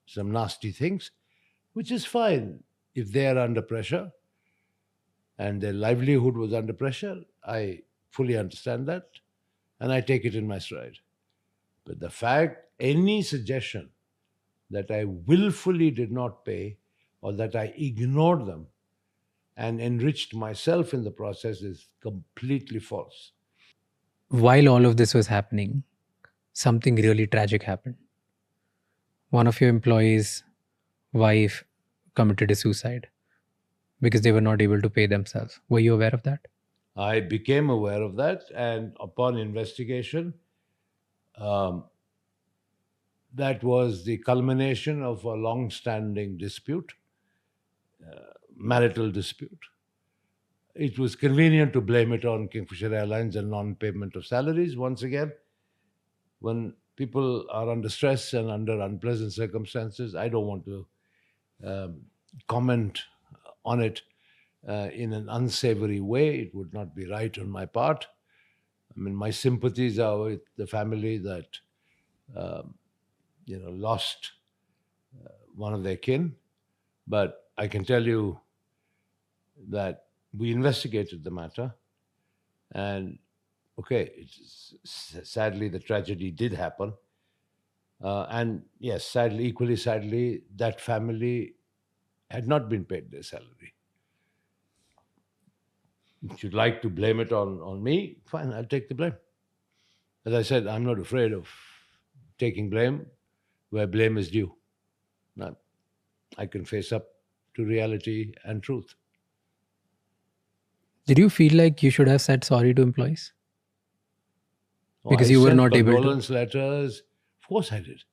some nasty things, which is fine if they are under pressure and their livelihood was under pressure. I fully understand that and I take it in my stride. But the fact, any suggestion that I willfully did not pay or that I ignored them and enriched myself in the process is completely false. While all of this was happening, something really tragic happened. One of your employees' wife committed a suicide because they were not able to pay themselves. Were you aware of that? I became aware of that, and upon investigation, that was the culmination of a long standing dispute, marital dispute. It was convenient to blame it on Kingfisher Airlines and non payment of salaries. Once again, when people are under stress and under unpleasant circumstances, I don't want to comment on it in an unsavory way. It would not be right on my part. I mean, my sympathies are with the family that lost one of their kin. But I can tell you that we investigated the matter, and sadly, the tragedy did happen. And yes, sadly, equally sadly, that family had not been paid their salary. If you'd like to blame it on me, fine, I'll take the blame. As I said, I'm not afraid of taking blame where blame is due. Now, I can face up to reality and truth. Did you feel like you should have said sorry to employees? Because I you were sent not able to. condolence letters. Of course I did.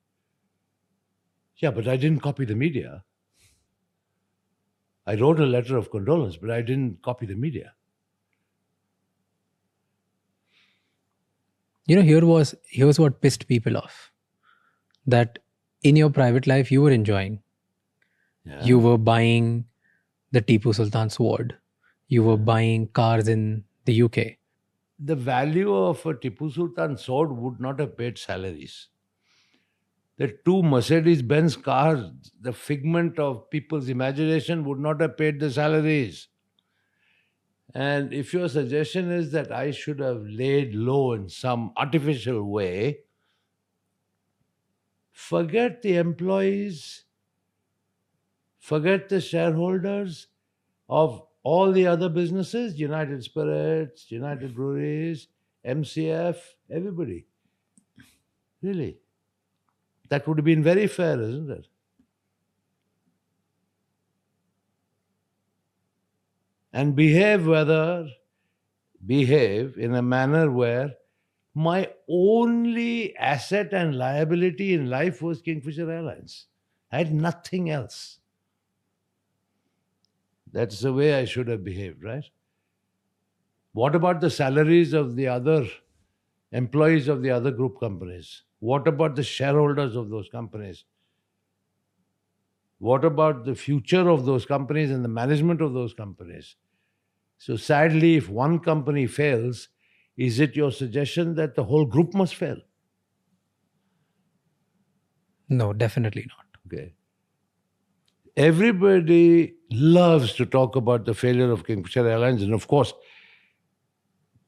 Yeah, but I didn't copy the media. I wrote a letter of condolence, but I didn't copy the media. Here's what pissed people off. That in your private life, you were enjoying. Yeah. You were buying the Tipu Sultan sword. You were buying cars in the UK. The value of a Tipu Sultan sword would not have paid salaries. The two Mercedes-Benz cars, the figment of people's imagination, would not have paid the salaries. And if your suggestion is that I should have laid low in some artificial way, forget the employees, forget the shareholders of all the other businesses, United Spirits, United Breweries, MCF, everybody. Really. That would have been very fair, isn't it? And behave in a manner where my only asset and liability in life was Kingfisher Airlines. I had nothing else. That's the way I should have behaved, right? What about the salaries of the other employees of the other group companies? What about the shareholders of those companies? What about the future of those companies and the management of those companies? So sadly, if one company fails, is it your suggestion that the whole group must fail? No, definitely not. Okay. Everybody loves to talk about the failure of Kingfisher Airlines, and of course,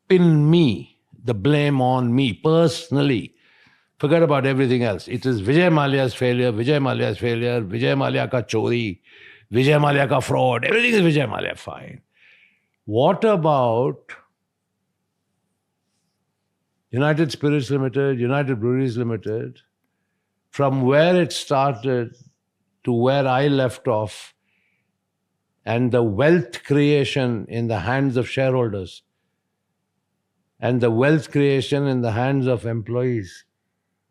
pin me, the blame on me personally. Forget about everything else. It is Vijay Mallya's failure, Vijay Mallya ka chori, Vijay Mallya ka fraud. Everything is Vijay Mallya. Fine. What about United Spirits Limited, United Breweries Limited? From where it started to where I left off, and the wealth creation in the hands of shareholders and the wealth creation in the hands of employees,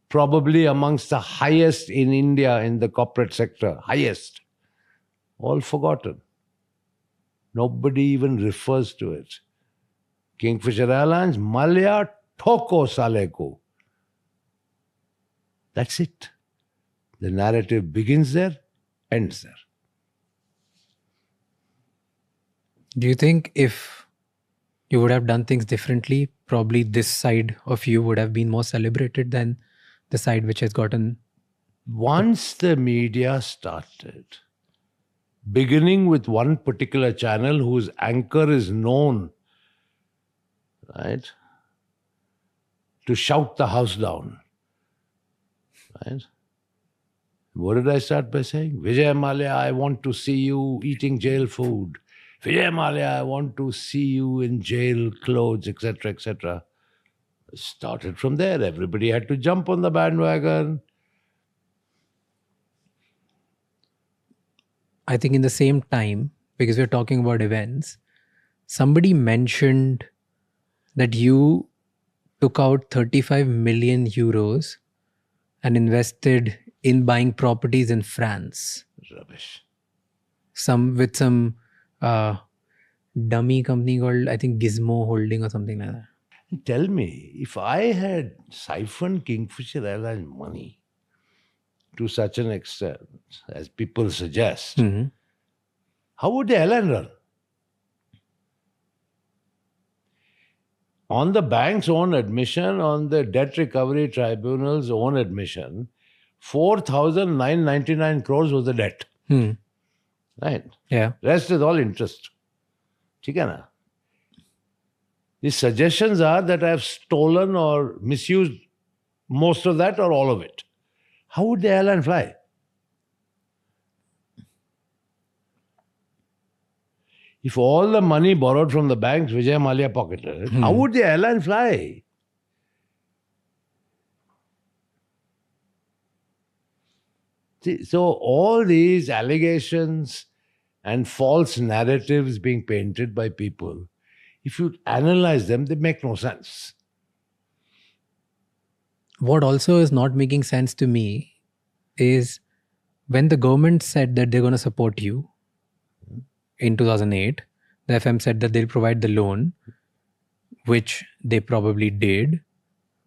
probably amongst the highest in India in the corporate sector, highest, all forgotten. Nobody even refers to it. Kingfisher Airlines, Mallya, Thoko Saleko. That's it. The narrative begins there, ends there. Do you think if you would have done things differently, probably this side of you would have been more celebrated than the side which has gotten... Once the media started, beginning with one particular channel whose anchor is known, right, to shout the house down, right? What did I start by saying? Vijay Mallya, I want to see you eating jail food. Vijay Mallya, I want to see you in jail clothes, etc., etc. Started from there. Everybody had to jump on the bandwagon. I think in the same time, because we're talking about events, somebody mentioned that you took out 35 million euros and invested in buying properties in France. Rubbish. With some dummy company called, I think, Gizmo Holding or something like that. Tell me, if I had siphoned Kingfisher Airlines money to such an extent, as people suggest, how would the airline run? On the bank's own admission, on the Debt Recovery Tribunal's own admission, 4,999 crores was the debt. Right? Yeah. Rest is all interest. ठीक है ना? The suggestions are that I have stolen or misused most of that or all of it. How would the airline fly? If all the money borrowed from the banks Vijay Mallya pocketed, how would the airline fly? See, so all these allegations and false narratives being painted by people, if you analyze them, they make no sense. What also is not making sense to me is when the government said that they're going to support you in 2008, the FM said that they'll provide the loan, which they probably did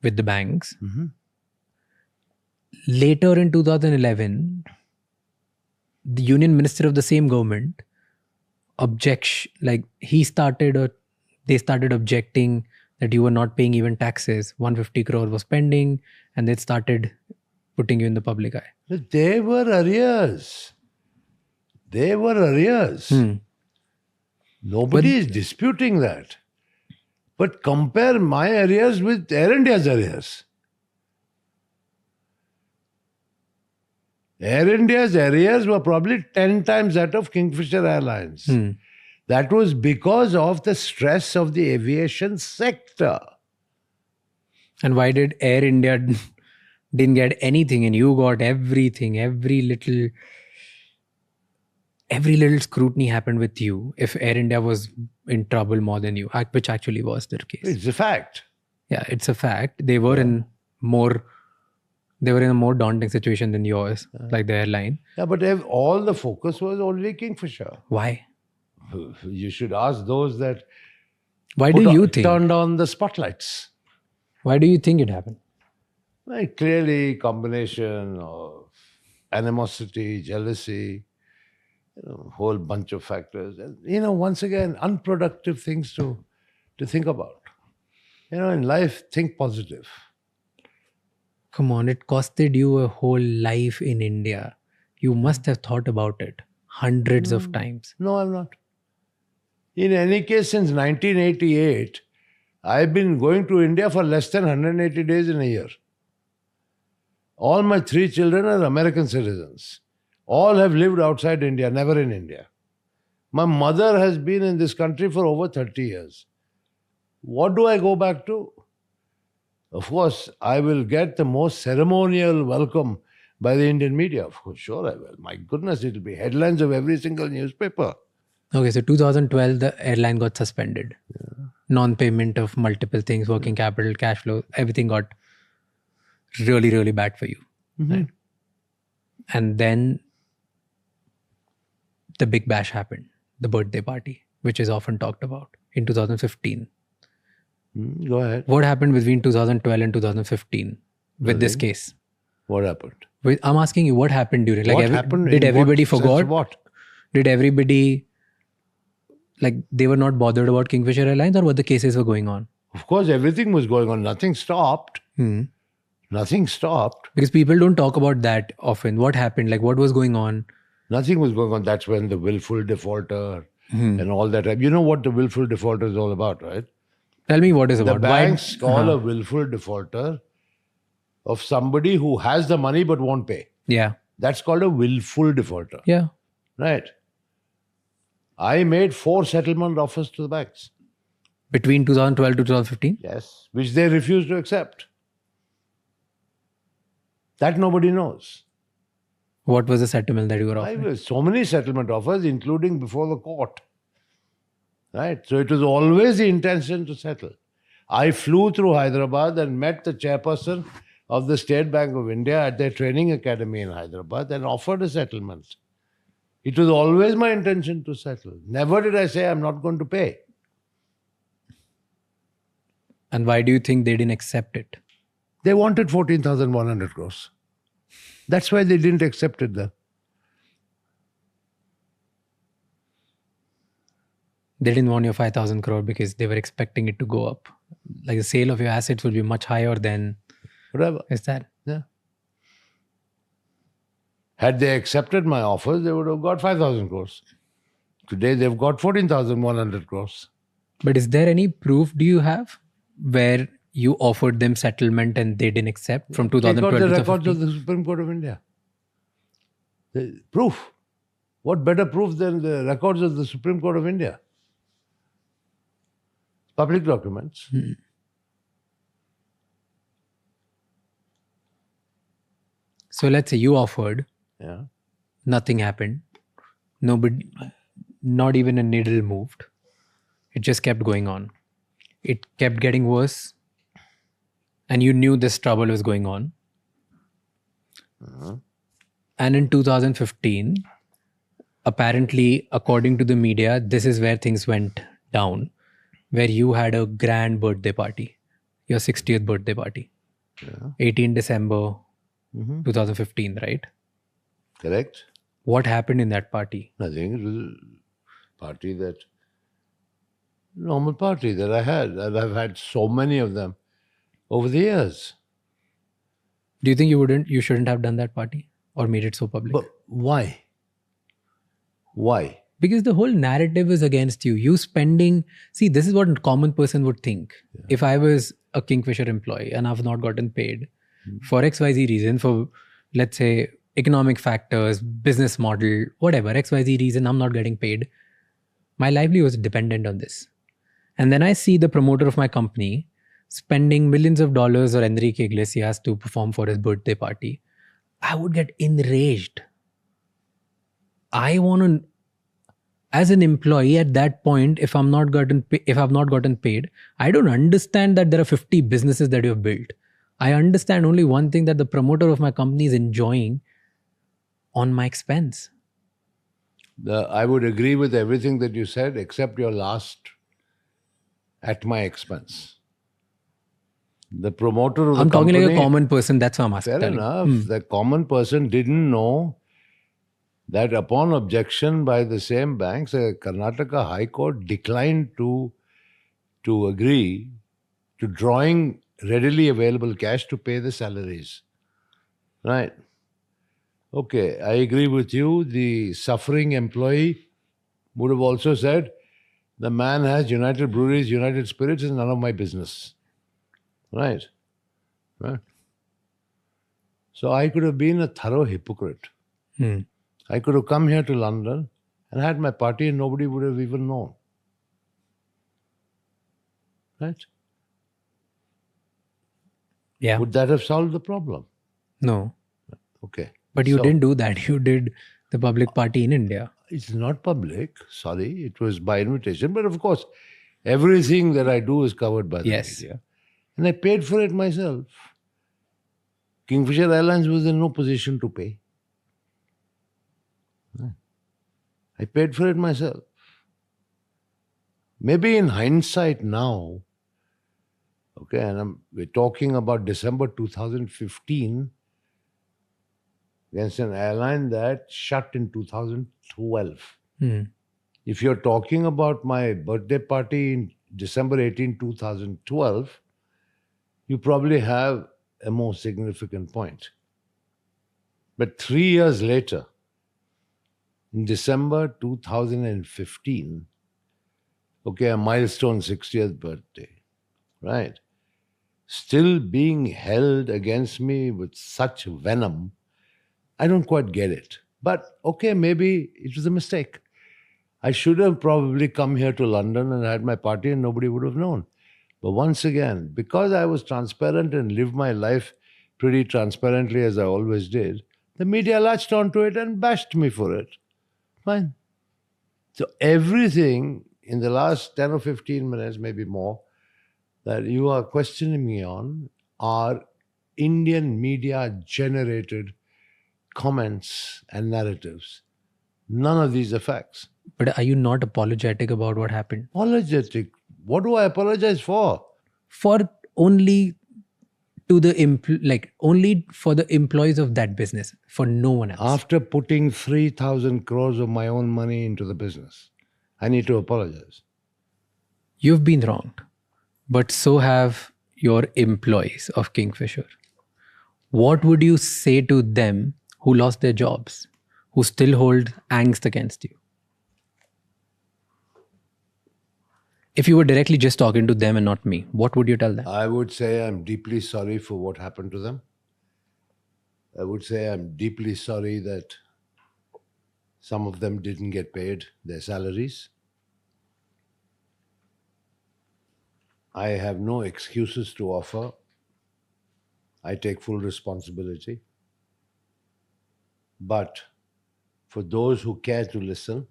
with the banks. Later in 2011, the union minister of the same government they started objecting that you were not paying even taxes. 150 crore was pending and they started putting you in the public eye. But they were arrears. Nobody is disputing that. But compare my arrears with Air India's arrears. Air India's arrears were probably 10 times that of Kingfisher Airlines. That was because of the stress of the aviation sector. And why did Air India didn't get anything and you got everything? Every little scrutiny happened with you if Air India was in trouble more than you, which actually was the case. It's a fact. Yeah, it's a fact. They were in a more daunting situation than yours, like the airline. Yeah, but all the focus was only Kingfisher. Why? You should ask those that turned on the spotlights. Why do you think it happened? Like clearly combination of animosity, jealousy, whole bunch of factors. And, once again, unproductive things to think about. In life, think positive. Come on, it costed you a whole life in India. You must have thought about it hundreds of times. No, I'm not. In any case, since 1988, I've been going to India for less than 180 days in a year. All my 3 children are American citizens. All have lived outside India, never in India. My mother has been in this country for over 30 years. What do I go back to? Of course, I will get the most ceremonial welcome by the Indian media. Of course, sure I will. My goodness, it will be headlines of every single newspaper. Okay, so 2012, the airline got suspended. Non-payment of multiple things, working capital, cash flow, everything got really, really bad for you. Right? And then the big bash happened, the birthday party, which is often talked about in 2015. Go ahead. What happened between 2012 and 2015 with this case? What happened? I'm asking you, what happened during? What happened? Did In everybody what sense forgot? what? Did everybody, like, they were not bothered about Kingfisher Airlines, or what the cases were going on? Of course, everything was going on. Nothing stopped. Nothing stopped. Because people don't talk about that often. What happened? Like, what was going on? Nothing was going on. That's when the willful defaulter and all that. You know what the willful defaulter is all about, right? Tell me what is The about. banks call a willful defaulter of somebody who has the money but won't pay. Yeah. That's called a willful defaulter. Yeah. Right. I made 4 settlement offers to the banks. Between 2012 to 2015? Yes. Which they refused to accept. That nobody knows. What was the settlement that you were offering? So many settlement offers, including before the court. Right. So it was always the intention to settle. I flew through Hyderabad and met the chairperson of the State Bank of India at their training academy in Hyderabad and offered a settlement. It was always my intention to settle. Never did I say I'm not going to pay. And why do you think they didn't accept it? They wanted 14,100 crores. That's why they didn't accept it then. They didn't want your 5,000 crore because they were expecting it to go up. Like the sale of your assets will be much higher than... Whatever. Is that? Yeah. Had they accepted my offers, they would have got 5,000 crores. Today they've got 14,100 crores. But is there any proof do you have where you offered them settlement and they didn't accept from 2012 Take out to the records 2015? of the Supreme Court of India. The proof. What better proof than the records of the Supreme Court of India? Public documents. So let's say you offered, Yeah. nothing happened. Nobody, not even a needle moved. It just kept going on. It kept getting worse. And you knew this trouble was going on. And in 2015, apparently, according to the media, this is where things went down, where you had a grand birthday party, your 60th birthday party, 18 December 2015, right? Correct? What happened in that party? Nothing. It was a party that, normal party that I had. And I've had so many of them over the years. Do you think you shouldn't have done that party or made it so public? But why? Why? Because the whole narrative is against you. You spending, see, this is what a common person would think. If I was a Kingfisher employee and I've not gotten paid for XYZ reason, for let's say economic factors, business model, whatever, XYZ reason, I'm not getting paid. My livelihood was dependent on this. And then I see the promoter of my company spending millions of dollars or Enrique Iglesias to perform for his birthday party. I would get enraged. I want to, as an employee at that point, if I've not gotten paid, I don't understand that there are 50 businesses that you have built. I understand only one thing, that the promoter of my company is enjoying on my expense. I would agree with everything that you said, except your last, at my expense. The promoter of the I'm talking company, like a common person, that's why I'm asking. fair enough. The common person didn't know that upon objection by the same banks, Karnataka High Court declined to agree to drawing readily available cash to pay the salaries. Right. Okay, I agree with you. The suffering employee would have also said, the man has United Breweries, United Spirits, is none of my business. Right. Right. So I could have been a thorough hypocrite. I could have come here to London and had my party and nobody would have even known. Right? Yeah. Would that have solved the problem? No. Okay. But you So- didn't do that. You did the public party in India. It's not public. Sorry, it was by invitation. But of course, everything that I do is covered by the Yes. media. And I paid for it myself. Kingfisher Airlines was in no position to pay. I paid for it myself. Maybe in hindsight now, okay, and we're talking about December 2015 against an airline that shut in 2012. If you're talking about my birthday party in December 18, 2012, you probably have a more significant point. But 3 years later, in December 2015, okay, a milestone 60th birthday, right? Still being held against me with such venom, I don't quite get it. But okay, maybe it was a mistake. I should have probably come here to London and had my party and nobody would have known. But once again, because I was transparent and lived my life pretty transparently as I always did, the media latched onto it and bashed me for it. Fine. So everything in the last 10 or 15 minutes, maybe more, that you are questioning me on are Indian media generated comments and narratives. None of these are facts. But are you not apologetic about what happened? Apologetic. What do I apologize for? For only to the only for the employees of that business, for no one else. After putting 3,000 crores of my own money into the business, I need to apologize. You've been wronged, but so have your employees of Kingfisher. What would you say to them who lost their jobs, who still hold angst against you? If you were directly just talking to them and not me, what would you tell them? I would say I'm deeply sorry for what happened to them. I would say I'm deeply sorry that some of them didn't get paid their salaries. I have no excuses to offer. I take full responsibility. But for those who care to listen,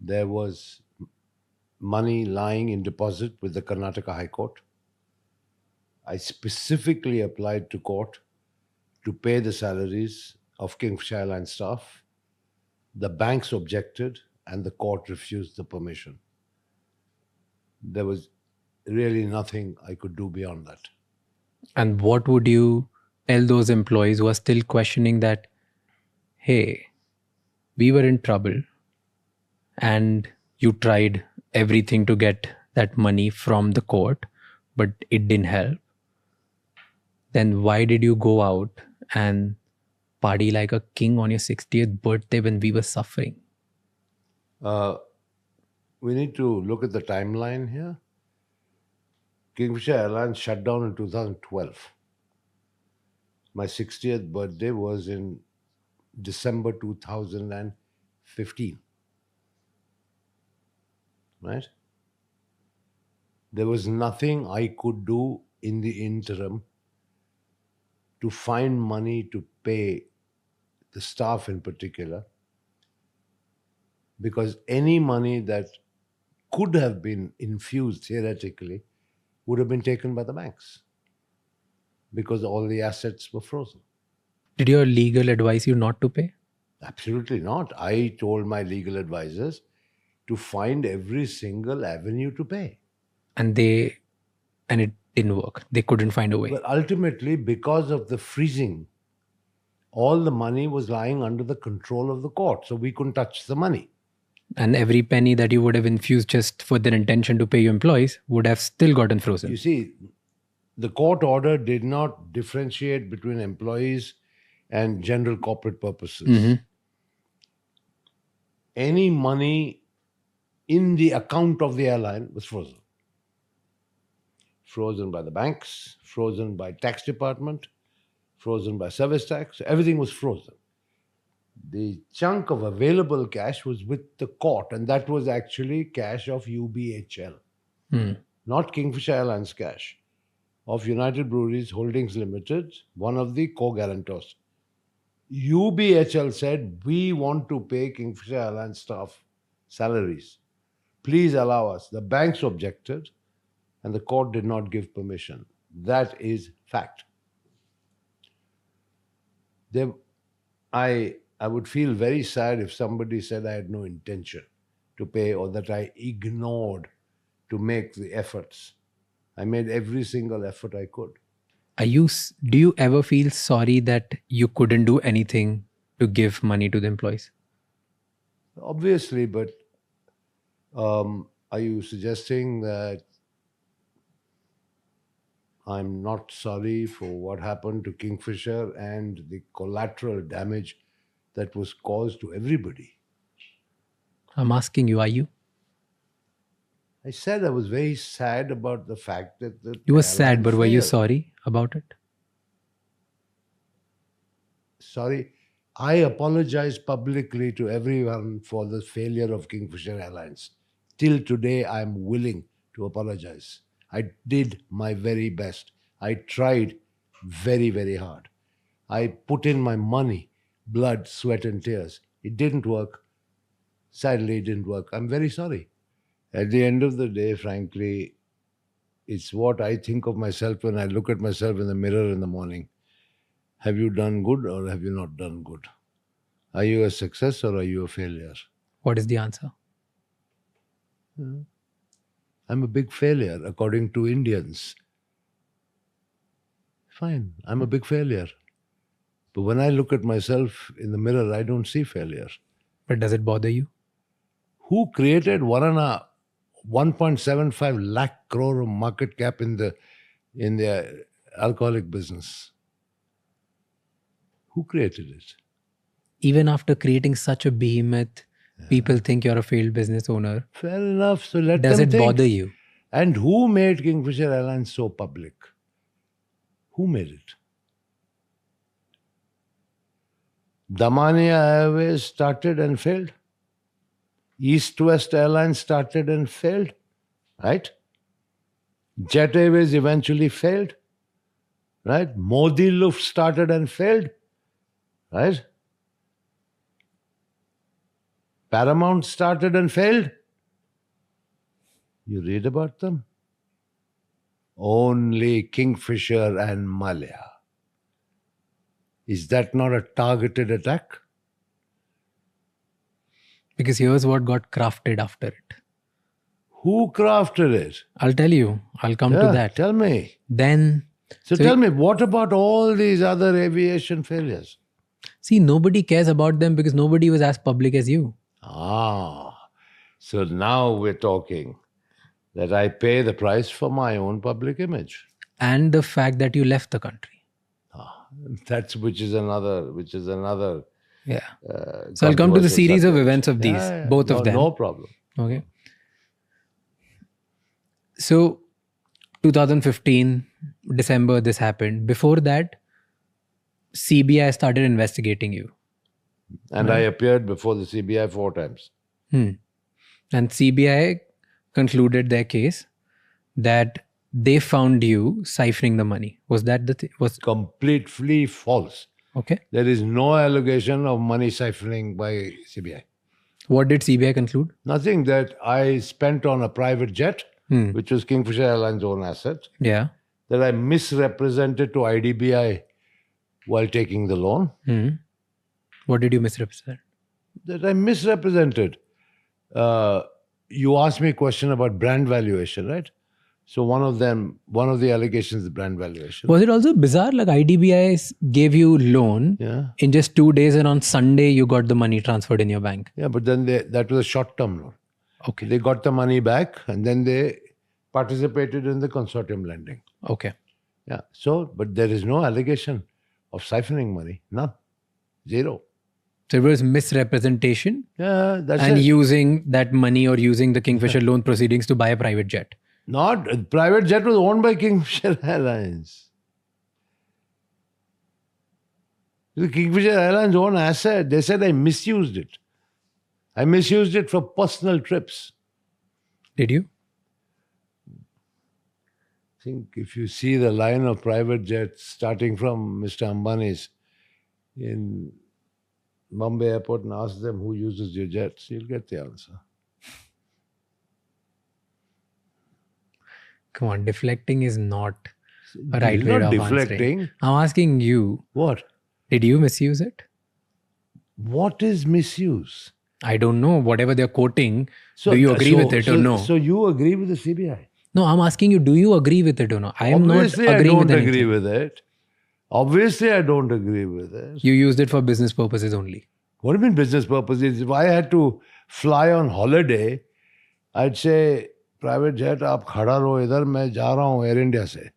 there was money lying in deposit with the Karnataka High Court. I specifically applied to court to pay the salaries of Kingfisher Airlines staff. The banks objected and the court refused the permission. There was really nothing I could do beyond that. And what would you tell those employees who are still questioning that, hey, we were in trouble and you tried everything to get that money from the court, but it didn't help? Then why did you go out and party like a king on your 60th birthday when we were suffering? We need to look at the timeline here. Kingfisher Airlines shut down in 2012. My 60th birthday was in December 2015. Right? There was nothing I could do in the interim to find money to pay the staff in particular, because any money that could have been infused theoretically would have been taken by the banks because all the assets were frozen. Did your legal advise you not to pay? Absolutely not. I told my legal advisors to find every single avenue to pay. And it didn't work. They couldn't find a way. But ultimately, because of the freezing, all the money was lying under the control of the court. So we couldn't touch the money. And every penny that you would have infused just for their intention to pay your employees would have still gotten frozen. You see, the court order did not differentiate between employees and general corporate purposes. Any money in the account of the airline was frozen. Frozen by the banks, frozen by tax department, frozen by service tax. Everything was frozen. The chunk of available cash was with the court, and that was actually cash of UBHL, not Kingfisher Airlines cash, of United Breweries Holdings Limited, one of the co-guarantors. UBHL said, we want to pay Kingfisher Airlines staff salaries. Please allow us. The banks objected and the court did not give permission. That is fact. I would feel very sad if somebody said I had no intention to pay or that I ignored to make the efforts. I made every single effort I could. Do you ever feel sorry that you couldn't do anything to give money to the employees? Obviously, but are you suggesting that I'm not sorry for what happened to Kingfisher and the collateral damage that was caused to everybody? I'm asking you, are you? I said I was very sad about the fact that You were sad, but were you failed. sorry about it? Sorry. I apologize publicly to everyone for the failure of Kingfisher Airlines. Till today, I'm willing to apologize. I did my very best. I tried very, very hard. I put in my money, blood, sweat, and tears. It didn't work. Sadly, it didn't work. I'm very sorry. At the end of the day, frankly, it's what I think of myself when I look at myself in the mirror in the morning. Have you done good or have you not done good? Are you a success or are you a failure? What is the answer? I'm a big failure, according to Indians. Fine, I'm a big failure. But when I look at myself in the mirror, I don't see failure. But does it bother you? Who created 1.75 lakh crore of market cap in the alcoholic business? Who created it? Even after creating such a behemoth, people think you're a failed business owner. Fair enough. So let Does them it think. bother you? And who made Kingfisher Airlines so public? Who made it? Damania Airways started and failed. East West Airlines started and failed. Right? Jet Airways eventually failed. Right? Modi Luft started and failed. Right? Paramount started and failed. You read about them? Only Kingfisher and Mallya. Is that not a targeted attack? Because here's what got crafted after it. Who crafted it? I'll tell you. I'll come to Yeah, that. Tell me. Then, So tell me, what about all these other aviation failures? see, nobody cares about them because nobody was as public as you. So now we're talking that I pay the price for my own public image. And the fact that you left the country. That's which is another. Yeah. So I'll come to the controversial series of subject. events of these, both of them. No problem. Okay. So 2015, December, this happened. Before that, CBI started investigating you. And I appeared before the CBI 4 times. And CBI concluded their case that they found you siphoning the money. Was that the thing? Completely false. Okay. There is no allegation of money siphoning by CBI. What did CBI conclude? Nothing that I spent on a private jet, which was Kingfisher Airlines' own asset, Yeah. that I misrepresented to IDBI while taking the loan, What did you misrepresent? that I misrepresented. You asked me a question about brand valuation, right? So one of the allegations is brand valuation. Was it also bizarre? Like IDBI gave you loan Yeah. in just 2 days, and on Sunday you got the money transferred in your bank. Yeah, but then that was a short-term loan. Okay. They got the money back and then they participated in the consortium lending. Okay. Yeah. So, but there is no allegation of siphoning money. None. Zero. So it was misrepresentation Yeah, that's and it. using that money or using the Kingfisher loan proceedings to buy a private jet. Not private jet was owned by Kingfisher Airlines. The Kingfisher Airlines own asset. They said I misused it. I misused it for personal trips. Did you? I think if you see the line of private jets starting from Mr. Ambani's, in Bombay airport and ask them who uses your jets. You'll get the answer. Come on, deflecting is not a right It's way not of deflecting. answering. I'm asking you, What? did you misuse it? What is misuse? I don't know. Whatever they're quoting, do you agree with it or no? So you agree with the CBI? No, I'm asking you, do you agree with it or no? I am Obviously, not agreeing I with don't anything. agree with it. Obviously, I don't agree with it. You used it for business purposes only. What do you mean business purposes? If I had to fly on holiday, I'd say, private jet, आप खड़ा रहो इधर, मैं जा रहा हूँ Air India से.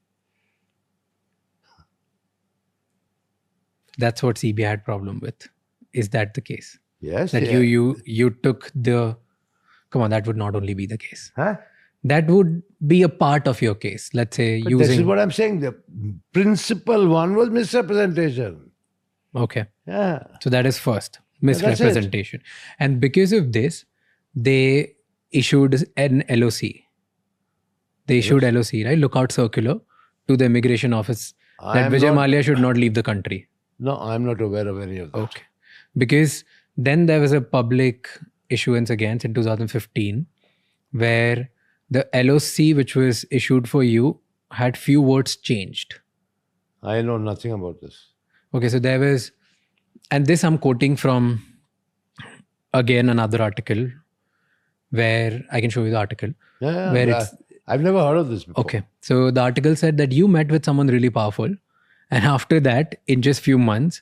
That's what CBI had problem with. Is that the case? Yes. That yeah. you took the... Come on, that would not only be the case. Huh? That would be a part of your case. Let's say But using... this is what I'm saying. The principal one was misrepresentation. Okay. Yeah. So that is first. that's it. Misrepresentation. And because of this, they issued an LOC. They issued LOC, right? Lookout circular to the immigration office that I'm Vijay not- Mallya should not leave the country. No, I'm not aware of any of that. Okay. Because then there was a public issuance again in 2015 where the LOC which was issued for you had few words changed. I know nothing about this. Okay, so there was, and this I'm quoting from again another article where I can show you the article. Yeah, Where yeah. it's- I've never heard of this before. Okay, so the article said that you met with someone really powerful, and after that, in just few months,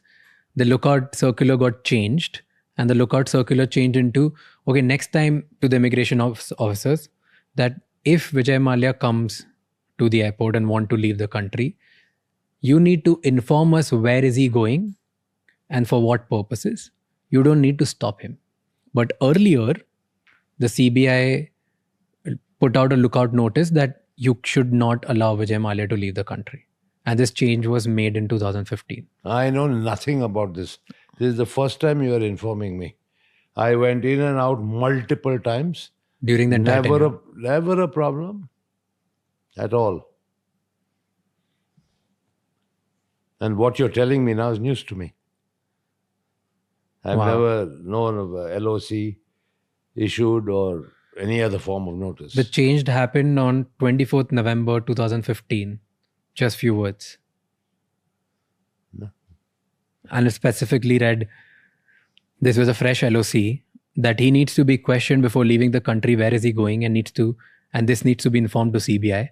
the lookout circular got changed, and the lookout circular changed into, okay, next time to the immigration officers, that if Vijay Mallya comes to the airport and want to leave the country, you need to inform us where is he going and for what purposes. You don't need to stop him. But earlier, the CBI put out a lookout notice that you should not allow Vijay Mallya to leave the country. And this change was made in 2015. I know nothing about this. This is the first time you are informing me. I went in and out multiple times. During the entire tenure. Never a problem at all. And what you're telling me now is news to me. I've Wow. never known of a LOC issued or any other form of notice. The change happened on 24th November 2015. Just few words. No. And it specifically read, this was a fresh LOC, that he needs to be questioned before leaving the country. Where is he going? And this needs to be informed to CBI.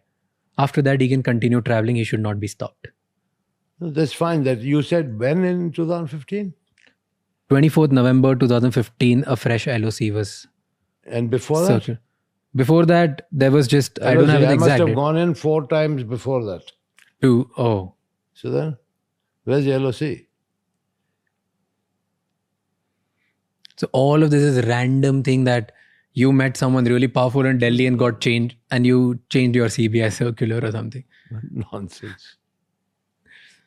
After that, he can continue traveling. He should not be stopped. No, that's fine. That you said when in 2015? 24th November 2015, a fresh LOC was And before that? circulated. Before that, there was just, I don't have the I must exact have date. gone in 4 times before that. Oh, So then, where's the LOC? so all of this is random thing that you met someone really powerful in Delhi and got changed, and you changed your CBI circular or something. Nonsense.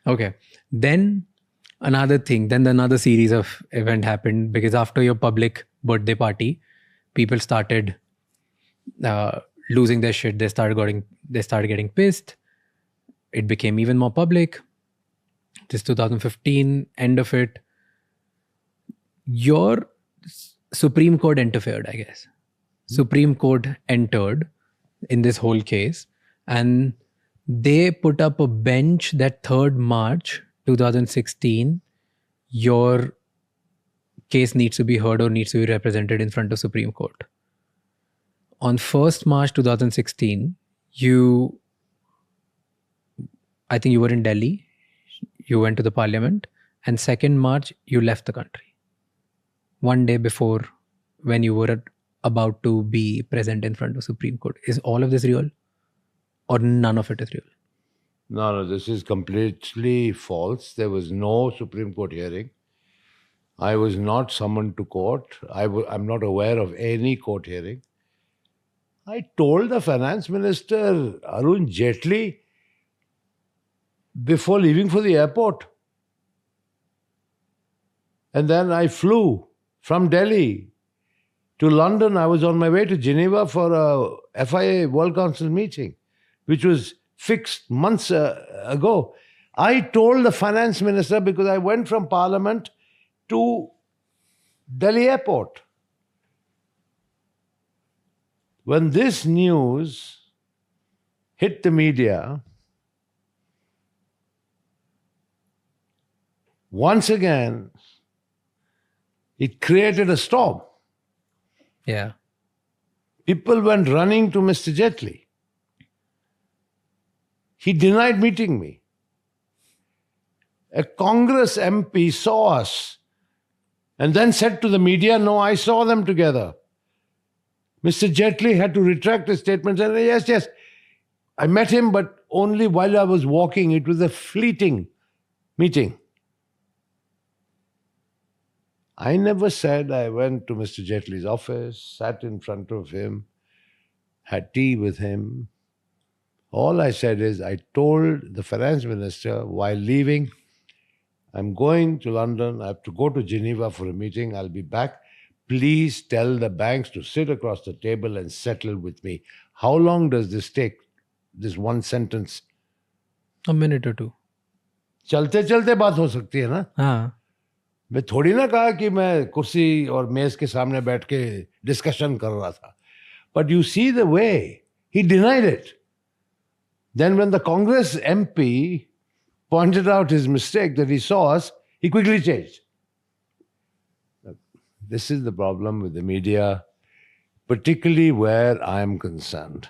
Okay. Then another thing, then another series of event happened because after your public birthday party, people started losing their shit. They started getting pissed. It became even more public. This 2015, end of it. Your Supreme Court interfered, I guess. Supreme Court entered in this whole case, and they put up a bench that 3rd March 2016, your case needs to be heard or needs to be represented in front of Supreme Court. On 1st March 2016, I think you were in Delhi, you went to the parliament, and 2nd March, you left the country. One day before when you were about to be present in front of Supreme Court. Is all of this real? Or none of it is real? No, this is completely false. There was no Supreme Court hearing. I was not summoned to court. I'm not aware of any court hearing. I told the finance minister, Arun Jaitley, before leaving for the airport. And then I flew from Delhi to London. I was on my way to Geneva for a FIA World Council meeting, which was fixed months ago. I told the finance minister because I went from Parliament to Delhi airport. When this news hit the media, once again, it created a storm. Yeah. People went running to Mr. Jaitley. He denied meeting me. A Congress MP saw us and then said to the media, no, I saw them together. Mr. Jaitley had to retract his statement and say, yes, I met him, but only while I was walking. It was a fleeting meeting. I never said I went to Mr. Jaitley's office, sat in front of him, had tea with him. All I said is I told the finance minister while leaving, I'm going to London. I have to go to Geneva for a meeting. I'll be back. Please tell the banks to sit across the table and settle with me. How long does this take? This one sentence. A minute or two. चलते चलते बात हो सकती है ना. हाँ. मैं थोड़ी ना कहा कि मैं कुर्सी और मेज के सामने बैठ के डिस्कशन कर रहा था. But you see the way he denied it. Then when the Congress MP pointed out his mistake that he saw us, he quickly changed. This is the problem with the media, particularly where I am concerned.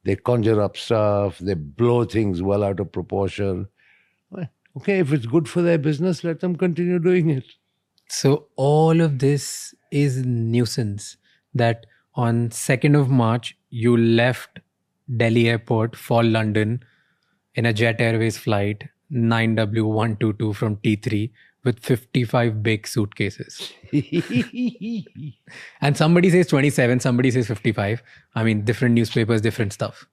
They conjure up stuff, they blow things well out of proportion. Okay, if it's good for their business, let them continue doing it. So all of this is nuisance that on 2nd of March, you left Delhi airport for London in a Jet Airways flight 9W122 from T3 with 55 big suitcases. And somebody says 27, somebody says 55. I mean, different newspapers, different stuff.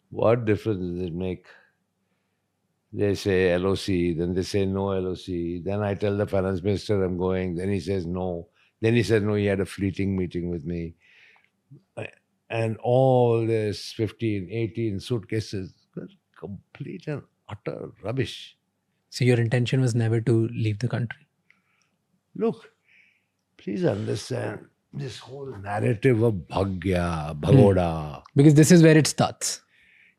What difference does it make? They say LOC, then they say no LOC. Then I tell the finance minister I'm going. Then he says no. Then he said no, he had a fleeting meeting with me. And all this 15, 18 suitcases, complete and utter rubbish. So your intention was never to leave the country? Look, please understand this whole narrative of bhagya, bhagoda. Because this is where it starts.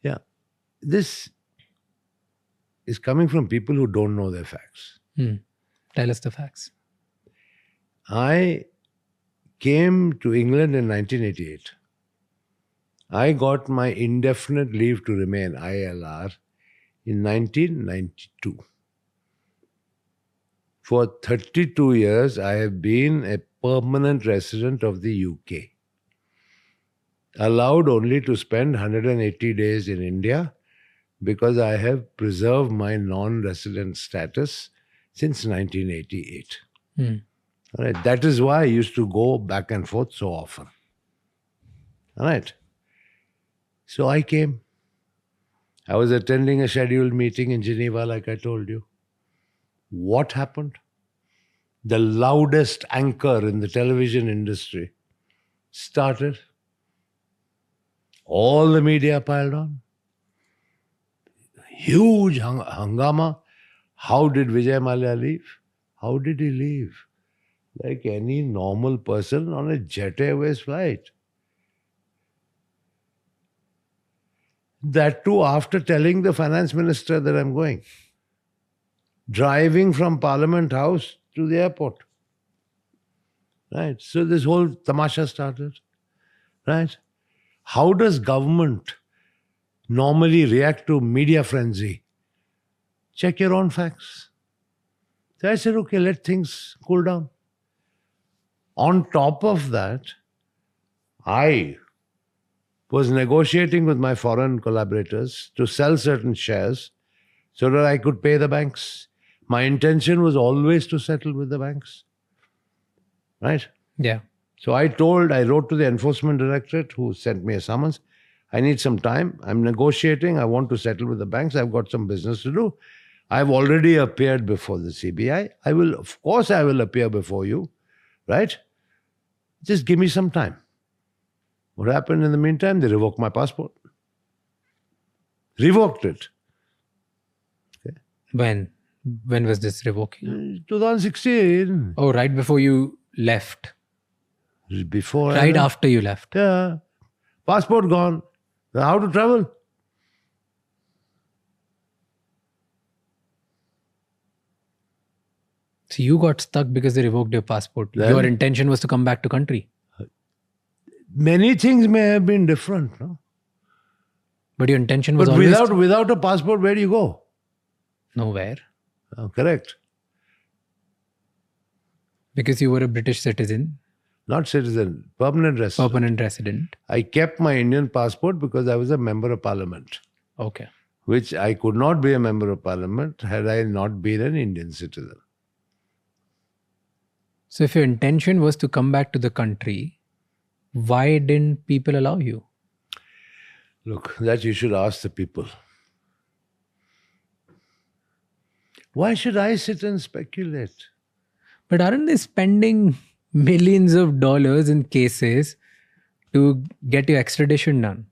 Yeah. This is coming from people who don't know their facts. Tell us the facts. I came to England in 1988. I got my indefinite leave to remain, ILR, in 1992. For 32 years, I have been a permanent resident of the UK. Allowed only to spend 180 days in India because I have preserved my non-resident status since 1988. All right. That is why I used to go back and forth so often. All right. So I came. I was attending a scheduled meeting in Geneva, like I told you. What happened? The loudest anchor in the television industry started. All the media piled on. Huge hangama. How did Vijay Mallya leave? How did he leave? Like any normal person on a Jet Airways flight. That too after telling the finance minister that I'm going. Driving from Parliament House to the airport. Right. So this whole tamasha started. Right. How does government normally react to media frenzy? Check your own facts. So I said, okay, let things cool down. On top of that, I was negotiating with my foreign collaborators to sell certain shares so that I could pay the banks. My intention was always to settle with the banks. Right? Yeah. So I wrote to the enforcement directorate who sent me a summons. I need some time. I'm negotiating. I want to settle with the banks. I've got some business to do. I've already appeared before the CBI. I will appear before you. Right? Just give me some time. What happened in the meantime? They revoked my passport. Revoked it. When? When was this revoking? 2016. Oh, right before you left. Before. Right after you left. Yeah. Passport gone. How to travel? So you got stuck because they revoked your passport. Then- Your intention was to come back to country. Many things may have been different, no? But your intention was But always without a passport, where do you go? nowhere. Oh, correct. Because you were a British citizen, Not citizen, permanent resident. permanent resident. I kept my Indian passport because I was a member of parliament, Okay. which I could not be a member of parliament had I not been an Indian citizen. So if your intention was to come back to the country, why didn't people allow you? Look, that you should ask the people. Why should I sit and speculate? But aren't they spending millions of dollars in cases to get your extradition done?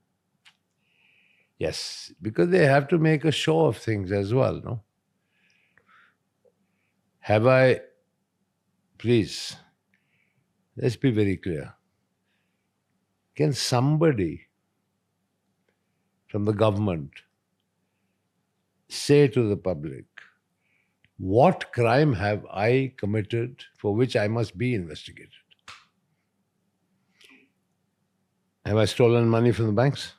Yes, because they have to make a show of things as well, no? Please, let's be very clear. Can somebody from the government say to the public, what crime have I committed for which I must be investigated? Have I stolen money from the banks?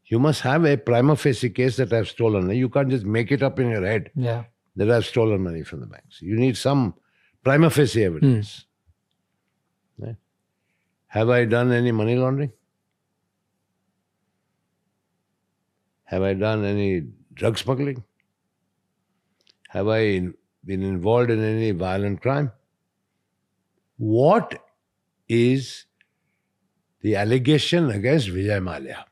You must have a prima facie case that I've stolen. You can't just make it up in your head Yeah. that I've stolen money from the banks. You need some prima facie evidence. Right? Have I done any money laundering? Have I done any drug smuggling? Have I been involved in any violent crime? What is the allegation against Vijay Mallya?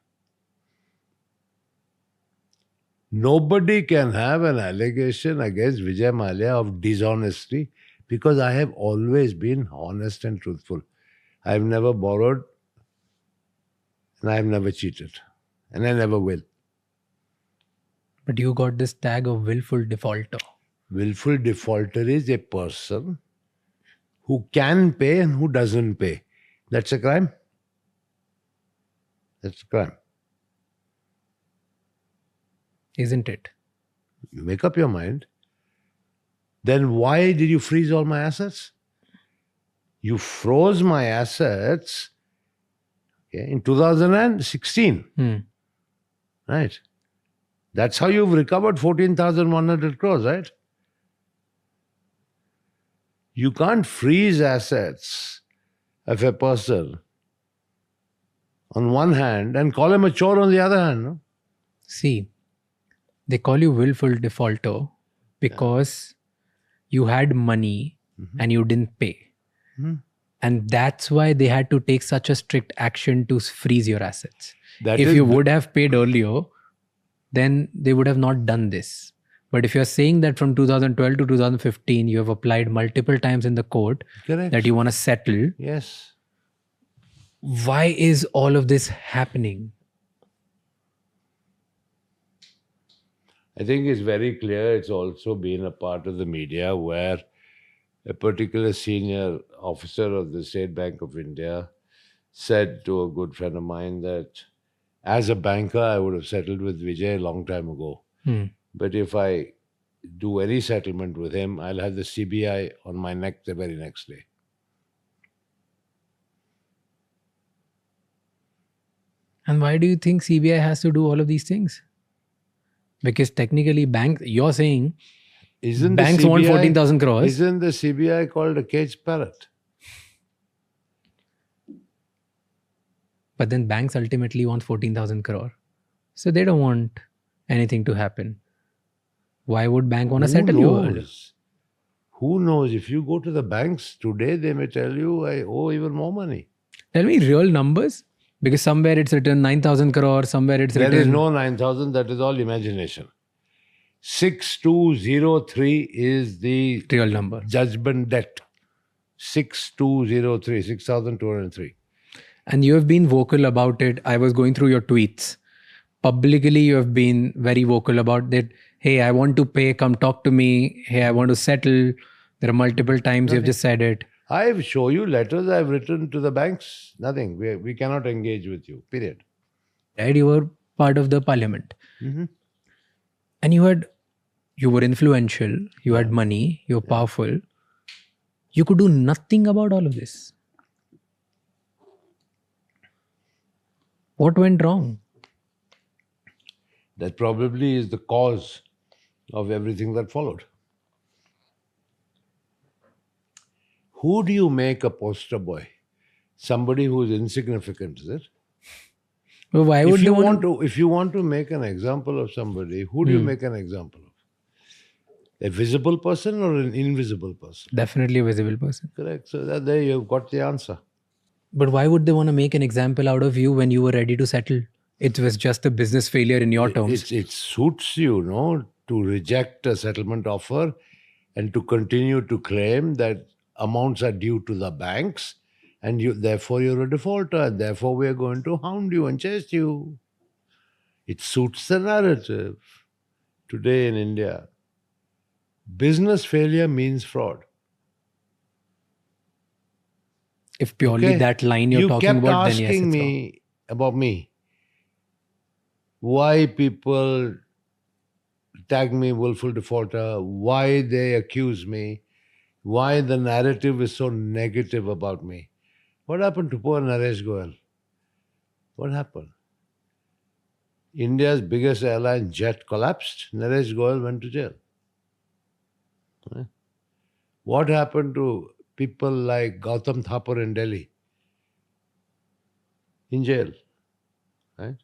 Nobody can have an allegation against Vijay Mallya of dishonesty because I have always been honest and truthful. I have never borrowed and I have never cheated and I never will. But you got this tag of willful defaulter. Willful defaulter is a person who can pay and who doesn't pay. That's a crime. That's a crime. Isn't it? You make up your mind. Then why did you freeze all my assets? You froze my assets in 2016. Right. That's how you've recovered 14,100 crores, right? You can't freeze assets of a person on one hand and call him a chore on the other hand. No? See, they call you willful defaulter because you had money and you didn't pay. And that's why they had to take such a strict action to freeze your assets. If you would have paid earlier, then they would have not done this. But if you're saying that from 2012 to 2015, you have applied multiple times in the court Correct. that you want to settle, Yes. why is all of this happening? I think it's very clear it's also been a part of the media where a particular senior officer of the State Bank of India said to a good friend of mine that as a banker, I would have settled with Vijay a long time ago. But if I do any settlement with him, I'll have the CBI on my neck the very next day. And why do you think CBI has to do all of these things? Because technically banks, you're saying Isn't banks the want CBI 14,000 crores. Isn't the CBI called a caged parrot? But then banks ultimately want 14,000 crore. So they don't want anything to happen. Why would bank want to settle you? Who knows? If you go to the banks today, they may tell you, I owe even more money. Tell me real numbers. Because somewhere it's written 9,000 crore, somewhere it's written... There is no 9,000, that is all imagination. 6203 is the real number. judgment debt. 6203, 6,203. And you have been vocal about it. I was going through your tweets. Publicly, you have been very vocal about that. hey, I want to pay, come talk to me. Hey, I want to settle. There are multiple times you've just said it. I've shown you letters I've written to the banks. Nothing. We cannot engage with you. Period. Right? You were part of the parliament. Mhm. And you were influential, you had money, you were powerful. You could do nothing about all of this. What went wrong? That probably is the cause of everything that followed. Who do you make a poster boy? Somebody who is insignificant, is it? Well, why would If they you want want to, if you want to make an example of somebody, who do you make an example of? A visible person or an invisible person? Definitely a visible person. Correct. So there you've got the answer. But why would they want to make an example out of you when you were ready to settle? It was just a business failure in your terms. It suits you, to reject a settlement offer and to continue to claim that amounts are due to the banks and therefore you're a defaulter and therefore we are going to hound you and chase you. It suits the narrative. Today in India, business failure means fraud. If purely Okay? that line you're you talking kept about, then yes, asking it's wrong. me about me. Why people tag me willful defaulter, why they accuse me, why the narrative is so negative about me. What happened to poor Naresh Goyal? What happened? India's biggest airline jet collapsed. Naresh Goyal went to jail. Right? What happened to people like Gautam Thapar in Delhi? In jail. Right?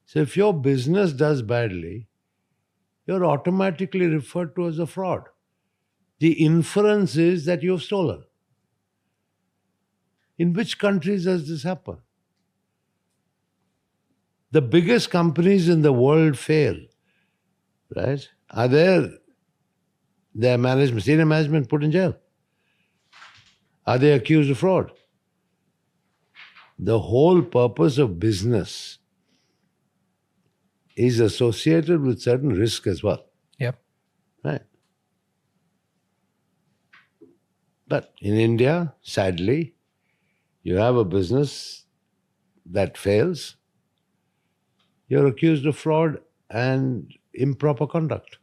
So if your business does badly, you're automatically referred to as a fraud. The inference is that you've stolen. In which countries does this happen? The biggest companies in the world fail, right? Are their management, senior management put in jail? Are they accused of fraud? The whole purpose of business is associated with certain risk as well. Yep. Right. But in India, sadly, you have a business that fails, you're accused of fraud and improper conduct.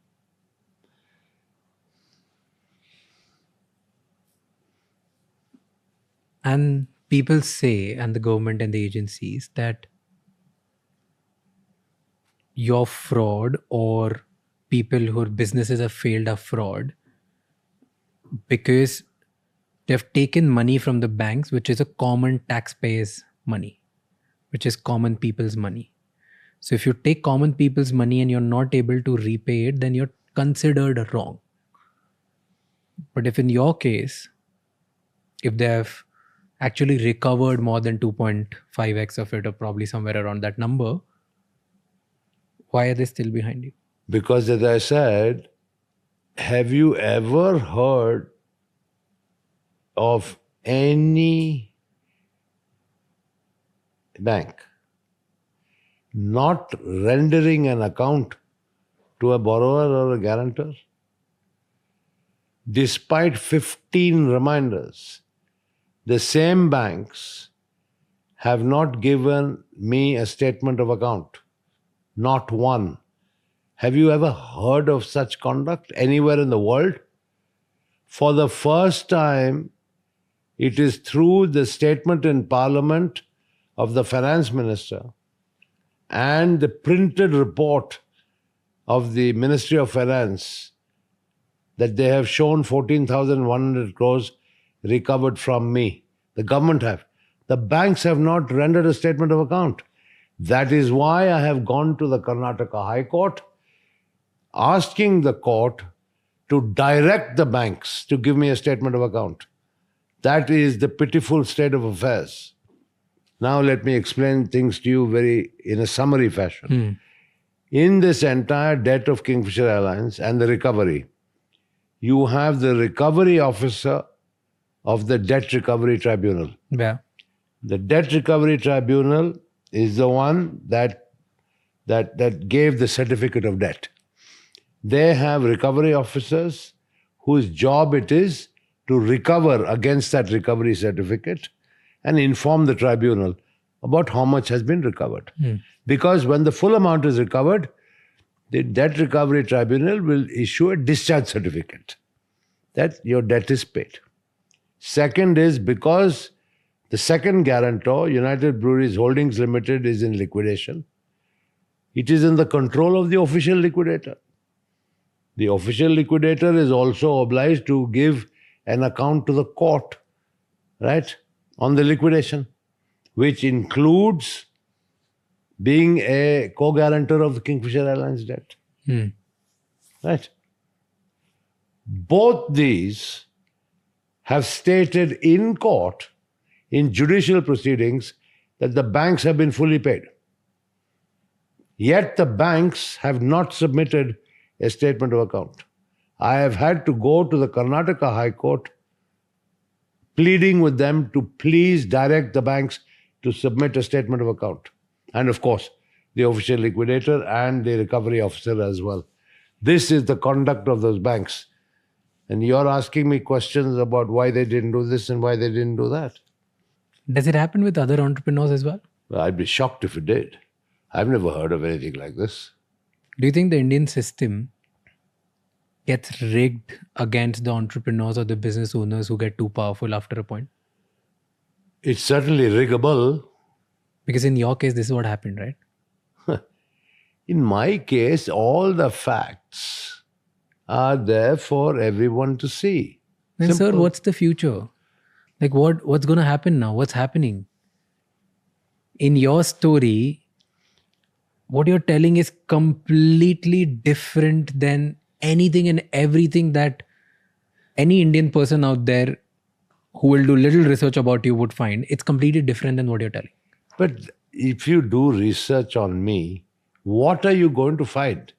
And people say, and the government and the agencies, that your fraud or people whose businesses have failed are fraud because they've taken money from the banks, which is a common taxpayers' money, which is common people's money. So if you take common people's money and you're not able to repay it, then you're considered wrong. But if in your case, if they have actually recovered more than 2.5x of it, or probably somewhere around that number, why are they still behind you? Because as I said, have you ever heard of any bank not rendering an account to a borrower or a guarantor? Despite 15 reminders, the same banks have not given me a statement of account. Not one. Have you ever heard of such conduct anywhere in the world? For the first time, it is through the statement in Parliament of the Finance Minister and the printed report of the Ministry of Finance that they have shown 14,100 crores recovered from me. The government have. The banks have not rendered a statement of account. That is why I have gone to the Karnataka High Court, asking the court to direct the banks to give me a statement of account. That is the pitiful state of affairs. Now let me explain things to you in a summary fashion. In this entire debt of Kingfisher Airlines and the recovery, you have the recovery officer of the Debt Recovery Tribunal. Yeah. The Debt Recovery Tribunal is the one that that gave the certificate of debt. They have recovery officers whose job it is to recover against that recovery certificate and inform the tribunal about how much has been recovered. Because when the full amount is recovered, the debt recovery tribunal will issue a discharge certificate that your debt is paid. Second is because the second guarantor, United Breweries Holdings Limited, is in liquidation. It is in the control of the official liquidator. The official liquidator is also obliged to give an account to the court, right, on the liquidation, which includes being a co-guarantor of the Kingfisher Airlines debt. Right? Both these have stated in court, in judicial proceedings, that the banks have been fully paid. Yet the banks have not submitted a statement of account. I have had to go to the Karnataka High Court pleading with them to please direct the banks to submit a statement of account. And of course, the official liquidator and the recovery officer as well. This is the conduct of those banks. And you're asking me questions about why they didn't do this and why they didn't do that. Does it happen with other entrepreneurs as well? Well, I'd be shocked if it did. I've never heard of anything like this. Do you think the Indian system gets rigged against the entrepreneurs or the business owners who get too powerful after a point? It's certainly riggable. Because in your case, this is what happened, right? In my case, all the facts are there for everyone to see. Then, sir, Simple. what's the future? Like, what's going to happen now? What's happening? In your story, what you're telling is completely different than anything and everything that any Indian person out there who will do little research about you would find. It's completely different than what you're telling. But if you do research on me, what are you going to find?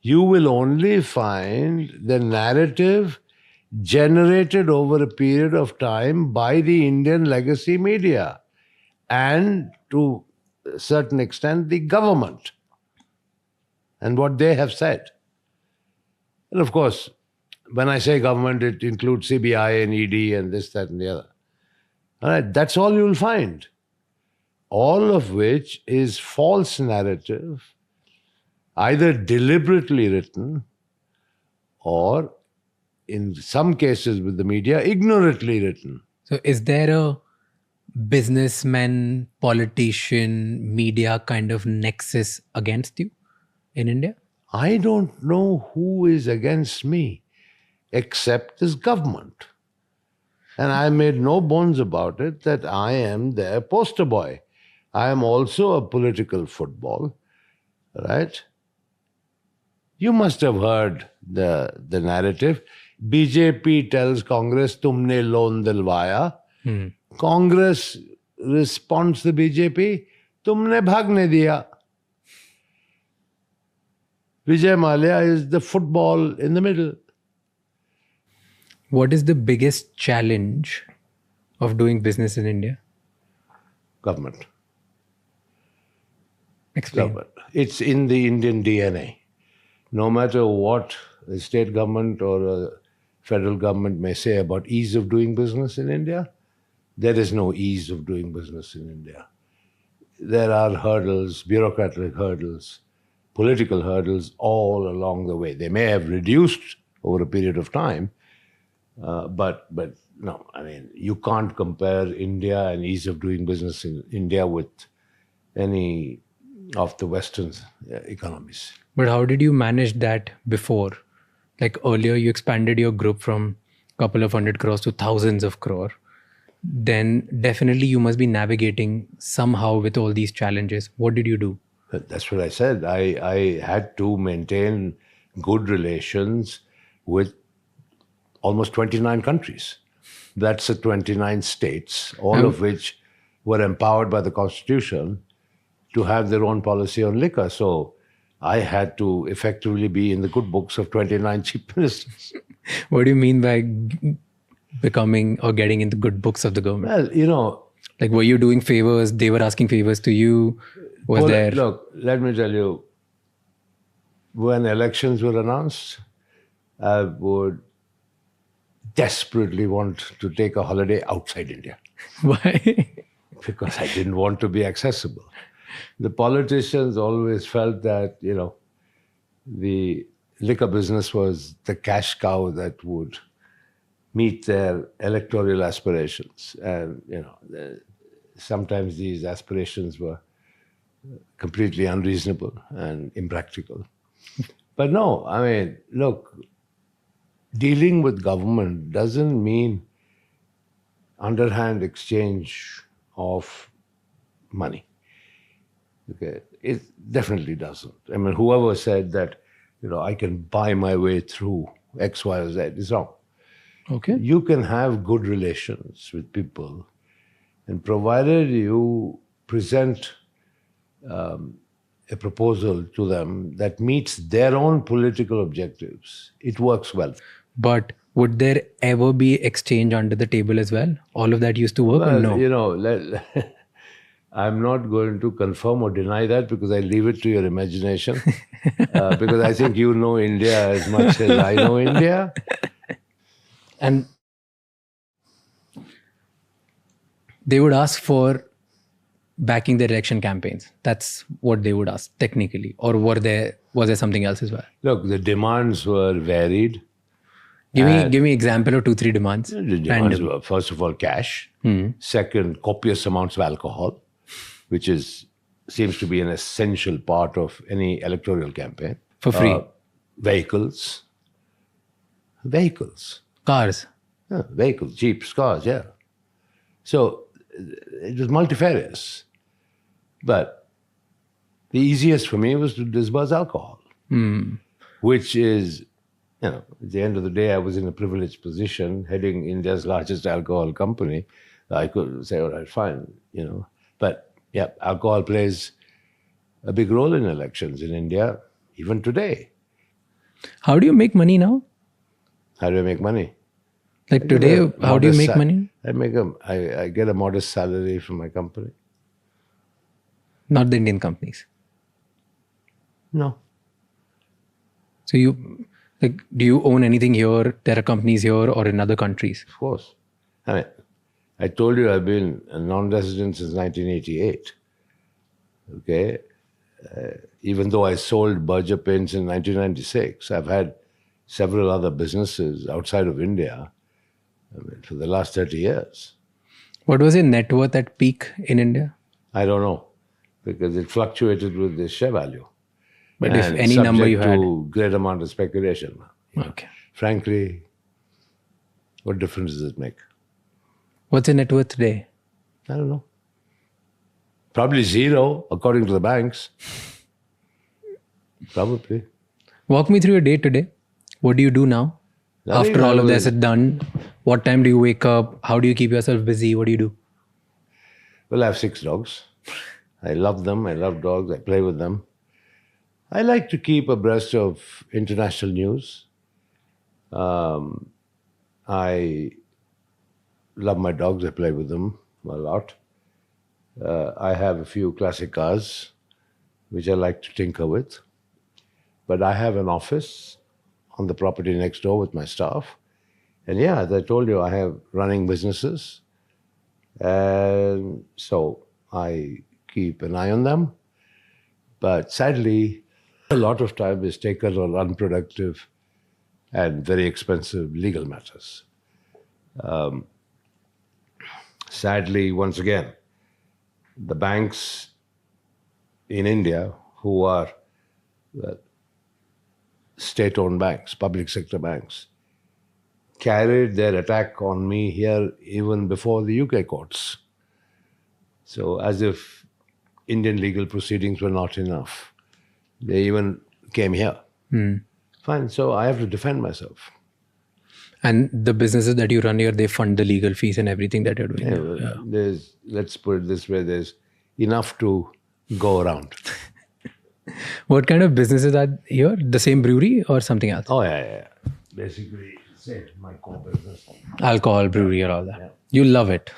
You will only find the narrative generated over a period of time by the Indian legacy media and to a certain extent the government and what they have said. And of course, when I say government, it includes CBI and ED and this, that, and the other. All right, that's all you'll find. All of which is false narrative, either deliberately written or, in some cases with the media, ignorantly written. So is there a businessman, politician, media kind of nexus against you in India? I don't know who is against me except this government. And I made no bones about it that I am their poster boy. I am also a political football, right? You must have heard the narrative. BJP tells Congress, "Tumne loan dilwaya." Congress responds to BJP, "Tumne bhagne diya." Vijay Mallya is the football in the middle. What is the biggest challenge of doing business in India? Government. Explain. Government. It's in the Indian DNA. No matter what the state government or a federal government may say about ease of doing business in India, there is no ease of doing business in India. There are hurdles, bureaucratic hurdles, political hurdles all along the way. They may have reduced over a period of time, but no, I mean, you can't compare India and ease of doing business in India with any of the Western economies. But how did you manage that before? Like earlier, you expanded your group from a couple of 100 crores to thousands of crore. Then definitely you must be navigating somehow with all these challenges. What did you do? That's what I said. I had to maintain good relations with almost 29 countries. That's the 29 states, all of which were empowered by the Constitution to have their own policy on liquor. So I had to effectively be in the good books of 29 chief ministers. What do you mean by becoming or getting in the good books of the government? Well, Like, were you doing favors? They were asking favors to you? Was there? Look, let me tell you, when elections were announced, I would desperately want to take a holiday outside India Why? because I didn't want to be accessible. The politicians always felt that, the liquor business was the cash cow that would meet their electoral aspirations. And, sometimes these aspirations were completely unreasonable and impractical. But no, I mean, look, dealing with government doesn't mean underhand exchange of money. Okay, it definitely doesn't. I mean, whoever said that, I can buy my way through X, Y, or Z is wrong. Okay. You can have good relations with people, and provided you present a proposal to them that meets their own political objectives, it works well. But would there ever be exchange under the table as well? All of that used to work or no? I'm not going to confirm or deny that because I leave it to your imagination. Because I think you know India as much as I know India. And they would ask for backing their election campaigns. That's what they would ask technically. Or was there something else as well? Look, the demands were varied. Give me example of 2-3 demands. The demands were, first of all, cash. Second, copious amounts of alcohol, which seems to be an essential part of any electoral campaign. For free. Vehicles. Cars. Yeah, vehicles, jeeps, cars, yeah. So it was multifarious. But the easiest for me was to disburse alcohol, which is, at the end of the day, I was in a privileged position heading India's largest alcohol company. I could say, all right, fine, But yeah, alcohol plays a big role in elections in India, even today. How do you make money now? How do I make money? Like today, how do you make money? I get a modest salary from my company. Not the Indian companies. No. So do you own anything here? There are companies here or in other countries? Of course. I mean, I told you I've been a non-resident since 1988. Okay? Even though I sold Berger Paints in 1996, I've had several other businesses outside of India for the last 30 years. What was your net worth at peak in India? I don't know, because it fluctuated with the share value. But if any number you had? Subject to great amount of speculation. Okay. Frankly, what difference does it make? What's your net worth today? I don't know. Probably zero, according to the banks. Probably. Walk me through your day today. What do you do now? Nothing. After all of this is done, what time do you wake up? How do you keep yourself busy? What do you do? Well, I have 6 dogs. I love them. I love dogs. I play with them. I like to keep abreast of international news. I love my dogs. I play with them a lot. I have a few classic cars, which I like to tinker with. But I have an office on the property next door with my staff. And yeah, as I told you, I have running businesses. And so I keep an eye on them. But sadly, a lot of time is taken on unproductive and very expensive legal matters. Sadly, once again, the banks in India, who are state-owned banks, public sector banks, carried their attack on me here even before the UK courts. So as if Indian legal proceedings were not enough. They even came here. Fine, so I have to defend myself. And the businesses that you run here, they fund the legal fees and everything that you're doing. Yeah. Let's put it this way, there's enough to go around. What kind of businesses are here? The same brewery or something else? Oh, yeah. Basically, say my core business. Alcohol, brewery or all that. Yeah. You love it.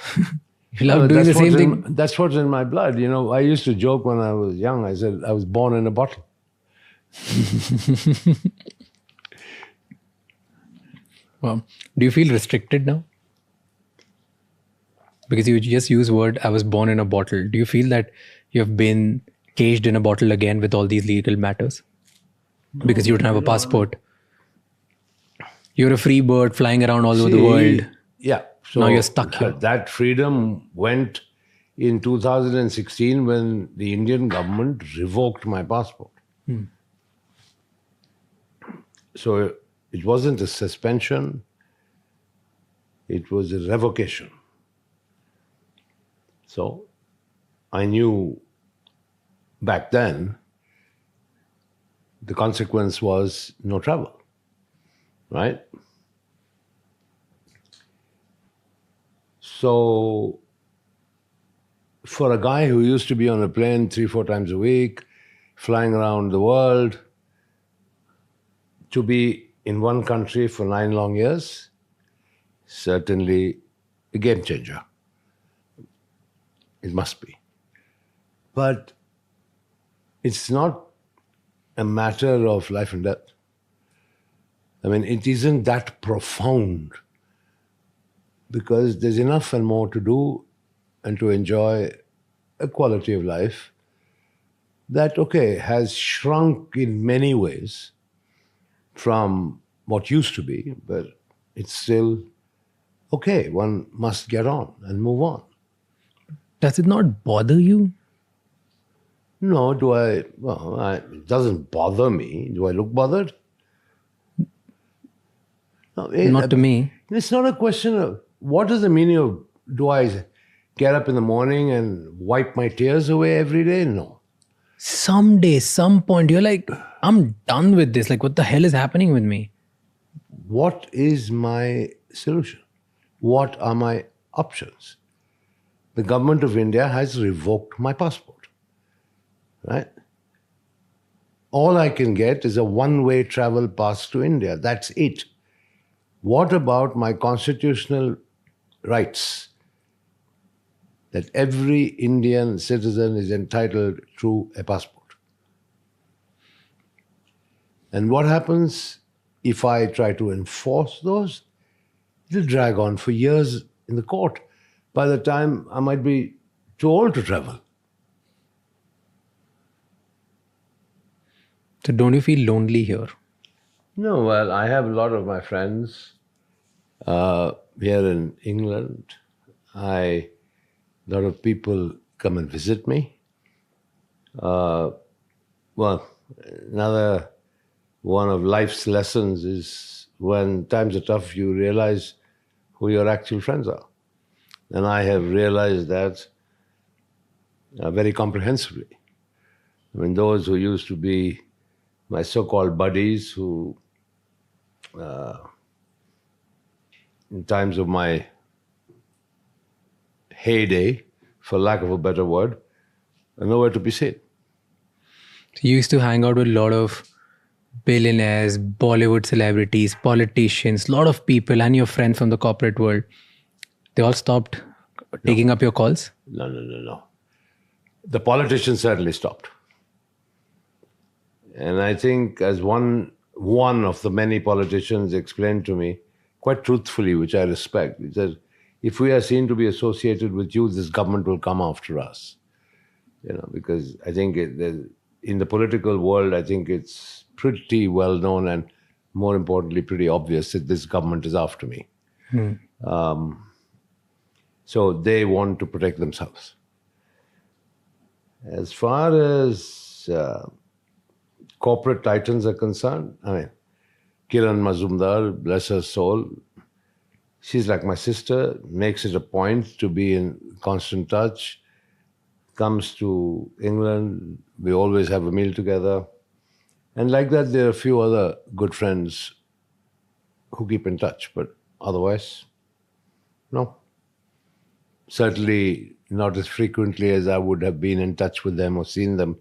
You love doing the same thing. That's what's in my blood. You know, I used to joke when I was young. I said I was born in a bottle. Wow. Do you feel restricted now? Because you just use word, I was born in a bottle. Do you feel that you have been caged in a bottle again with all these legal matters? Because you don't have a passport. You're a free bird flying around all over the world. Yeah. So now you're stuck here. That freedom went in 2016 when the Indian government revoked my passport. So it wasn't a suspension. It was a revocation. So I knew back then the consequence was no travel, right? So for a guy who used to be on a plane 3-4 times a week, flying around the world, to be in one country for 9 long years, certainly a game changer. It must be. But it's not a matter of life and death. I mean, it isn't that profound because there's enough and more to do and to enjoy a quality of life that, okay, has shrunk in many ways from what used to be, but it's still okay. One must get on and move on. Does it not bother you? No, it doesn't bother me. Do I look bothered? No, Not to me. It's not a question of what is the meaning of do I get up in the morning and wipe my tears away every day? No. Someday, some point, you're like, I'm done with this. Like, what the hell is happening with me? What is my solution? What are my options? The government of India has revoked my passport, right? All I can get is a one-way travel pass to India. That's it. What about my constitutional rights that every Indian citizen is entitled to a passport? And what happens if I try to enforce those? It'll drag on for years in the court. By the time I might be too old to travel. So don't you feel lonely here? No, well, I have a lot of my friends here in England. A lot of people come and visit me. Well, another one of life's lessons is when times are tough, you realize who your actual friends are. And I have realized that very comprehensively. I mean, those who used to be my so-called buddies who, in times of my heyday, for lack of a better word, are nowhere to be seen. You used to hang out with a lot of billionaires, Bollywood celebrities, politicians, a lot of people and your friends from the corporate world. They all stopped taking up your calls? No. The politicians certainly stopped. And I think as one of the many politicians explained to me, quite truthfully, which I respect, he said, if we are seen to be associated with you, this government will come after us. You know, because I think in the political world, I think it's pretty well known and more importantly, pretty obvious that this government is after me. So they want to protect themselves. As far as corporate titans are concerned, I mean, Kiran Mazumdar, bless her soul, she's like my sister, makes it a point to be in constant touch, comes to England, we always have a meal together. And like that, there are a few other good friends who keep in touch, but otherwise, no. Certainly not as frequently as I would have been in touch with them or seen them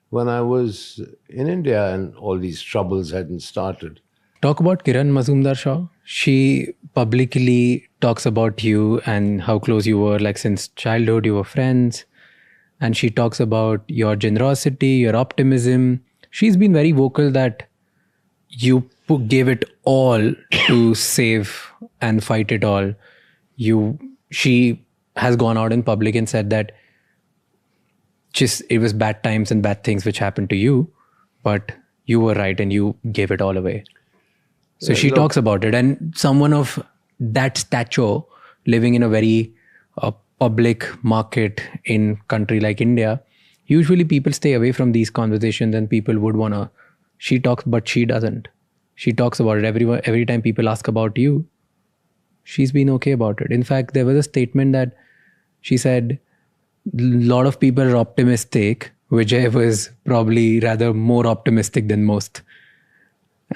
when I was in India and all these troubles hadn't started. Talk about Kiran Mazumdar Shaw. She publicly talks about you and how close you were, like since childhood, you were friends. And she talks about your generosity, your optimism. She's been very vocal that you gave it all to save and fight it all. She has gone out in public and said that just it was bad times and bad things which happened to you, but you were right and you gave it all away. So she talks about it, and someone of that stature living in a very public market in country like India, usually people stay away from these conversations and people would want to, she talks, but she doesn't. She talks about it every time people ask about you. She's been okay about it. In fact, there was a statement that she said, a lot of people are optimistic. Vijay was probably rather more optimistic than most.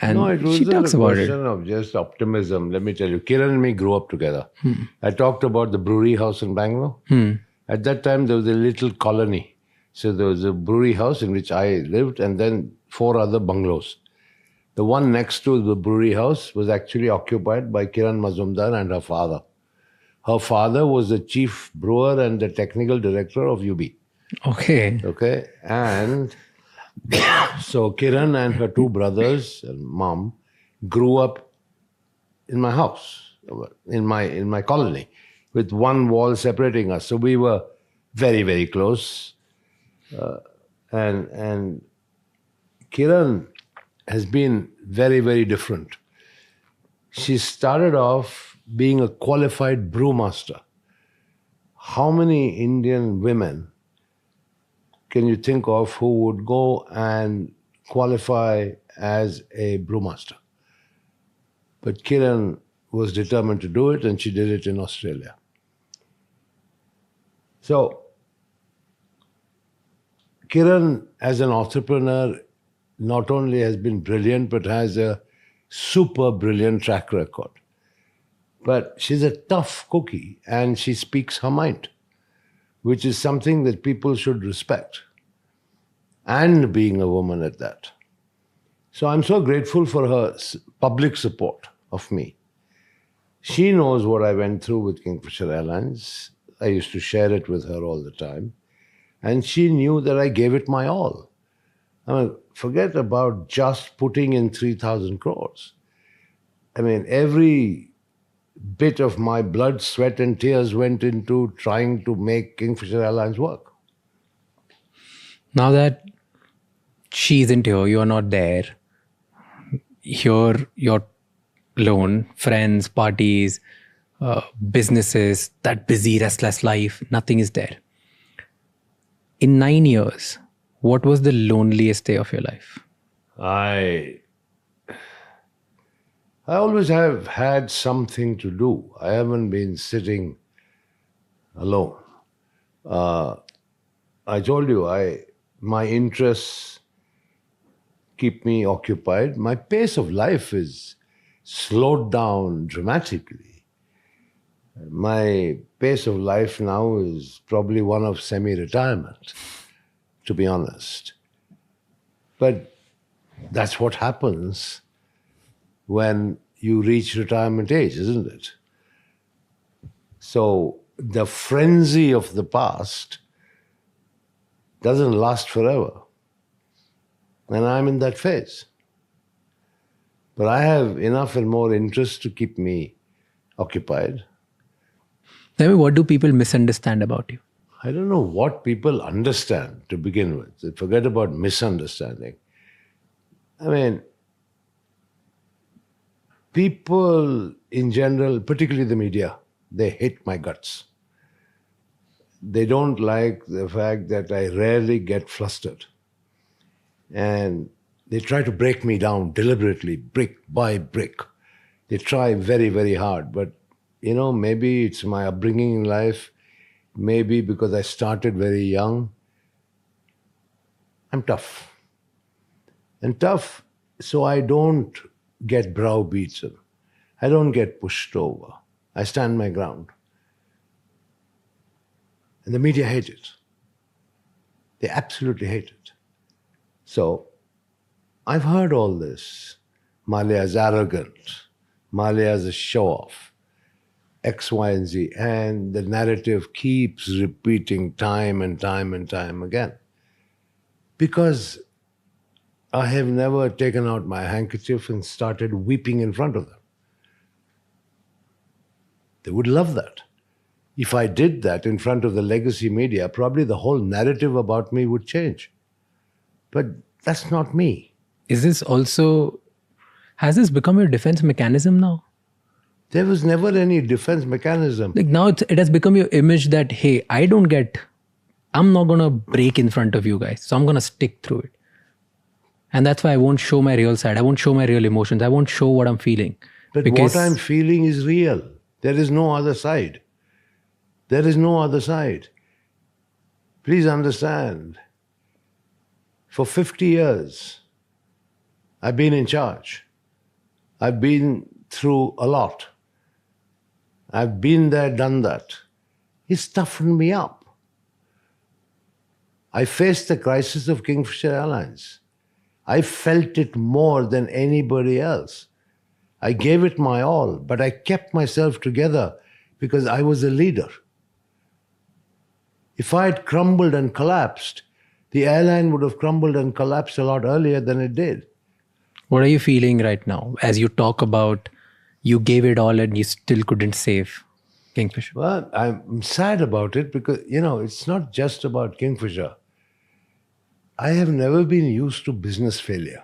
And No, it she wasn't talks a about question of just optimism. Let me tell you, Kiran and me grew up together. I talked about the brewery house in Bangalore. At that time, there was a little colony. So there was a brewery house in which I lived, and then 4 other bungalows. The one next to the brewery house was actually occupied by Kiran Mazumdar and her father. Her father was the chief brewer and the technical director of UB. Okay. Okay, and so Kiran and her 2 brothers and mom grew up in my house, in my colony, with one wall separating us. So we were very, very close. And Kiran has been very, very different. She started off being a qualified brewmaster. How many Indian women can you think of who would go and qualify as a brewmaster? But Kiran was determined to do it, and she did it in Australia. So, Kiran, as an entrepreneur, not only has been brilliant, but has a super brilliant track record. But she's a tough cookie, and she speaks her mind, which is something that people should respect. And being a woman at that. So I'm so grateful for her public support of me. She knows what I went through with Kingfisher Airlines. I used to share it with her all the time. And she knew that I gave it my all. I mean, forget about just putting in 3,000 crores. I mean, every bit of my blood, sweat, and tears went into trying to make Kingfisher Airlines work. Now that she isn't here, you're not there, here you're alone, friends, parties, businesses, that busy, restless life, nothing is there. In 9 years, what was the loneliest day of your life? I always have had something to do. I haven't been sitting alone. I told you, my interests keep me occupied. My pace of life is slowed down dramatically. My pace of life now is probably one of semi-retirement, to be honest. But that's what happens when you reach retirement age, isn't it? So the frenzy of the past doesn't last forever. And I'm in that phase. But I have enough and more interest to keep me occupied. Tell me, what do people misunderstand about you? I don't know what people understand to begin with. Forget about misunderstanding. I mean, people in general, particularly the media, they hate my guts. They don't like the fact that I rarely get flustered. And they try to break me down deliberately, brick by brick. They try very, very hard. But, maybe it's my upbringing in life. Maybe because I started very young. I'm tough. And tough, so I don't get browbeaten. I don't get pushed over. I stand my ground. And the media hate it. They absolutely hate it. So, I've heard all this. Mallya is arrogant. Mallya is a show-off. X, Y, and Z. And the narrative keeps repeating time and time and time again. Because I have never taken out my handkerchief and started weeping in front of them. They would love that. If I did that in front of the legacy media, probably the whole narrative about me would change. But that's not me. Has this become your defense mechanism now? There was never any defense mechanism. Like now it has become your image that, hey, I'm not going to break in front of you guys. So I'm going to stick through it. And that's why I won't show my real side. I won't show my real emotions. I won't show what I'm feeling. But what I'm feeling is real. There is no other side. There is no other side. Please understand. For 50 years, I've been in charge. I've been through a lot. I've been there, done that. It's toughened me up. I faced the crisis of Kingfisher Airlines. I felt it more than anybody else. I gave it my all, but I kept myself together because I was a leader. If I had crumbled and collapsed, the airline would have crumbled and collapsed a lot earlier than it did. What are you feeling right now as you talk about you gave it all and you still couldn't save Kingfisher? Well, I'm sad about it because, it's not just about Kingfisher. I have never been used to business failure.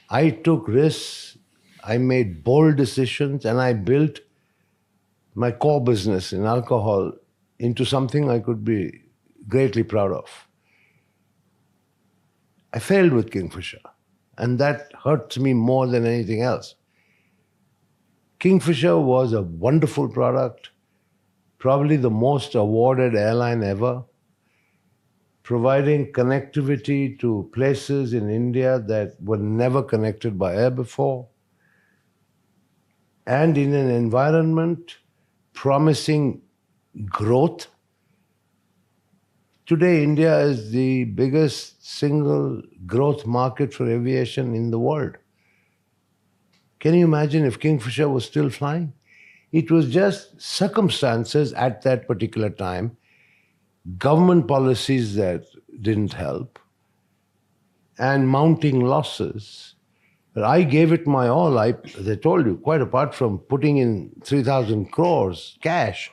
I took risks, I made bold decisions, and I built my core business in alcohol into something I could be greatly proud of. I failed with Kingfisher, and that hurts me more than anything else. Kingfisher was a wonderful product, probably the most awarded airline ever, providing connectivity to places in India that were never connected by air before, and in an environment promising growth. Today, India is the biggest single growth market for aviation in the world. Can you imagine if Kingfisher was still flying? It was just circumstances at that particular time, government policies that didn't help, and mounting losses. But I gave it my all. As I told you, quite apart from putting in 3,000 crores cash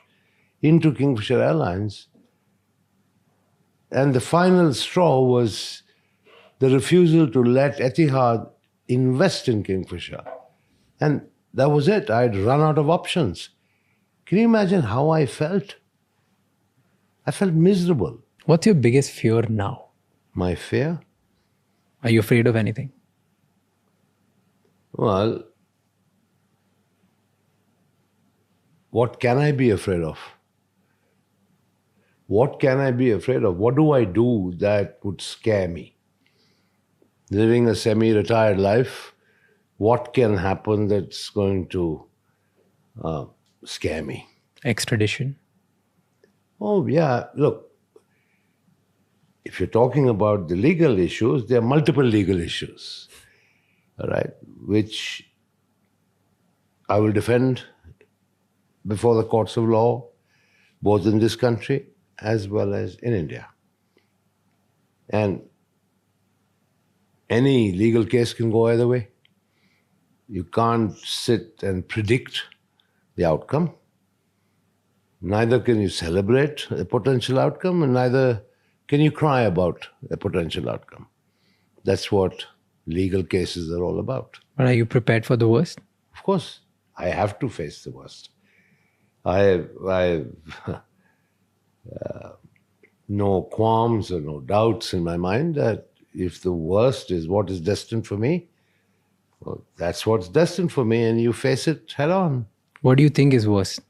into Kingfisher Airlines. And the final straw was the refusal to let Etihad invest in Kingfisher. And that was it. I'd run out of options. Can you imagine how I felt? I felt miserable. What's your biggest fear now? My fear? Are you afraid of anything? Well, what can I be afraid of? What can I be afraid of? What do I do that would scare me? Living a semi-retired life, what can happen that's going to scare me? Extradition? Oh, yeah. Look, if you're talking about the legal issues, there are multiple legal issues, all right, which I will defend before the courts of law, both in this country as well as in India. And any legal case can go either way. You can't sit and predict the outcome. Neither can you celebrate a potential outcome, and neither can you cry about a potential outcome. That's what legal cases are all about. But are you prepared for the worst? Of course, I have to face the worst. I have no qualms or no doubts in my mind that if the worst is what is destined for me, well, that's what's destined for me, and you face it head on. What do you think is worst?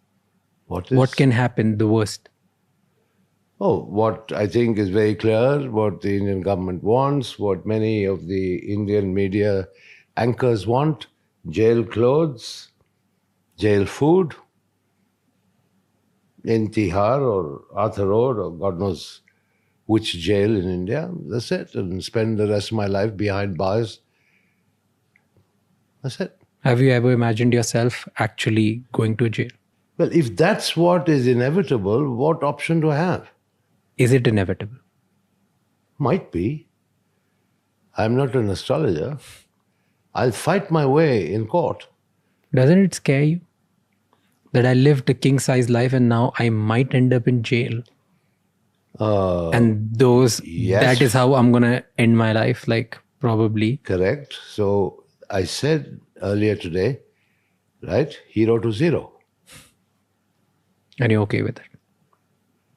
What can happen the worst? Oh, what I think is very clear, what the Indian government wants, what many of the Indian media anchors want: jail clothes, jail food, in Tihar or Arthur Road or God knows which jail in India. That's it. And spend the rest of my life behind bars. That's it. Have you ever imagined yourself actually going to jail? Well, if that's what is inevitable, what option do I have? Is it inevitable? Might be. I'm not an astrologer. I'll fight my way in court. Doesn't it scare you that I lived a king-size life and now I might end up in jail? And yes. that is how I'm going to end my life, like probably. Correct. So I said earlier today, right? 0 to 0. And you're okay with it.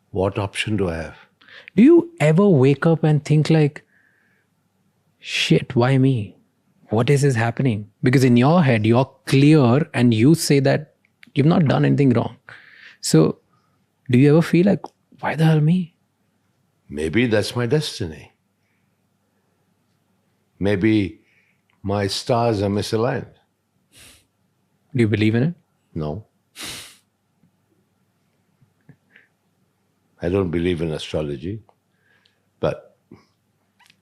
What option do I have? Do you ever wake up and think like, shit, why me? What is happening? Because in your head, you're clear and you say that you've not done anything wrong. So do you ever feel like, why the hell me? Maybe that's my destiny. Maybe my stars are misaligned. Do you believe in it? No. I don't believe in astrology. But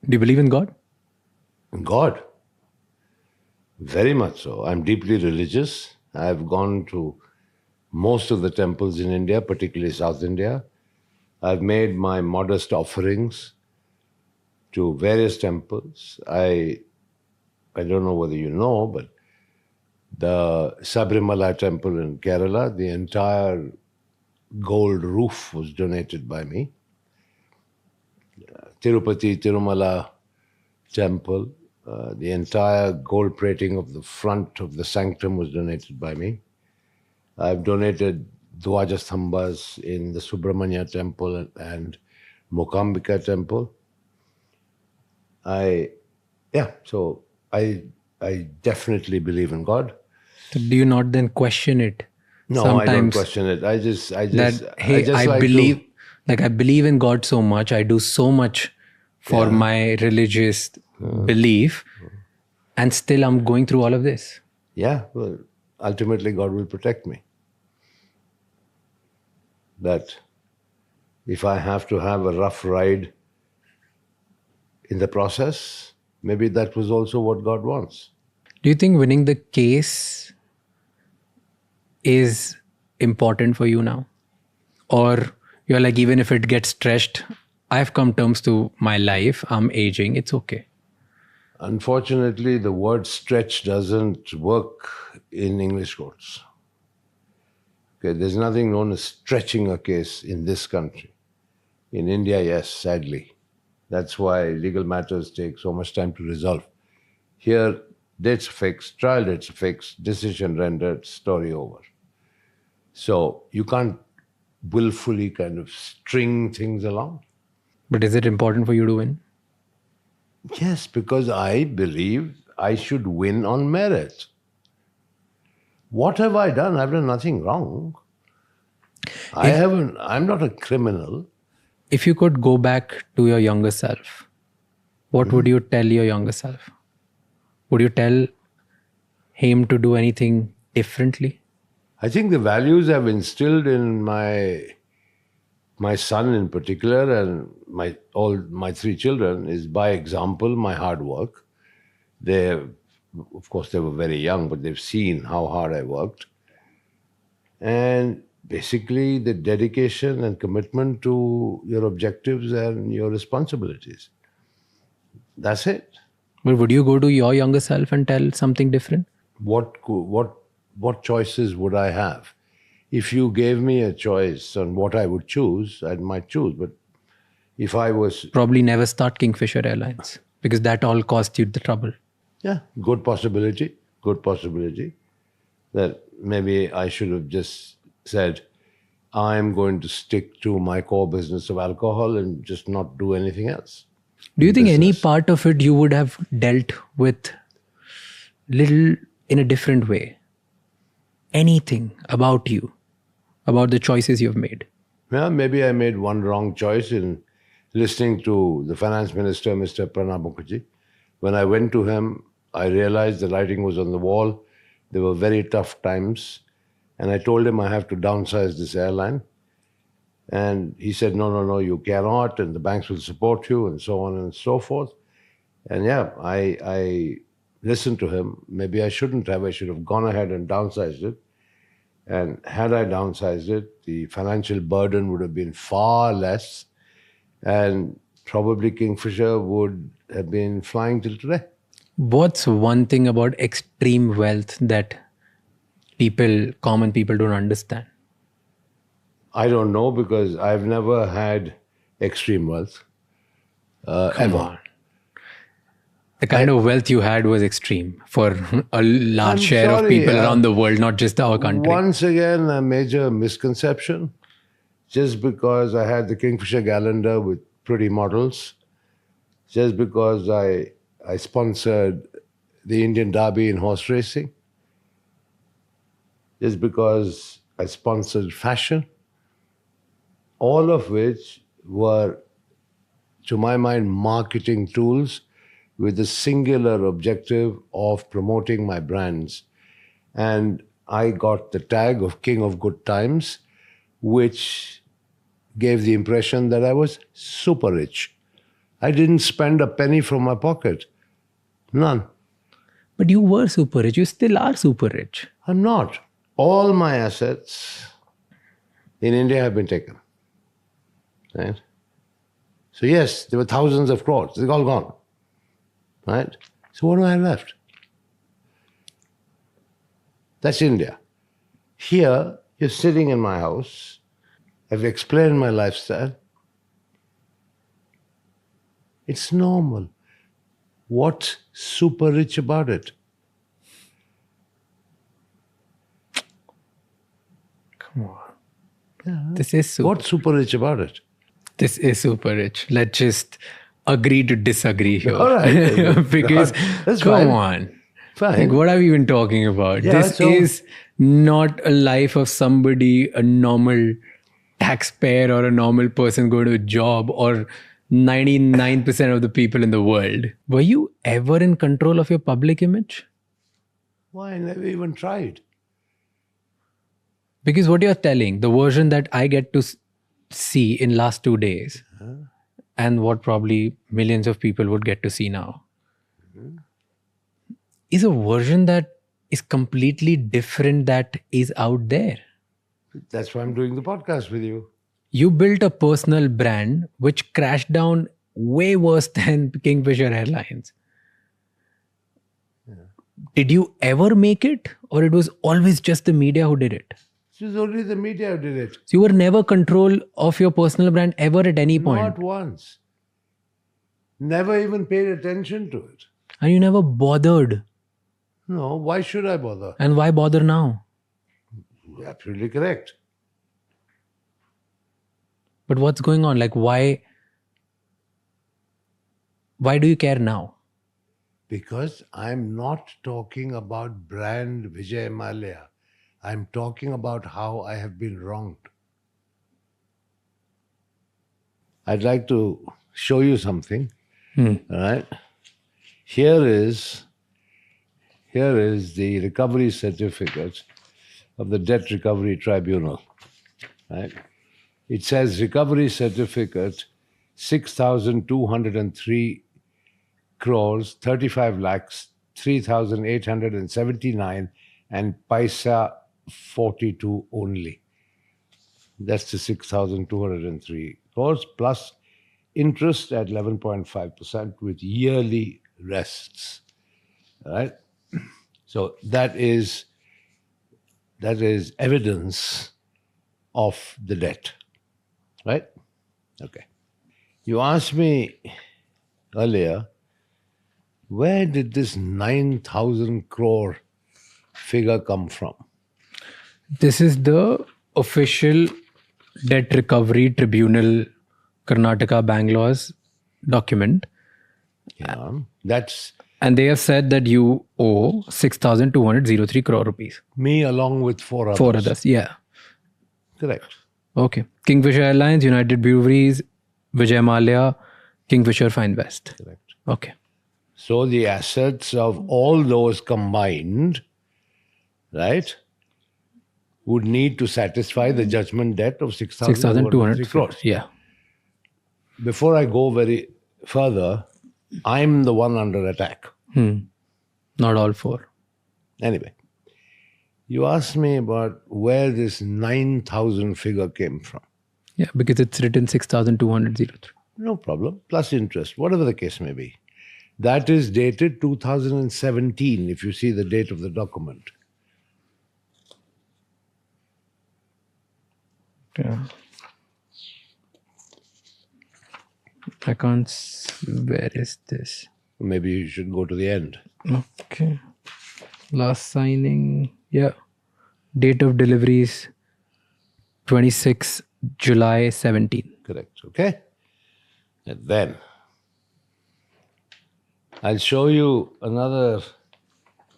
Do you believe in God? God, very much so. I'm deeply religious. I've gone to most of the temples in India, particularly South India. I've made my modest offerings to various temples. I don't know whether you know, but the Sabrimala temple in Kerala, the entire gold roof was donated by me. Tirupati, Tirumala temple, the entire gold plating of the front of the sanctum was donated by me. I've donated Dwajasthambas in the Subramanya temple and Mokambika temple. So I definitely believe in God. So do you not then question it? No, sometimes I don't question it. I just I believe in God so much. I do so much for my religious belief, and still I'm going through all of this. Yeah, well, ultimately God will protect me. That if I have to have a rough ride in the process, maybe that was also what God wants. Do you think winning the case is important for you now? Or you're like, even if it gets stretched, I've come terms to my life, I'm aging, it's okay. Unfortunately, the word stretch doesn't work in English courts. Okay, there's nothing known as stretching a case in this country. In India, yes, sadly. That's why legal matters take so much time to resolve. Here, dates fixed, trial dates fixed, decision rendered, story over. So you can't willfully kind of string things along. But is it important for you to win? Yes, because I believe I should win on merit. What have I done? I've done nothing wrong. I'm not a criminal. If you could go back to your younger self, what would you tell your younger self? Would you tell him to do anything differently? I think the values I've instilled in my son in particular and all my three children is by example, my hard work. Of course, they were very young, but they've seen how hard I worked. And basically the dedication and commitment to your objectives and your responsibilities. That's it. But would you go to your younger self and tell something different? What choices would I have? If you gave me a choice on what I would choose, I might choose. But if I was... Probably never start Kingfisher Airlines because that all cost you the trouble. Yeah, good possibility. That maybe I should have just said, I'm going to stick to my core business of alcohol and just not do anything else. Do you think any part of it you would have dealt with little in a different way? Anything about you, about the choices you've made? Yeah, maybe I made one wrong choice in listening to the finance minister, Mr. Pranab Mukherjee. When I went to him, I realized the writing was on the wall. There were very tough times. And I told him I have to downsize this airline. And he said, no, you cannot, and the banks will support you, and so on and so forth. And yeah, I listened to him. Maybe I shouldn't have. I should have gone ahead and downsized it. And had I downsized it, the financial burden would have been far less. And probably Kingfisher would have been flying till today. What's one thing about extreme wealth that common people don't understand? I don't know because I've never had extreme wealth. Come Ever. on. The kind of wealth you had was extreme for a large I'm share of sorry, people around the world, not just our country. Once again, a major misconception. Just because I had the Kingfisher calendar with pretty models, just because I sponsored the Indian Derby in horse racing, just because I sponsored fashion, all of which were, to my mind, marketing tools with the singular objective of promoting my brands. And I got the tag of King of Good Times, which gave the impression that I was super rich. I didn't spend a penny from my pocket. None. But you were super rich. You still are super rich. I'm not. All my assets in India have been taken. Right? So yes, there were thousands of crores. They're all gone. Right? So what do I have left? That's India. Here, you're sitting in my house. I've explained my lifestyle. It's normal. What's super rich about it? Come on. This is super. What's super rich about it? This is super rich. Let's just agree to disagree here. All right. Because, That's come fine. on. Fine. Like, what are we even talking about? Yeah, This so- is not a life of somebody, a normal taxpayer or a normal person going to a job or 99% of the people in the world. Were you ever in control of your public image? Why? I never even tried. Because what you're telling, the version that I get to see in last 2 days and what probably millions of people would get to see now is a version that is completely different that is out there. That's why I'm doing the podcast with you. You built a personal brand which crashed down way worse than Kingfisher Airlines. Did you ever make it, or it was always just the media who did it? It was only the media who did it. So you were never control of your personal brand ever at any point. Not once. Never even paid attention to it. And you never bothered. No, why should I bother? And why bother now? You're absolutely correct. But what's going on? Like, why do you care now? Because I'm not talking about brand Vijay Mallya. I'm talking about how I have been wronged. I'd like to show you something. All right. Here is the recovery certificate of the Debt Recovery Tribunal. Right. It says recovery certificate 6,203 crores, 35 lakhs, 3,879 and paisa 42 only. That's the 6,203 crores plus interest at 11.5% with yearly rests. All right. So that is evidence of the debt. Right? Okay. You asked me earlier, where did this 9,000 crore figure come from? This is the official Debt Recovery Tribunal Karnataka Bangalore's document. Yeah, that's And they have said that you owe 6,203 crore rupees. me along with four others. 4 others. Yeah. Correct. Okay. Kingfisher Airlines, United Breweries, Vijay Mallya, Kingfisher Fine West. Correct. Okay. So the assets of all those combined, right, would need to satisfy the judgment debt of 6,203 crores. Yeah. Before I go very further, I'm the one under attack. Not all four. Anyway, you asked me about where this 9,000 figure came from. Yeah, because it's written 6,203. No problem. Plus interest, whatever the case may be. That is dated 2017, if you see the date of the document. Yeah. I can't. Where is this? Maybe you should go to the end. Okay. Last signing. Yeah. Date of deliveries 26 July 17. Correct. Okay? And then I'll show you another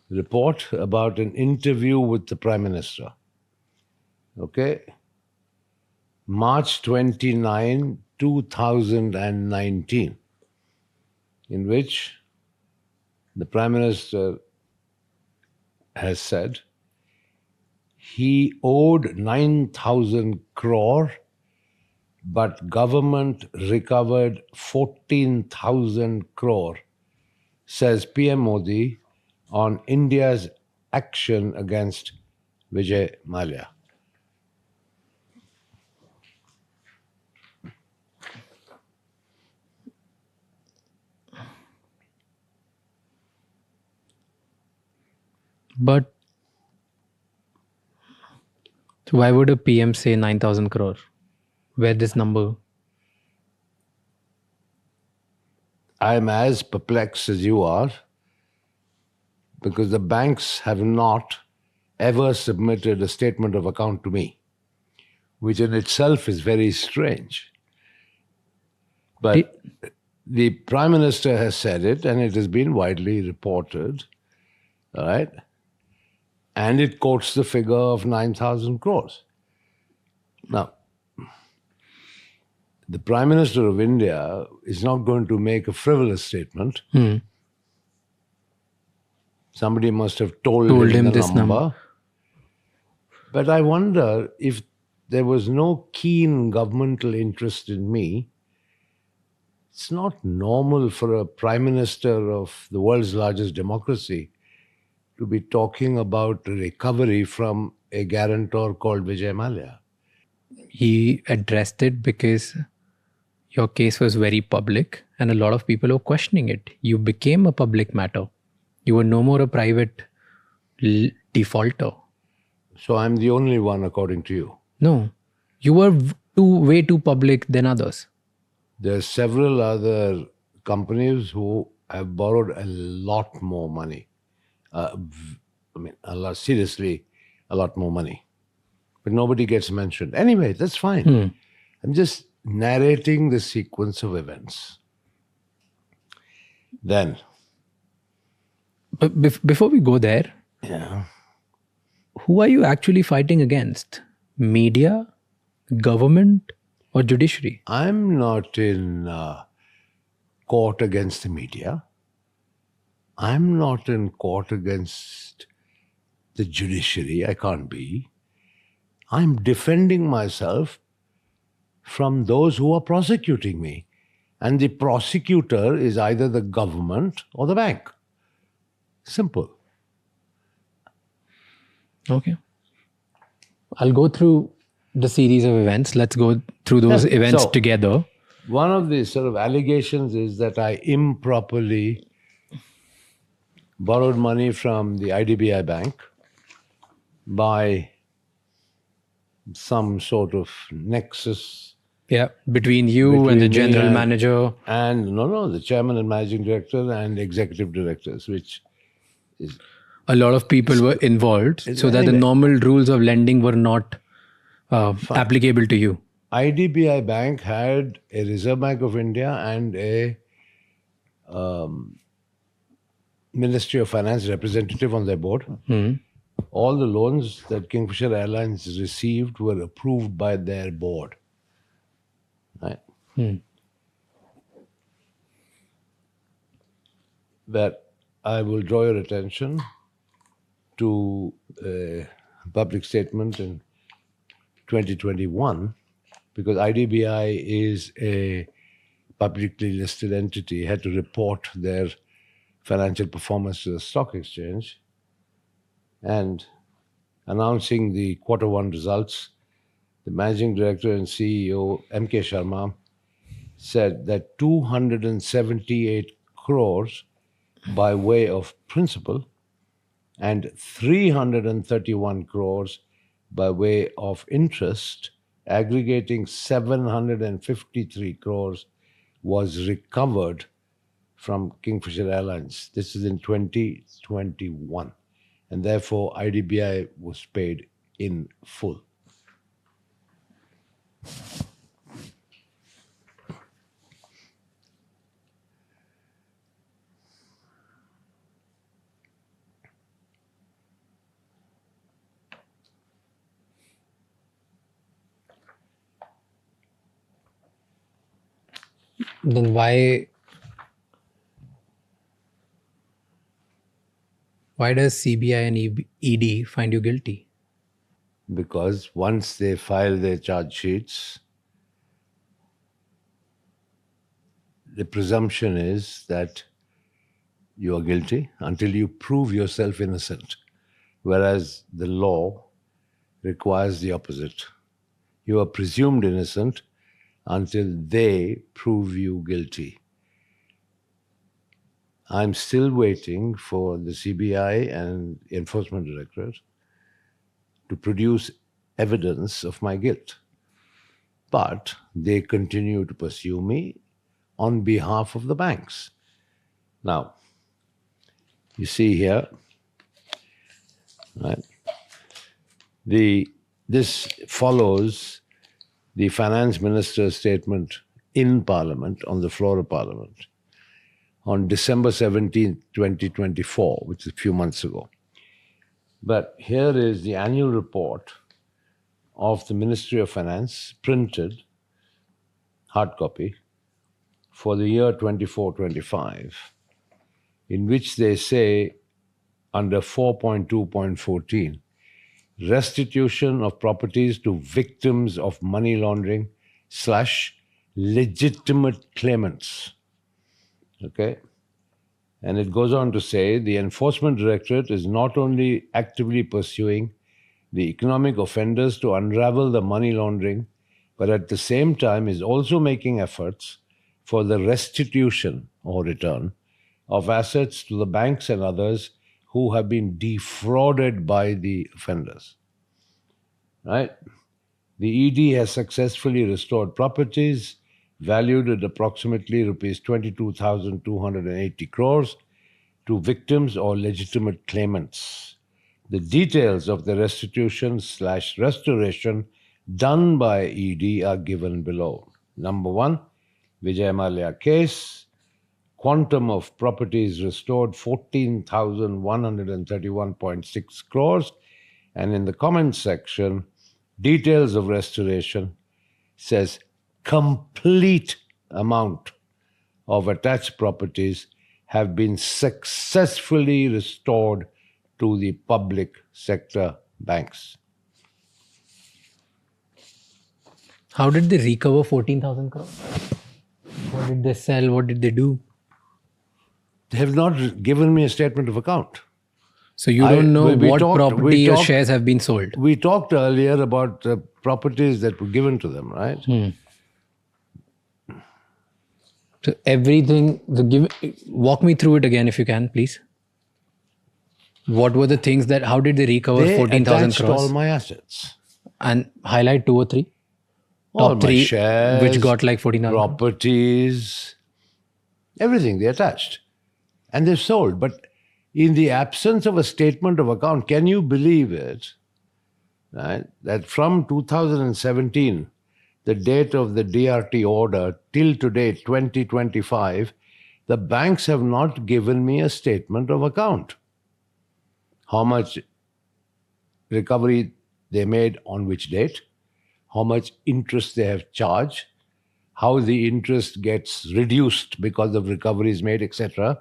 report about an interview with the Prime Minister. Okay? March 29, 2019, in which the Prime Minister has said he owed 9,000 crore, but government recovered 14,000 crore, says PM Modi on India's action against Vijay Mallya. But so why would a PM say 9,000 crore? Where this number? I'm as perplexed as you are because the banks have not ever submitted a statement of account to me, which in itself is very strange. But the Prime Minister has said it, and it has been widely reported, all right? And it quotes the figure of 9,000 crores. Now, the Prime Minister of India is not going to make a frivolous statement. Somebody must have told him the this number. But I wonder if there was no keen governmental interest in me. It's not normal for a Prime Minister of the world's largest democracy to be talking about recovery from a guarantor called Vijay Mallya. He addressed it because your case was very public and a lot of people were questioning it. You became a public matter. You were no more a private defaulter. So I'm the only one, according to you. No, you were way too public than others. There are several other companies who have borrowed a lot more money. Seriously, a lot more money. But nobody gets mentioned. Anyway, that's fine. I'm just narrating the sequence of events. Then. But before we go there, Yeah. who are you actually fighting against? Media, government, or judiciary? I'm not in court against the media. I'm not in court against the judiciary. I can't be. I'm defending myself from those who are prosecuting me. And the prosecutor is either the government or the bank. Simple. Okay. I'll go through the series of events. Let's go through those events So- together. One of the sort of allegations is that I improperly borrowed money from the IDBI bank by some sort of nexus. Yeah, between you and Between the me general and- manager. And the chairman and managing director and executive directors, which is A lot of people were involved, so that the anyway. normal rules of lending were not applicable to you. IDBI Bank had a Reserve Bank of India and a Ministry of Finance representative on their board. All the loans that Kingfisher Airlines received were approved by their board. Right? But I will draw your attention to a public statement in 2021, because IDBI is a publicly listed entity, had to report their financial performance to the stock exchange and announcing the quarter one results, the managing director and CEO, M.K. Sharma, said that 278 crores by way of principal and 331 crores by way of interest, aggregating 753 crores, was recovered from Kingfisher Airlines. This is in 2021. And therefore, IDBI was paid in full. Then why does CBI and ED find you guilty? Because once they file their charge sheets, the presumption is that you are guilty until you prove yourself innocent, whereas the law requires the opposite. You are presumed innocent until they prove you guilty. I'm still waiting for the CBI and Enforcement Directorate to produce evidence of my guilt. But they continue to pursue me on behalf of the banks. Now, you see here, right? This follows the finance minister's statement in Parliament, on the floor of Parliament, on December 17th, 2024, which is a few months ago. But here is the annual report of the Ministry of Finance, printed, hard copy, for the year 24-25, in which they say, under 4.2.14, restitution of properties to victims of money laundering / legitimate claimants. Okay? And it goes on to say the Enforcement Directorate is not only actively pursuing the economic offenders to unravel the money laundering, but at the same time is also making efforts for the restitution or return of assets to the banks and others who have been defrauded by the offenders. Right? The ED has successfully restored properties valued at approximately rupees 22,280 crores to victims or legitimate claimants. The details of the restitution / restoration done by ED are given below. Number 1, Vijay Mallya case, quantum of properties restored 14,131.6 crores, and in the comments section, details of restoration says complete amount of attached properties have been successfully restored to the public sector banks. How did they recover 14,000 crores? What did they sell? What did they do? They have not given me a statement of account. So you don't know we what talked- property or shares have been sold. We talked earlier about the properties that were given to them, right? So everything, walk me through it again if you can, please. What were the things how did they recover They 14,000 attached crores? all my assets. And highlight 2 or 3. All Top my 3, shares, which got like 14,000. properties, everything they attached. And they've sold. But in the absence of a statement of account, can you believe it? Right? That from 2017, the date of the DRT order, till today, 2025, the banks have not given me a statement of account. How much recovery they made on which date, how much interest they have charged, how the interest gets reduced because of recoveries made, etc.,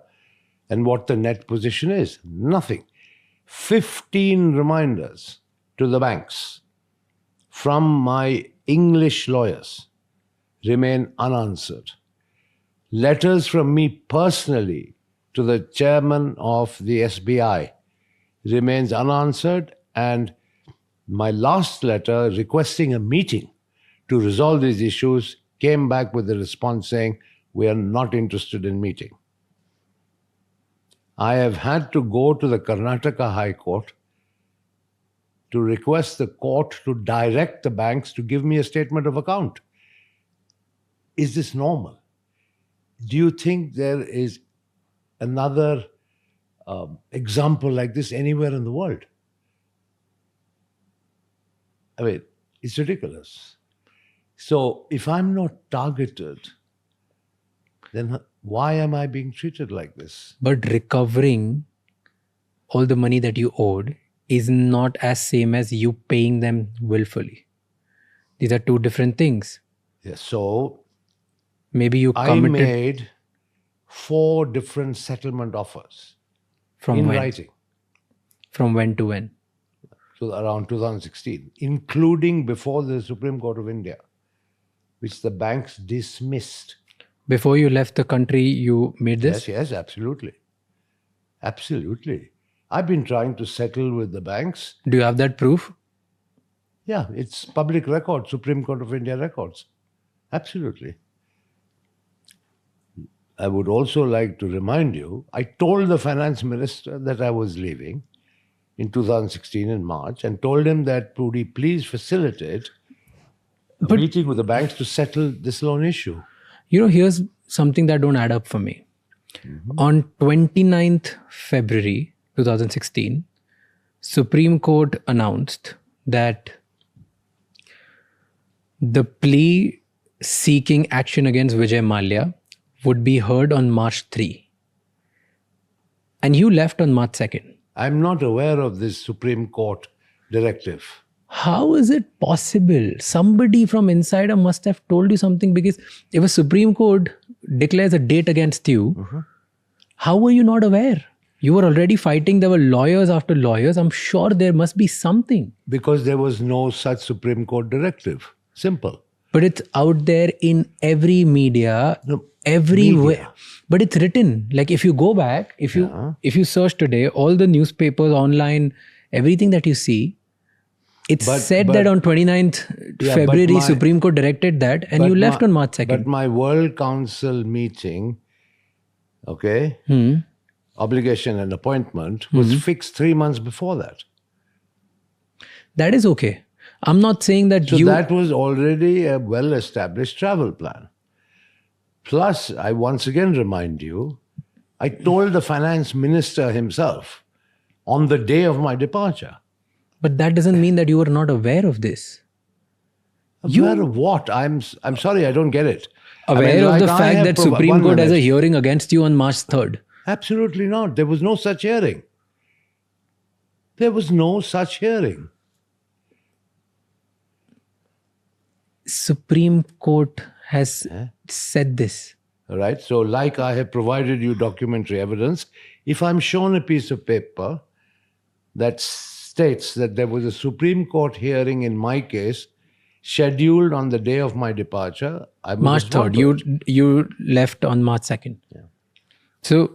and what the net position is. Nothing. 15 reminders to the banks from my English lawyers remain unanswered. Letters from me personally to the chairman of the SBI remains unanswered, and my last letter requesting a meeting to resolve these issues came back with a response saying, "We are not interested in meeting." I have had to go to the Karnataka High Court to request the court to direct the banks to give me a statement of account. Is this normal? Do you think there is another example like this anywhere in the world? I mean, it's ridiculous. So if I'm not targeted, then why am I being treated like this? But recovering all the money that you owed is not as same as you paying them willfully. These are two different things. Yes, so Maybe you I committed made 4 different settlement offers from in when? writing. From when to when? So around 2016, including before the Supreme Court of India, which the banks dismissed. Before you left the country, you made this? Yes, absolutely. Absolutely. I've been trying to settle with the banks. Do you have that proof? Yeah, it's public record, Supreme Court of India records. Absolutely. I would also like to remind you, I told the finance minister that I was leaving in 2016 in March and told him that, would he please facilitate a meeting with the banks to settle this loan issue. You know, here's something that don't add up for me. On 29th February 2016, Supreme Court announced that the plea seeking action against Vijay Mallya would be heard on March 3. And you left on March 2nd. I'm not aware of this Supreme Court directive. How is it possible? Somebody from insider must have told you something, because if a Supreme Court declares a date against you, how were you not aware? You were already fighting. There were lawyers after lawyers. I'm sure there must be something. Because there was no such Supreme Court directive. Simple. But it's out there in every media, No, everywhere. media. But it's written. Like if you go back, if you search today, all the newspapers, online, everything that you see, it's said that on 29th February, Supreme Court directed that, and you left on March 2nd. But my World Council meeting, obligation and appointment was fixed 3 months before that. That is okay. I'm not saying that So that was already a well-established travel plan. Plus, I once again remind you, I told the finance minister himself on the day of my departure. But that doesn't mean that you were not aware of this. Aware of what? I'm sorry, I don't get it. Aware of the I fact have that Supreme one Court has a minute. hearing against you on March 3rd. Absolutely not. There was no such hearing. There was no such hearing. Supreme Court has said this. All right. So, like I have provided you documentary evidence, if I'm shown a piece of paper that states that there was a Supreme Court hearing in my case scheduled on the day of my departure, I will March respond 3rd. to it. You left on March 2nd. So,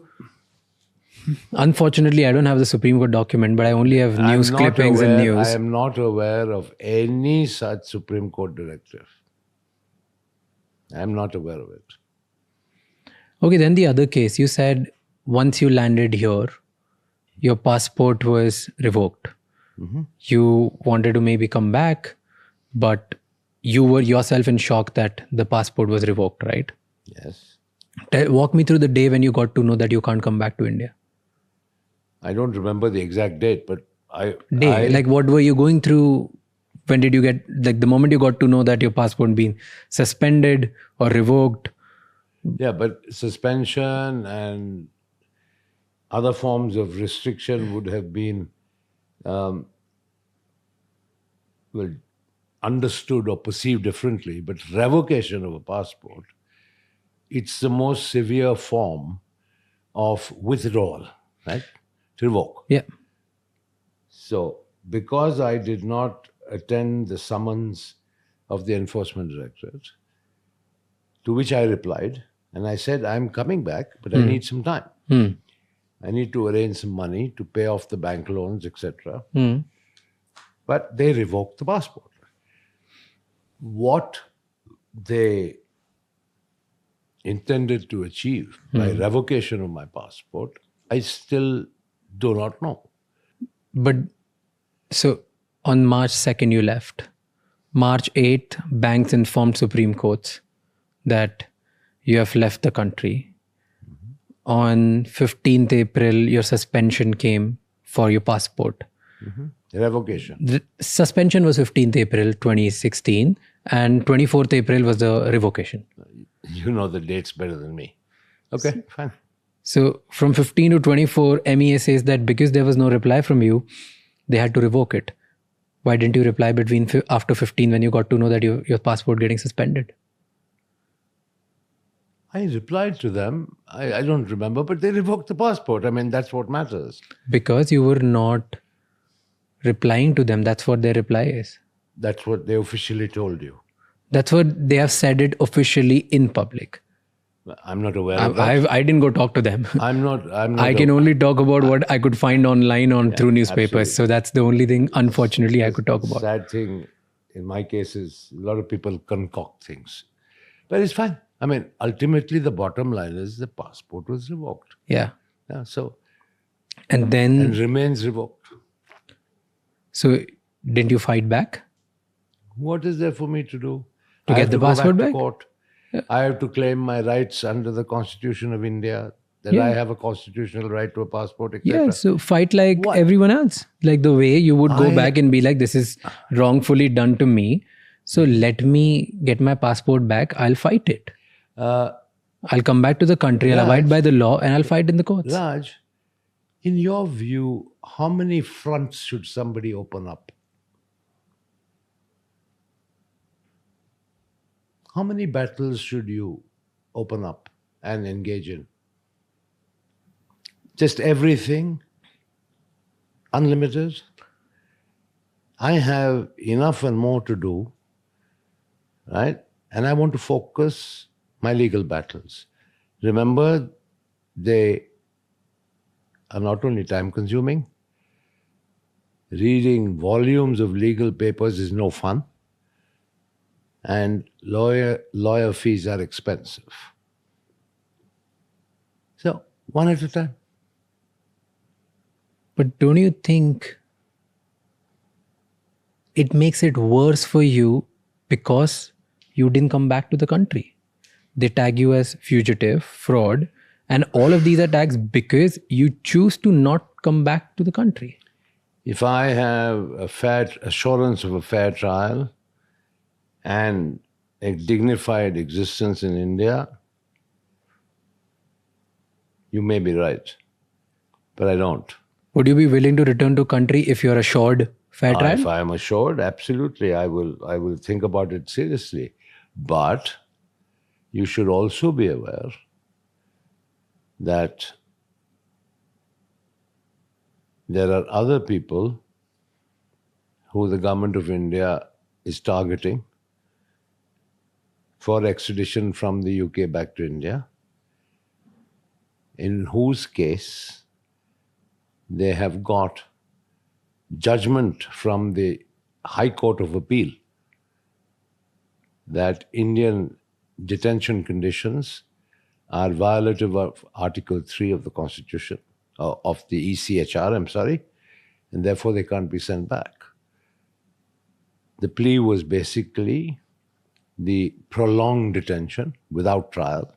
unfortunately, I don't have the Supreme Court document, but I only have news I'm not clippings and aware- news. I am not aware of any such Supreme Court directive. I am not aware of it. Okay, then the other case, you said once you landed here, your passport was revoked. You wanted to maybe come back, but you were yourself in shock that the passport was revoked, right? Yes. Walk me through the day when you got to know that you can't come back to India. I don't remember the exact date, but Like what were you going through? When did you get, like the moment you got to know that your passport being suspended or revoked? Yeah, but suspension and other forms of restriction would have been understood or perceived differently. But revocation of a passport, it's the most severe form of withdrawal, right? To revoke. Yeah. So, because I did not attend the summons of the Enforcement Directorate, to which I replied, and I said, I'm coming back, but I need some time. I need to arrange some money to pay off the bank loans, etc. But they revoked the passport. What they intended to achieve by revocation of my passport, I still do not know. But so on March 2nd, you left. March 8th, banks informed Supreme Courts that you have left the country. On 15th April, your suspension came for your passport. Revocation. The suspension was 15th April 2016 and 24th April was the revocation. You know the dates better than me. Okay, fine. So from 15 to 24, MEA says that because there was no reply from you, they had to revoke it. Why didn't you reply after 15 when you got to know that your passport getting suspended? I replied to them. I don't remember, but they revoked the passport. I mean, that's what matters. Because you were not replying to them. That's what their reply is. That's what they officially told you. That's what they have said it officially in public. I'm not aware of that. I didn't go talk to them. I'm not. I can only talk about what I could find online through newspapers. Absolutely. So that's the only thing, unfortunately, I could talk about. Sad thing in my case is a lot of people concoct things. But it's fine. I mean, ultimately, the bottom line is the passport was revoked. Yeah. Yeah, so, And and remains revoked. So didn't you fight back? What is there for me to do? To I get have the go passport to back? Court. I have to claim my rights under the Constitution of India, that Yeah. I have a constitutional right to a passport, etc. Yeah, so fight like What? everyone else. Like the way you would go I- back and be like, this is wrongfully done to me. So let me get my passport back. I'll fight it. I'll come back to the country. I'll abide by the law and I'll fight in the courts. Raj, in your view, how many fronts should somebody open up? How many battles should you open up and engage in? Just everything? Unlimited? I have enough and more to do, right? And I want to focus my legal battles. Remember, they are not only time consuming, reading volumes of legal papers is no fun, and lawyer fees are expensive. So, one at a time. But don't you think it makes it worse for you because you didn't come back to the country? They tag you as fugitive, fraud, and all of these are tags because you choose to not come back to the country. If I have a fair assurance of a fair trial and a dignified existence in India, you may be right, but I don't. Would you be willing to return to country if you're assured fair trial? If I am assured, absolutely, I will think about it seriously. But you should also be aware that there are other people who the government of India is targeting for extradition from the UK back to India, in whose case they have got judgment from the High Court of Appeal that Indian detention conditions are violative of Article 3 of the Constitution, of the ECHR, and therefore they can't be sent back. The plea was basically the prolonged detention without trial,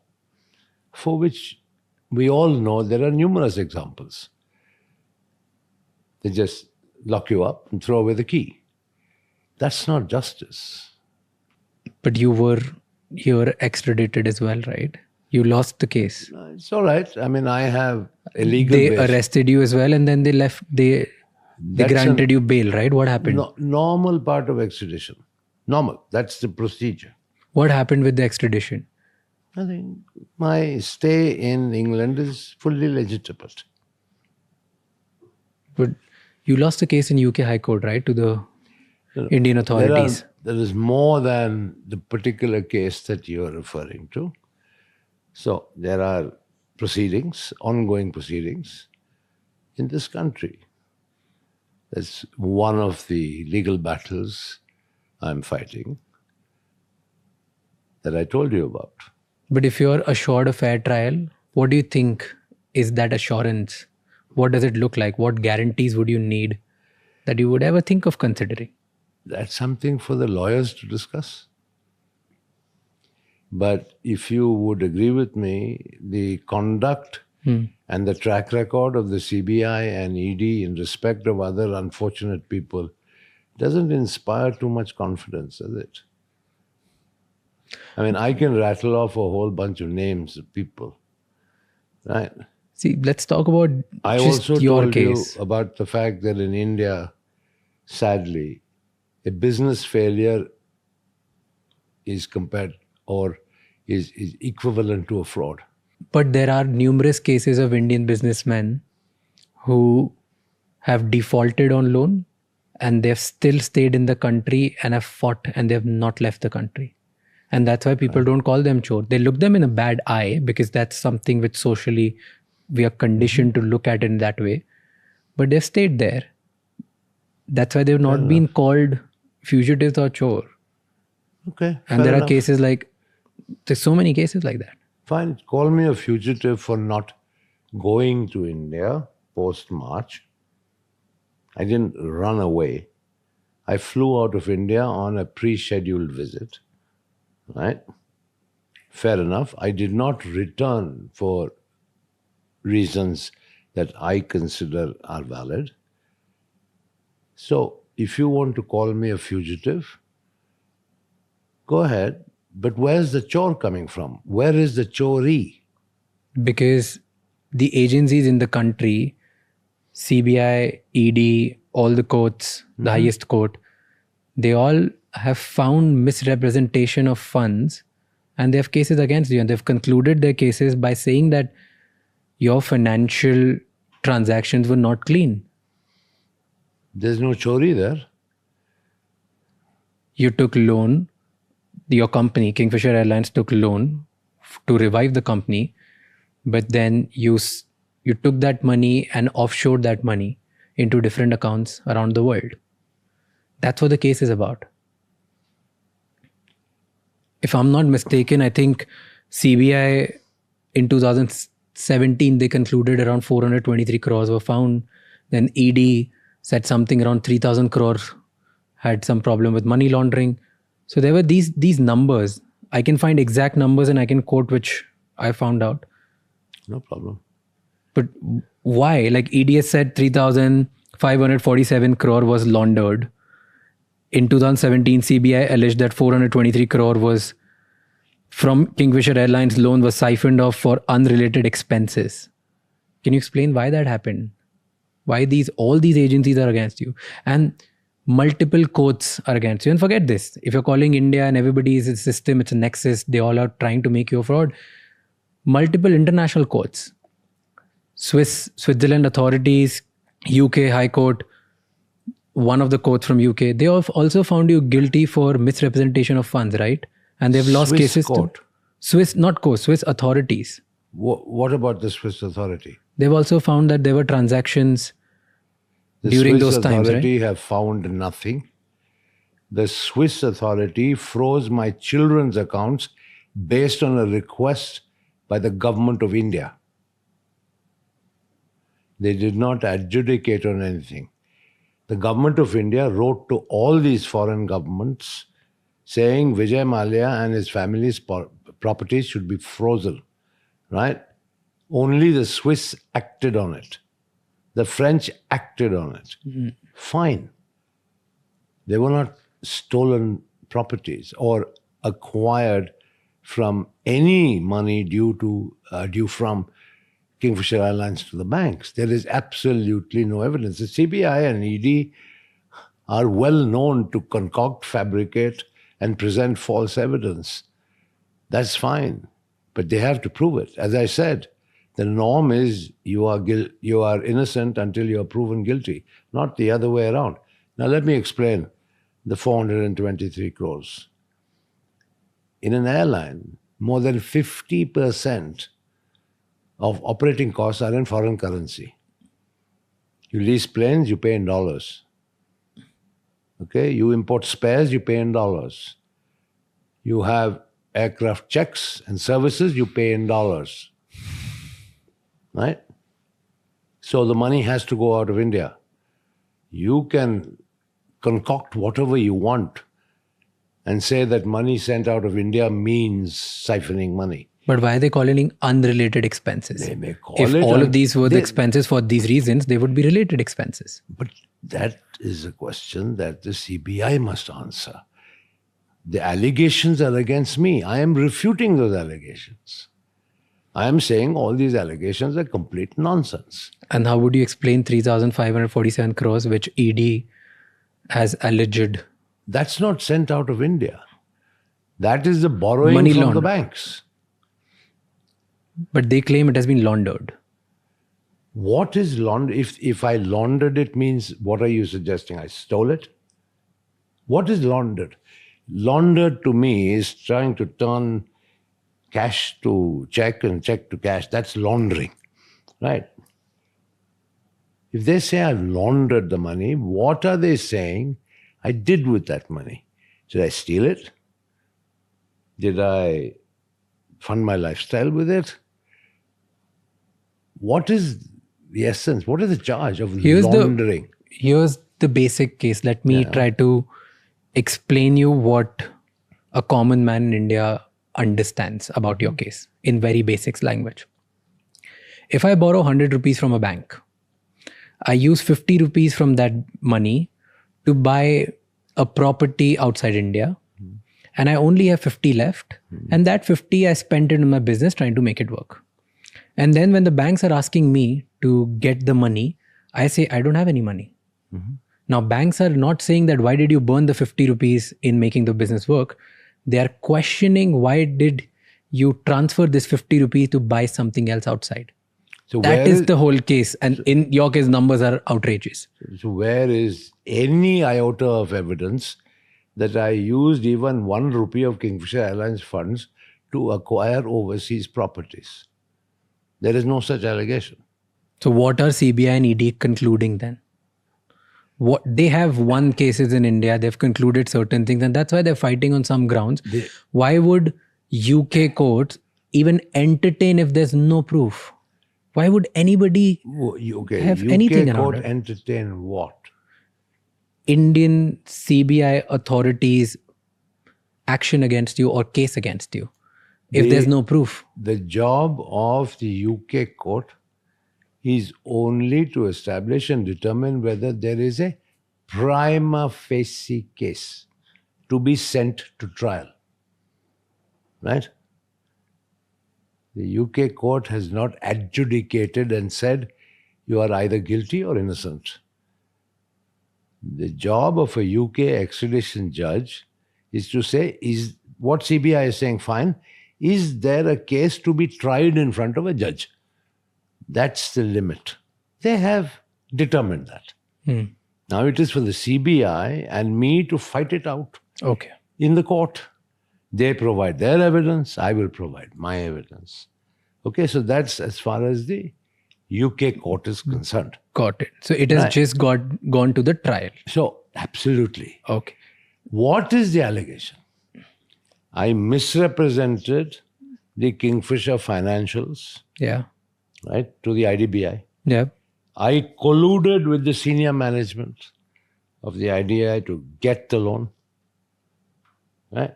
for which we all know there are numerous examples. They just lock you up and throw away the key. That's not justice. But you were extradited as well, right? You lost the case. It's all right. I mean, I have a legal They basis. arrested you as well and then they left. They That's granted you bail, right? What happened? Normal part of extradition. Normal. That's the procedure. What happened with the extradition? I think my stay in England is fully legitimate. But you lost the case in UK High Court, right? To the Indian authorities. There is more than the particular case that you are referring to. So there are proceedings, ongoing proceedings, in this country. That's one of the legal battles I'm fighting that I told you about. But if you're assured a fair trial, what do you think is that assurance? What does it look like? What guarantees would you need that you would ever think of considering? That's something for the lawyers to discuss. But if you would agree with me, the conduct and the track record of the CBI and ED in respect of other unfortunate people doesn't inspire too much confidence, does it? I mean, I can rattle off a whole bunch of names of people, right? See, let's talk about I just also your told case. you about the fact that in India, sadly, a business failure is compared or is equivalent to a fraud. But there are numerous cases of Indian businessmen who have defaulted on loan and they've still stayed in the country and have fought and they have not left the country. And that's why people don't call them chore. They look them in a bad eye because that's something which socially we are conditioned to look at in that way. But they've stayed there. That's why they've not been called fugitives or chore. Okay. And fair there are enough. cases like, there's so many cases like that. Fine, call me a fugitive for not going to India post-March. I didn't run away. I flew out of India on a pre-scheduled visit, right? Fair enough. I did not return for reasons that I consider are valid. So if you want to call me a fugitive, go ahead. But where's the chore coming from? Where is the choree? Because the agencies in the country, CBI, ED, all the courts, the highest court, they all have found misrepresentation of funds and they have cases against you. And they've concluded their cases by saying that your financial transactions were not clean. There's no choree there. You took loan. Your company, Kingfisher Airlines, took loan to revive the company, but then you took that money and offshored that money into different accounts around the world. That's what the case is about. If I'm not mistaken, I think CBI in 2017, they concluded around 423 crores were found. Then ED said something around 3,000 crores had some problem with money laundering. So there were these numbers. I can find exact numbers and I can quote which I found out. No problem. But why? Like EDS said 3,547 crore was laundered. In 2017, CBI alleged that 423 crore was from Kingfisher Airlines loan was siphoned off for unrelated expenses. Can you explain why that happened? Why all these agencies are against you? And multiple courts are against you. And forget this. If you're calling India and everybody is a system, it's a nexus, they all are trying to make you a fraud. Multiple international courts, Switzerland authorities, UK High Court, one of the courts from UK, they have also found you guilty for misrepresentation of funds, right? And they've lost Swiss cases court. to Swiss authorities. What about the Swiss authority? They've also found that there were transactions The during Swiss those times, right? authority have found nothing. The Swiss authority froze my children's accounts based on a request by the government of India. They did not adjudicate on anything. The government of India wrote to all these foreign governments saying Vijay Mallya and his family's properties should be frozen, right? Only the Swiss acted on it. The French acted on it. Fine. They were not stolen properties or acquired from any money due from Kingfisher Airlines to the banks. There is absolutely no evidence. The CBI and ED are well known to concoct, fabricate, and present false evidence. That's fine, but they have to prove it. As I said, the norm is you are innocent until you are proven guilty, not the other way around. Now let me explain the 423 crores. In an airline, more than 50% of operating costs are in foreign currency. You lease planes, you pay in dollars. Okay, you import spares, you pay in dollars. You have aircraft checks and services, you pay in dollars. Right? So the money has to go out of India. You can concoct whatever you want and say that money sent out of India means siphoning money. But why are they calling it unrelated expenses? They may call If it all of these were the expenses for these reasons, they would be related expenses. But that is a question that the CBI must answer. The allegations are against me. I am refuting those allegations. I am saying all these allegations are complete nonsense. And how would you explain 3,547 crores which ED has alleged? That's not sent out of India. That is the borrowing Money from the laundered. banks. But they claim it has been laundered. What is laundered? If I laundered it means, what are you suggesting? I stole it? What is laundered? Laundered to me is trying to turn cash to check and check to cash. That's laundering, right? If they say I've laundered the money, what are they saying I did with that money? Did I steal it? Did I fund my lifestyle with it? What is the essence? What is the charge of laundering? Here's the basic case. Let me try to explain you what a common man in India understands about your case in very basic language. If I borrow 100 rupees from a bank, I use 50 rupees from that money to buy a property outside India, and I only have 50 left, and that 50 I spent it in my business trying to make it work. And then when the banks are asking me to get the money, I say, I don't have any money. Now, banks are not saying that why did you burn the 50 rupees in making the business work? They are questioning why did you transfer this 50 rupees to buy something else outside? So That is the whole case. And in your case, numbers are outrageous. So where is any iota of evidence that I used even 1 rupee of Kingfisher Airlines funds to acquire overseas properties? There is no such allegation. So what are CBI and ED concluding then? What they have won cases in India, they've concluded certain things, and that's why they're fighting on some grounds. Why would UK courts even entertain if there's no proof? Why would anybody have anything UK around court it? entertain what? Indian CBI authorities action against you or case against you if there's no proof. The job of the UK court is only to establish and determine whether there is a prima facie case to be sent to trial. Right? The UK court has not adjudicated and said you are either guilty or innocent. The job of a UK extradition judge is to say, is what CBI is saying, fine, is there a case to be tried in front of a judge? That's the limit. They have determined that. Now it is for the CBI and me to fight it out Okay. in the court. They provide their evidence, I will provide my evidence. Okay, so that's as far as the UK court is concerned. Got it. So it has just gone to the trial. So, absolutely. Okay. What is the allegation? I misrepresented the Kingfisher financials, Yeah. right, to the IDBI. Yeah. I colluded with the senior management of the IDBI to get the loan, right?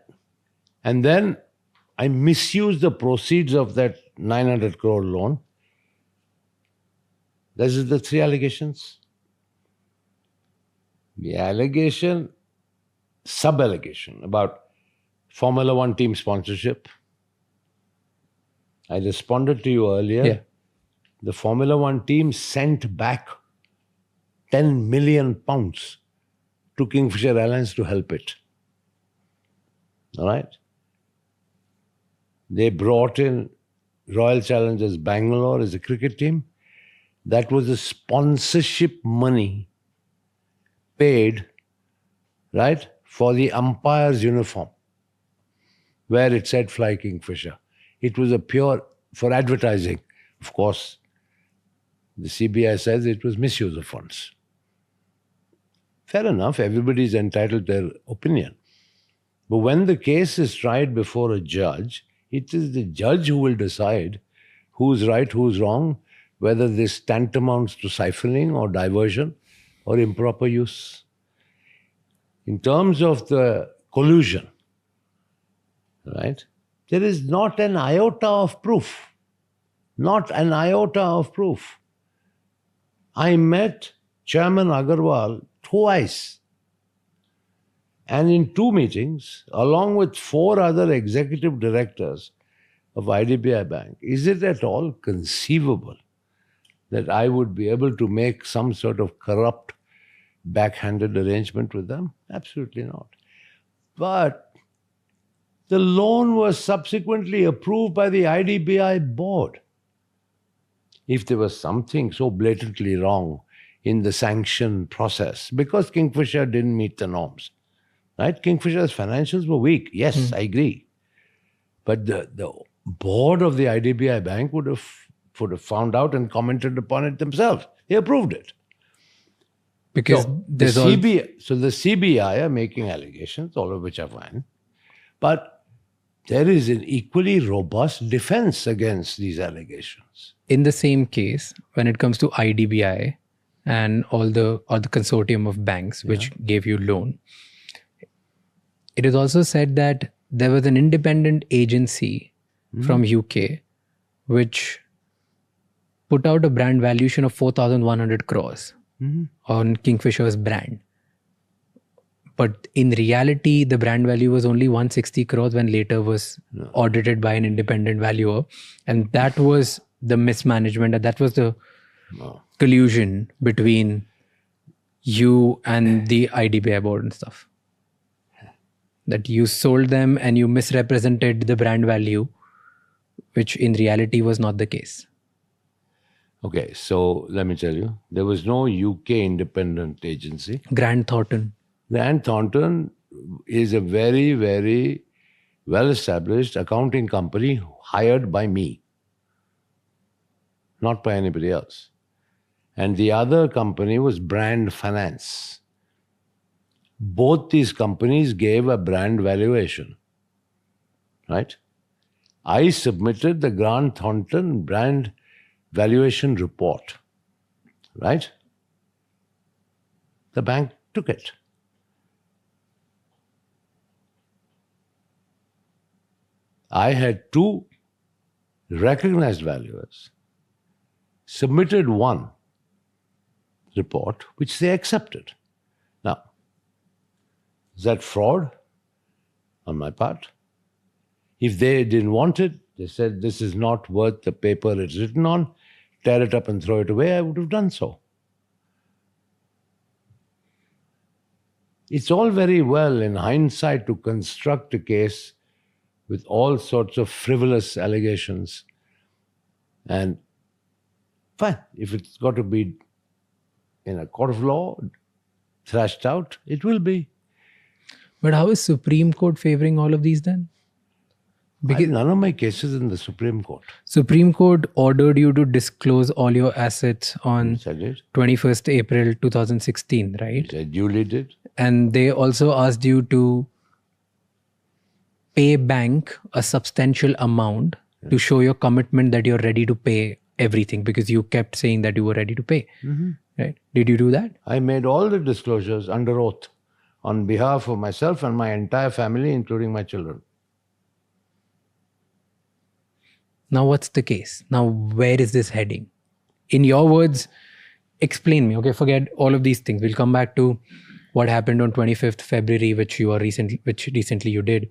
And then I misused the proceeds of that 900 crore loan. This is the 3 allegations. The allegation, sub-allegation about Formula One team sponsorship. I responded to you earlier. Yeah. The Formula One team sent back 10 million pounds to Kingfisher Airlines to help it. All right? They brought in Royal Challengers Bangalore as a cricket team. That was the sponsorship money paid, right, for the umpire's uniform, where it said Fly Kingfisher. It was a pure, for advertising, of course. The CBI says it was misuse of funds. Fair enough, everybody is entitled to their opinion. But when the case is tried before a judge, it is the judge who will decide who's right, who's wrong, whether this tantamounts to siphoning or diversion or improper use. In terms of the collusion, right, there is not an iota of proof. Not an iota of proof. I met Chairman Agarwal twice. And in 2 meetings, along with 4 other executive directors of IDBI Bank, is it at all conceivable that I would be able to make some sort of corrupt, backhanded arrangement with them? Absolutely not. But the loan was subsequently approved by the IDBI board. If there was something so blatantly wrong in the sanction process, because Kingfisher didn't meet the norms, right? Kingfisher's financials were weak. Yes, I agree. But the board of the IDBI Bank would have found out and commented upon it themselves. They approved it. Because So there's the CBI are making allegations, all of which are fine. But there is an equally robust defense against these allegations. in the same case, when it comes to IDBI and all the consortium of banks which gave you loan, it is also said that there was an independent agency from UK which put out a brand valuation of 4,100 crores on Kingfisher's brand. But in reality, the brand value was only 160 crores when later was audited by an independent valuer. And that was the mismanagement, and that was the collusion between you and the IDBI board and stuff. That you sold them and you misrepresented the brand value, which in reality was not the case. Okay, so let me tell you, there was no UK independent agency. Grant Thornton. Grant Thornton is a very, very well-established accounting company hired by me, not by anybody else. And the other company was Brand Finance. Both these companies gave a brand valuation, right? I submitted the Grant Thornton brand valuation report, right? The bank took it. I had 2 recognized valuers, submitted 1 report, which they accepted. Now, is that fraud on my part? If they didn't want it, they said, this is not worth the paper it's written on, tear it up and throw it away, I would have done so. It's all very well in hindsight to construct a case with all sorts of frivolous allegations. And fine, if it's got to be in a court of law, thrashed out, it will be. But how is Supreme Court favoring all of these then? Because None of my cases in the Supreme Court. Supreme Court ordered you to disclose all your assets on Said it. 21st April 2016, right? I duly did. And they also asked you to pay bank a substantial amount to show your commitment that you're ready to pay everything, because you kept saying that you were ready to pay. Right? Did you do that? I made all the disclosures under oath on behalf of myself and my entire family, including my children. Now, what's the case? Now, where is this heading? In your words, explain me. Okay, forget all of these things. We'll come back to what happened on 25th February, which recently you did,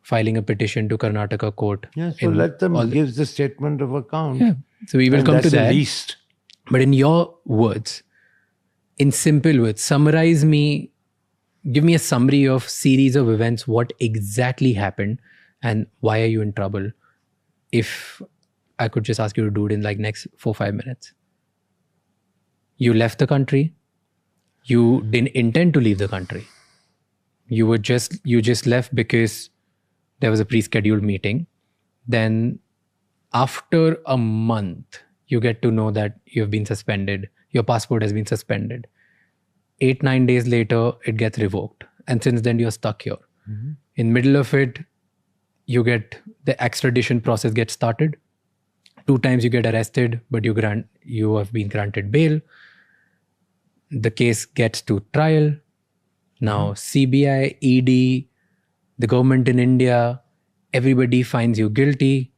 filing a petition to Karnataka court. Yeah, so let them give the statement of account. Yeah, so we will And come to that's the that. least. But in your words, in simple words, summarize me, give me a summary of series of events, what exactly happened and why are you in trouble? If I could just ask you to do it in like next 4-5 minutes. You left the country. You didn't intend to leave the country. You just left because there was a pre-scheduled meeting. Then after a month, you get to know that you've been suspended. Your passport has been suspended. 8-9 days later, it gets revoked. And since then, you're stuck here. In middle of it, you get the extradition process gets started. 2 times you get arrested, but you have been granted bail. The case gets to trial. Now CBI, ED, the government in India, everybody finds you guilty.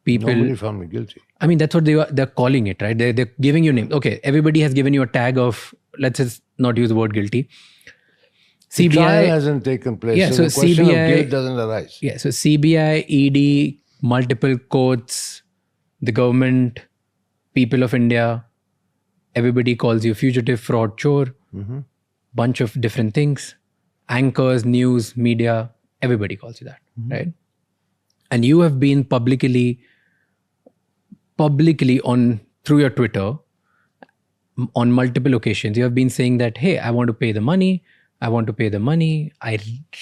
Nobody found me guilty. I mean, that's what they're calling it, right? They're giving you names. Okay, everybody has given you a tag of, let's just not use the word guilty. The trial hasn't taken place, Yeah, so the question CBI of guilt doesn't arise. Yeah, so CBI, ED, multiple courts, the government, people of India, everybody calls you fugitive, fraud, chore, bunch of different things. Anchors, news, media, everybody calls you that, right? And you have been publicly on through your Twitter on multiple occasions, you have been saying that, hey, I want to pay the money. I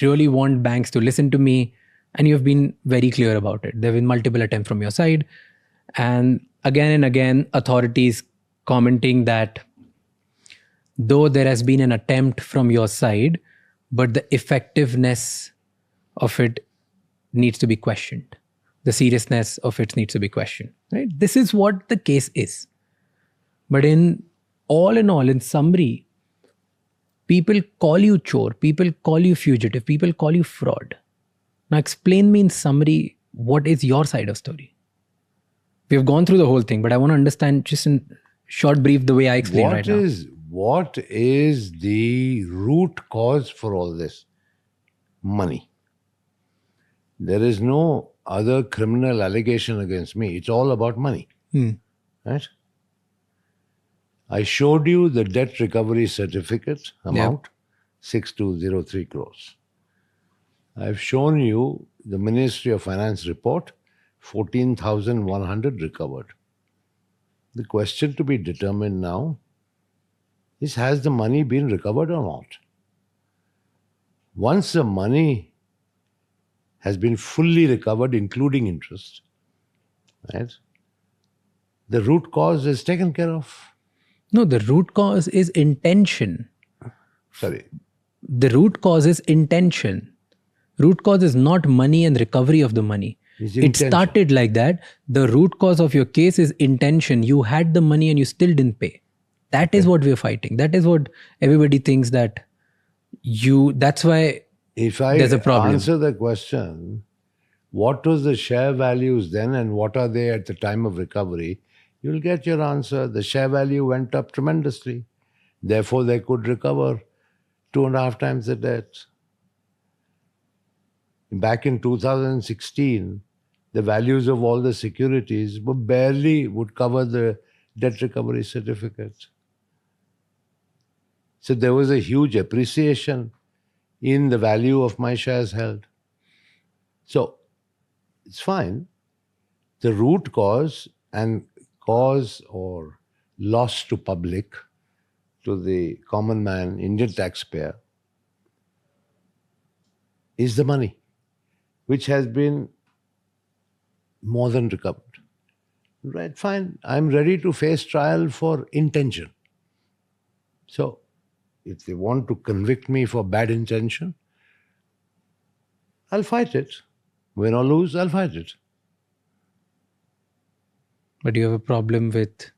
really want banks to listen to me. And you've been very clear about it. There have been multiple attempts from your side. And again, authorities commenting that though there has been an attempt from your side, but the effectiveness of it needs to be questioned. The seriousness of it needs to be questioned. Right? This is what the case is. But in all, in summary, people call you chore, people call you fugitive, people call you fraud. Now explain me in summary, what is your side of story? We've gone through the whole thing, but I want to understand just in short brief the way I explain right now. What is the root cause for all this? Money. There is no other criminal allegation against me. It's all about money. Right? I showed you the debt recovery certificate amount, 6203 crores. I've shown you the Ministry of Finance report, 14,100 recovered. The question to be determined now is, has the money been recovered or not? Once the money has been fully recovered, including interest, right, the root cause is taken care of. No, the root cause is intention. Sorry. The root cause is intention. Root cause is not money and recovery of the money. It started like that. The root cause of your case is intention. You had the money and you still didn't pay. That is what we're fighting. That is what everybody thinks that that's why there's a problem. If I answer the question, what was the share values then and what are they at the time of recovery, you'll get your answer. The share value went up tremendously. Therefore, they could recover 2.5 times the debt. Back in 2016, the values of all the securities would cover the debt recovery certificates. So there was a huge appreciation in the value of my shares held. So it's fine. The root cause and cause or loss to public, to the common man, Indian taxpayer, is the money, which has been more than recovered. Right, fine. I'm ready to face trial for intention. So, if they want to convict me for bad intention, I'll fight it. Win or lose, I'll fight it. But you have a problem with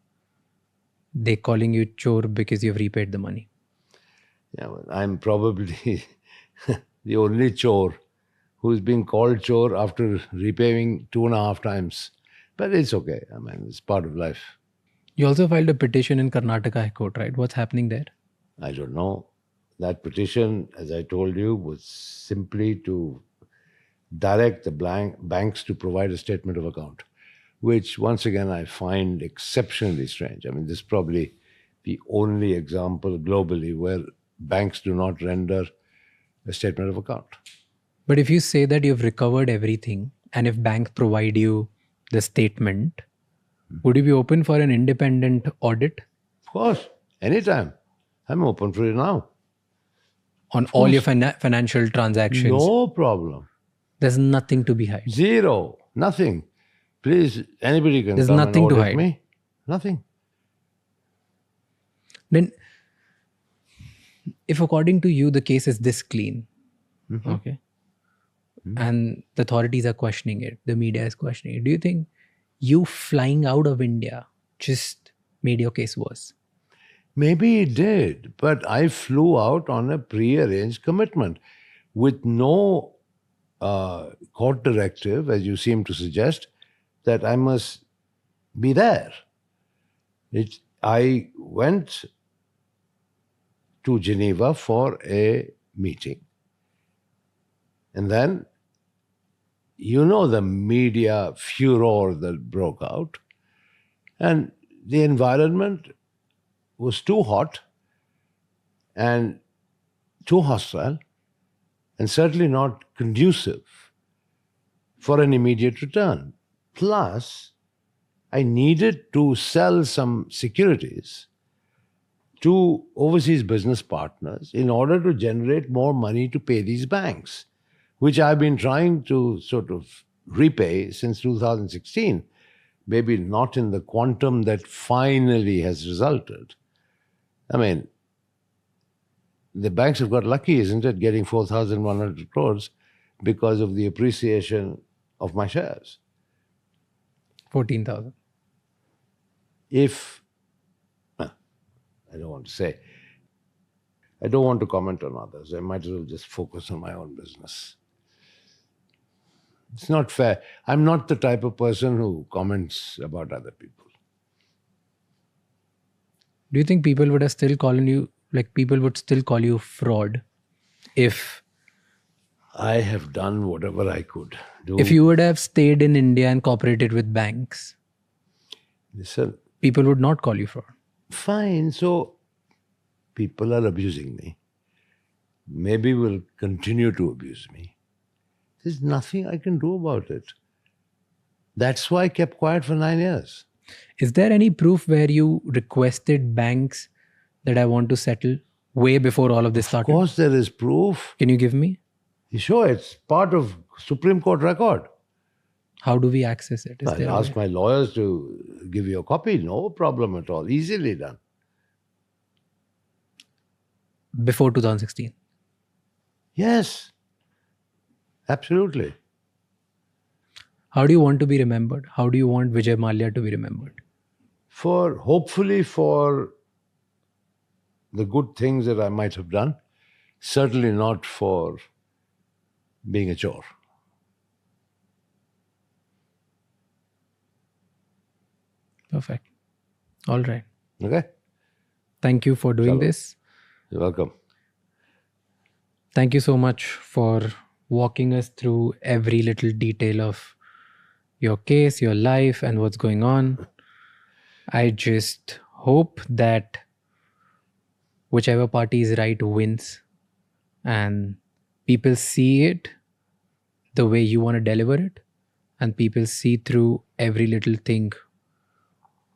they calling you chore because you've repaid the money. Yeah, well, I'm probably the only chore who's been called chore after repaying 2.5 times. But it's okay. I mean, it's part of life. You also filed a petition in Karnataka High Court, right? What's happening there? I don't know. That petition, as I told you, was simply to direct the banks to provide a statement of account, which once again I find exceptionally strange. I mean, this is probably the only example globally where banks do not render a statement of account. But if you say that you've recovered everything and if banks provide you the statement, would you be open for an independent audit? Of course, anytime. I'm open for it now. On all your financial transactions? No problem. There's nothing to be hid. Zero. Nothing. Please, anybody can There's come nothing and to audit hide. me. Nothing. Then, if according to you the case is this clean, okay, and the authorities are questioning it, the media is questioning it, do you think you flying out of India just made your case worse? Maybe it did, but I flew out on a pre-arranged commitment with no court directive, as you seem to suggest, that I must be there. I went to Geneva for a meeting. And then, the media furor that broke out. And the environment was too hot and too hostile and certainly not conducive for an immediate return. Plus, I needed to sell some securities to overseas business partners in order to generate more money to pay these banks, which I've been trying to sort of repay since 2016. Maybe not in the quantum that finally has resulted. I mean, the banks have got lucky, isn't it, getting 4,100 crores because of the appreciation of my shares. 14,000. I don't want to say, I don't want to comment on others. I might as well just focus on my own business. It's not fair. I'm not the type of person who comments about other people. Do you think people would have still calling you, like people would still call you fraud if I have done whatever I could do. if you would have stayed in India and cooperated with banks? Listen, People would not call you fraud. fine, so people are abusing me. Maybe will continue to abuse me. There's nothing I can do about it. That's why I kept quiet for 9 years. Is there any proof where you requested banks that I want to settle way before all of this Of started? course, there is proof. Can you give me? Sure, it's part of Supreme Court record. How do we access it? Is there I'll a ask way? my lawyers to give you a copy. No problem at all. Easily done. Before 2016? Yes, absolutely. How do you want to be remembered? How do you want Vijay Mallya to be remembered? Hopefully for the good things that I might have done, certainly not for being a chore. Perfect. All right. Okay? Thank you for doing Chalo. this. You're welcome. Thank you so much for walking us through every little detail of your case, your life, and what's going on. I just hope that whichever party is right wins and people see it the way you want to deliver it, and people see through every little thing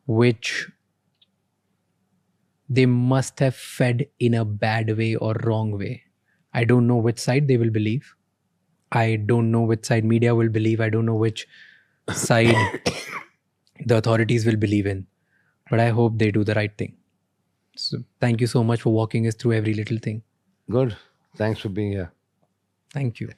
which they must have fed in a bad way or wrong way. I don't know which side they will believe. I don't know which side media will believe. I don't know which side the authorities will believe in. But I hope they do the right thing. So thank you so much for walking us through every little thing. Good. Thanks for being here. Thank you.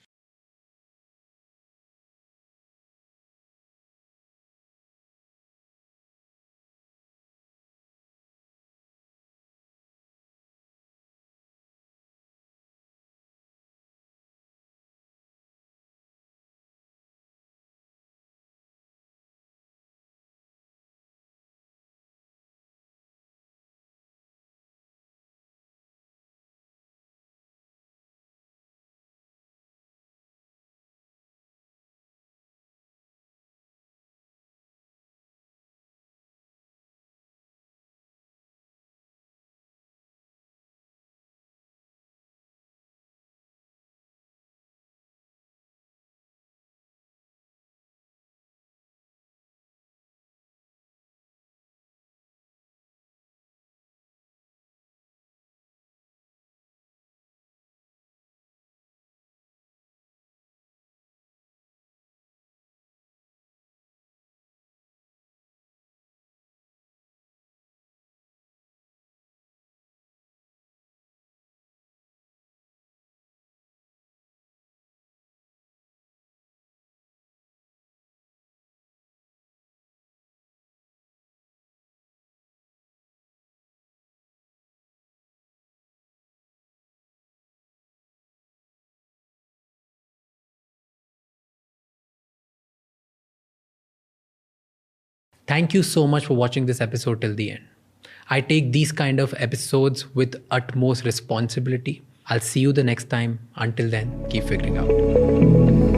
Thank you so much for watching this episode till the end. I take these kind of episodes with utmost responsibility. I'll see you the next time. Until then, keep figuring out.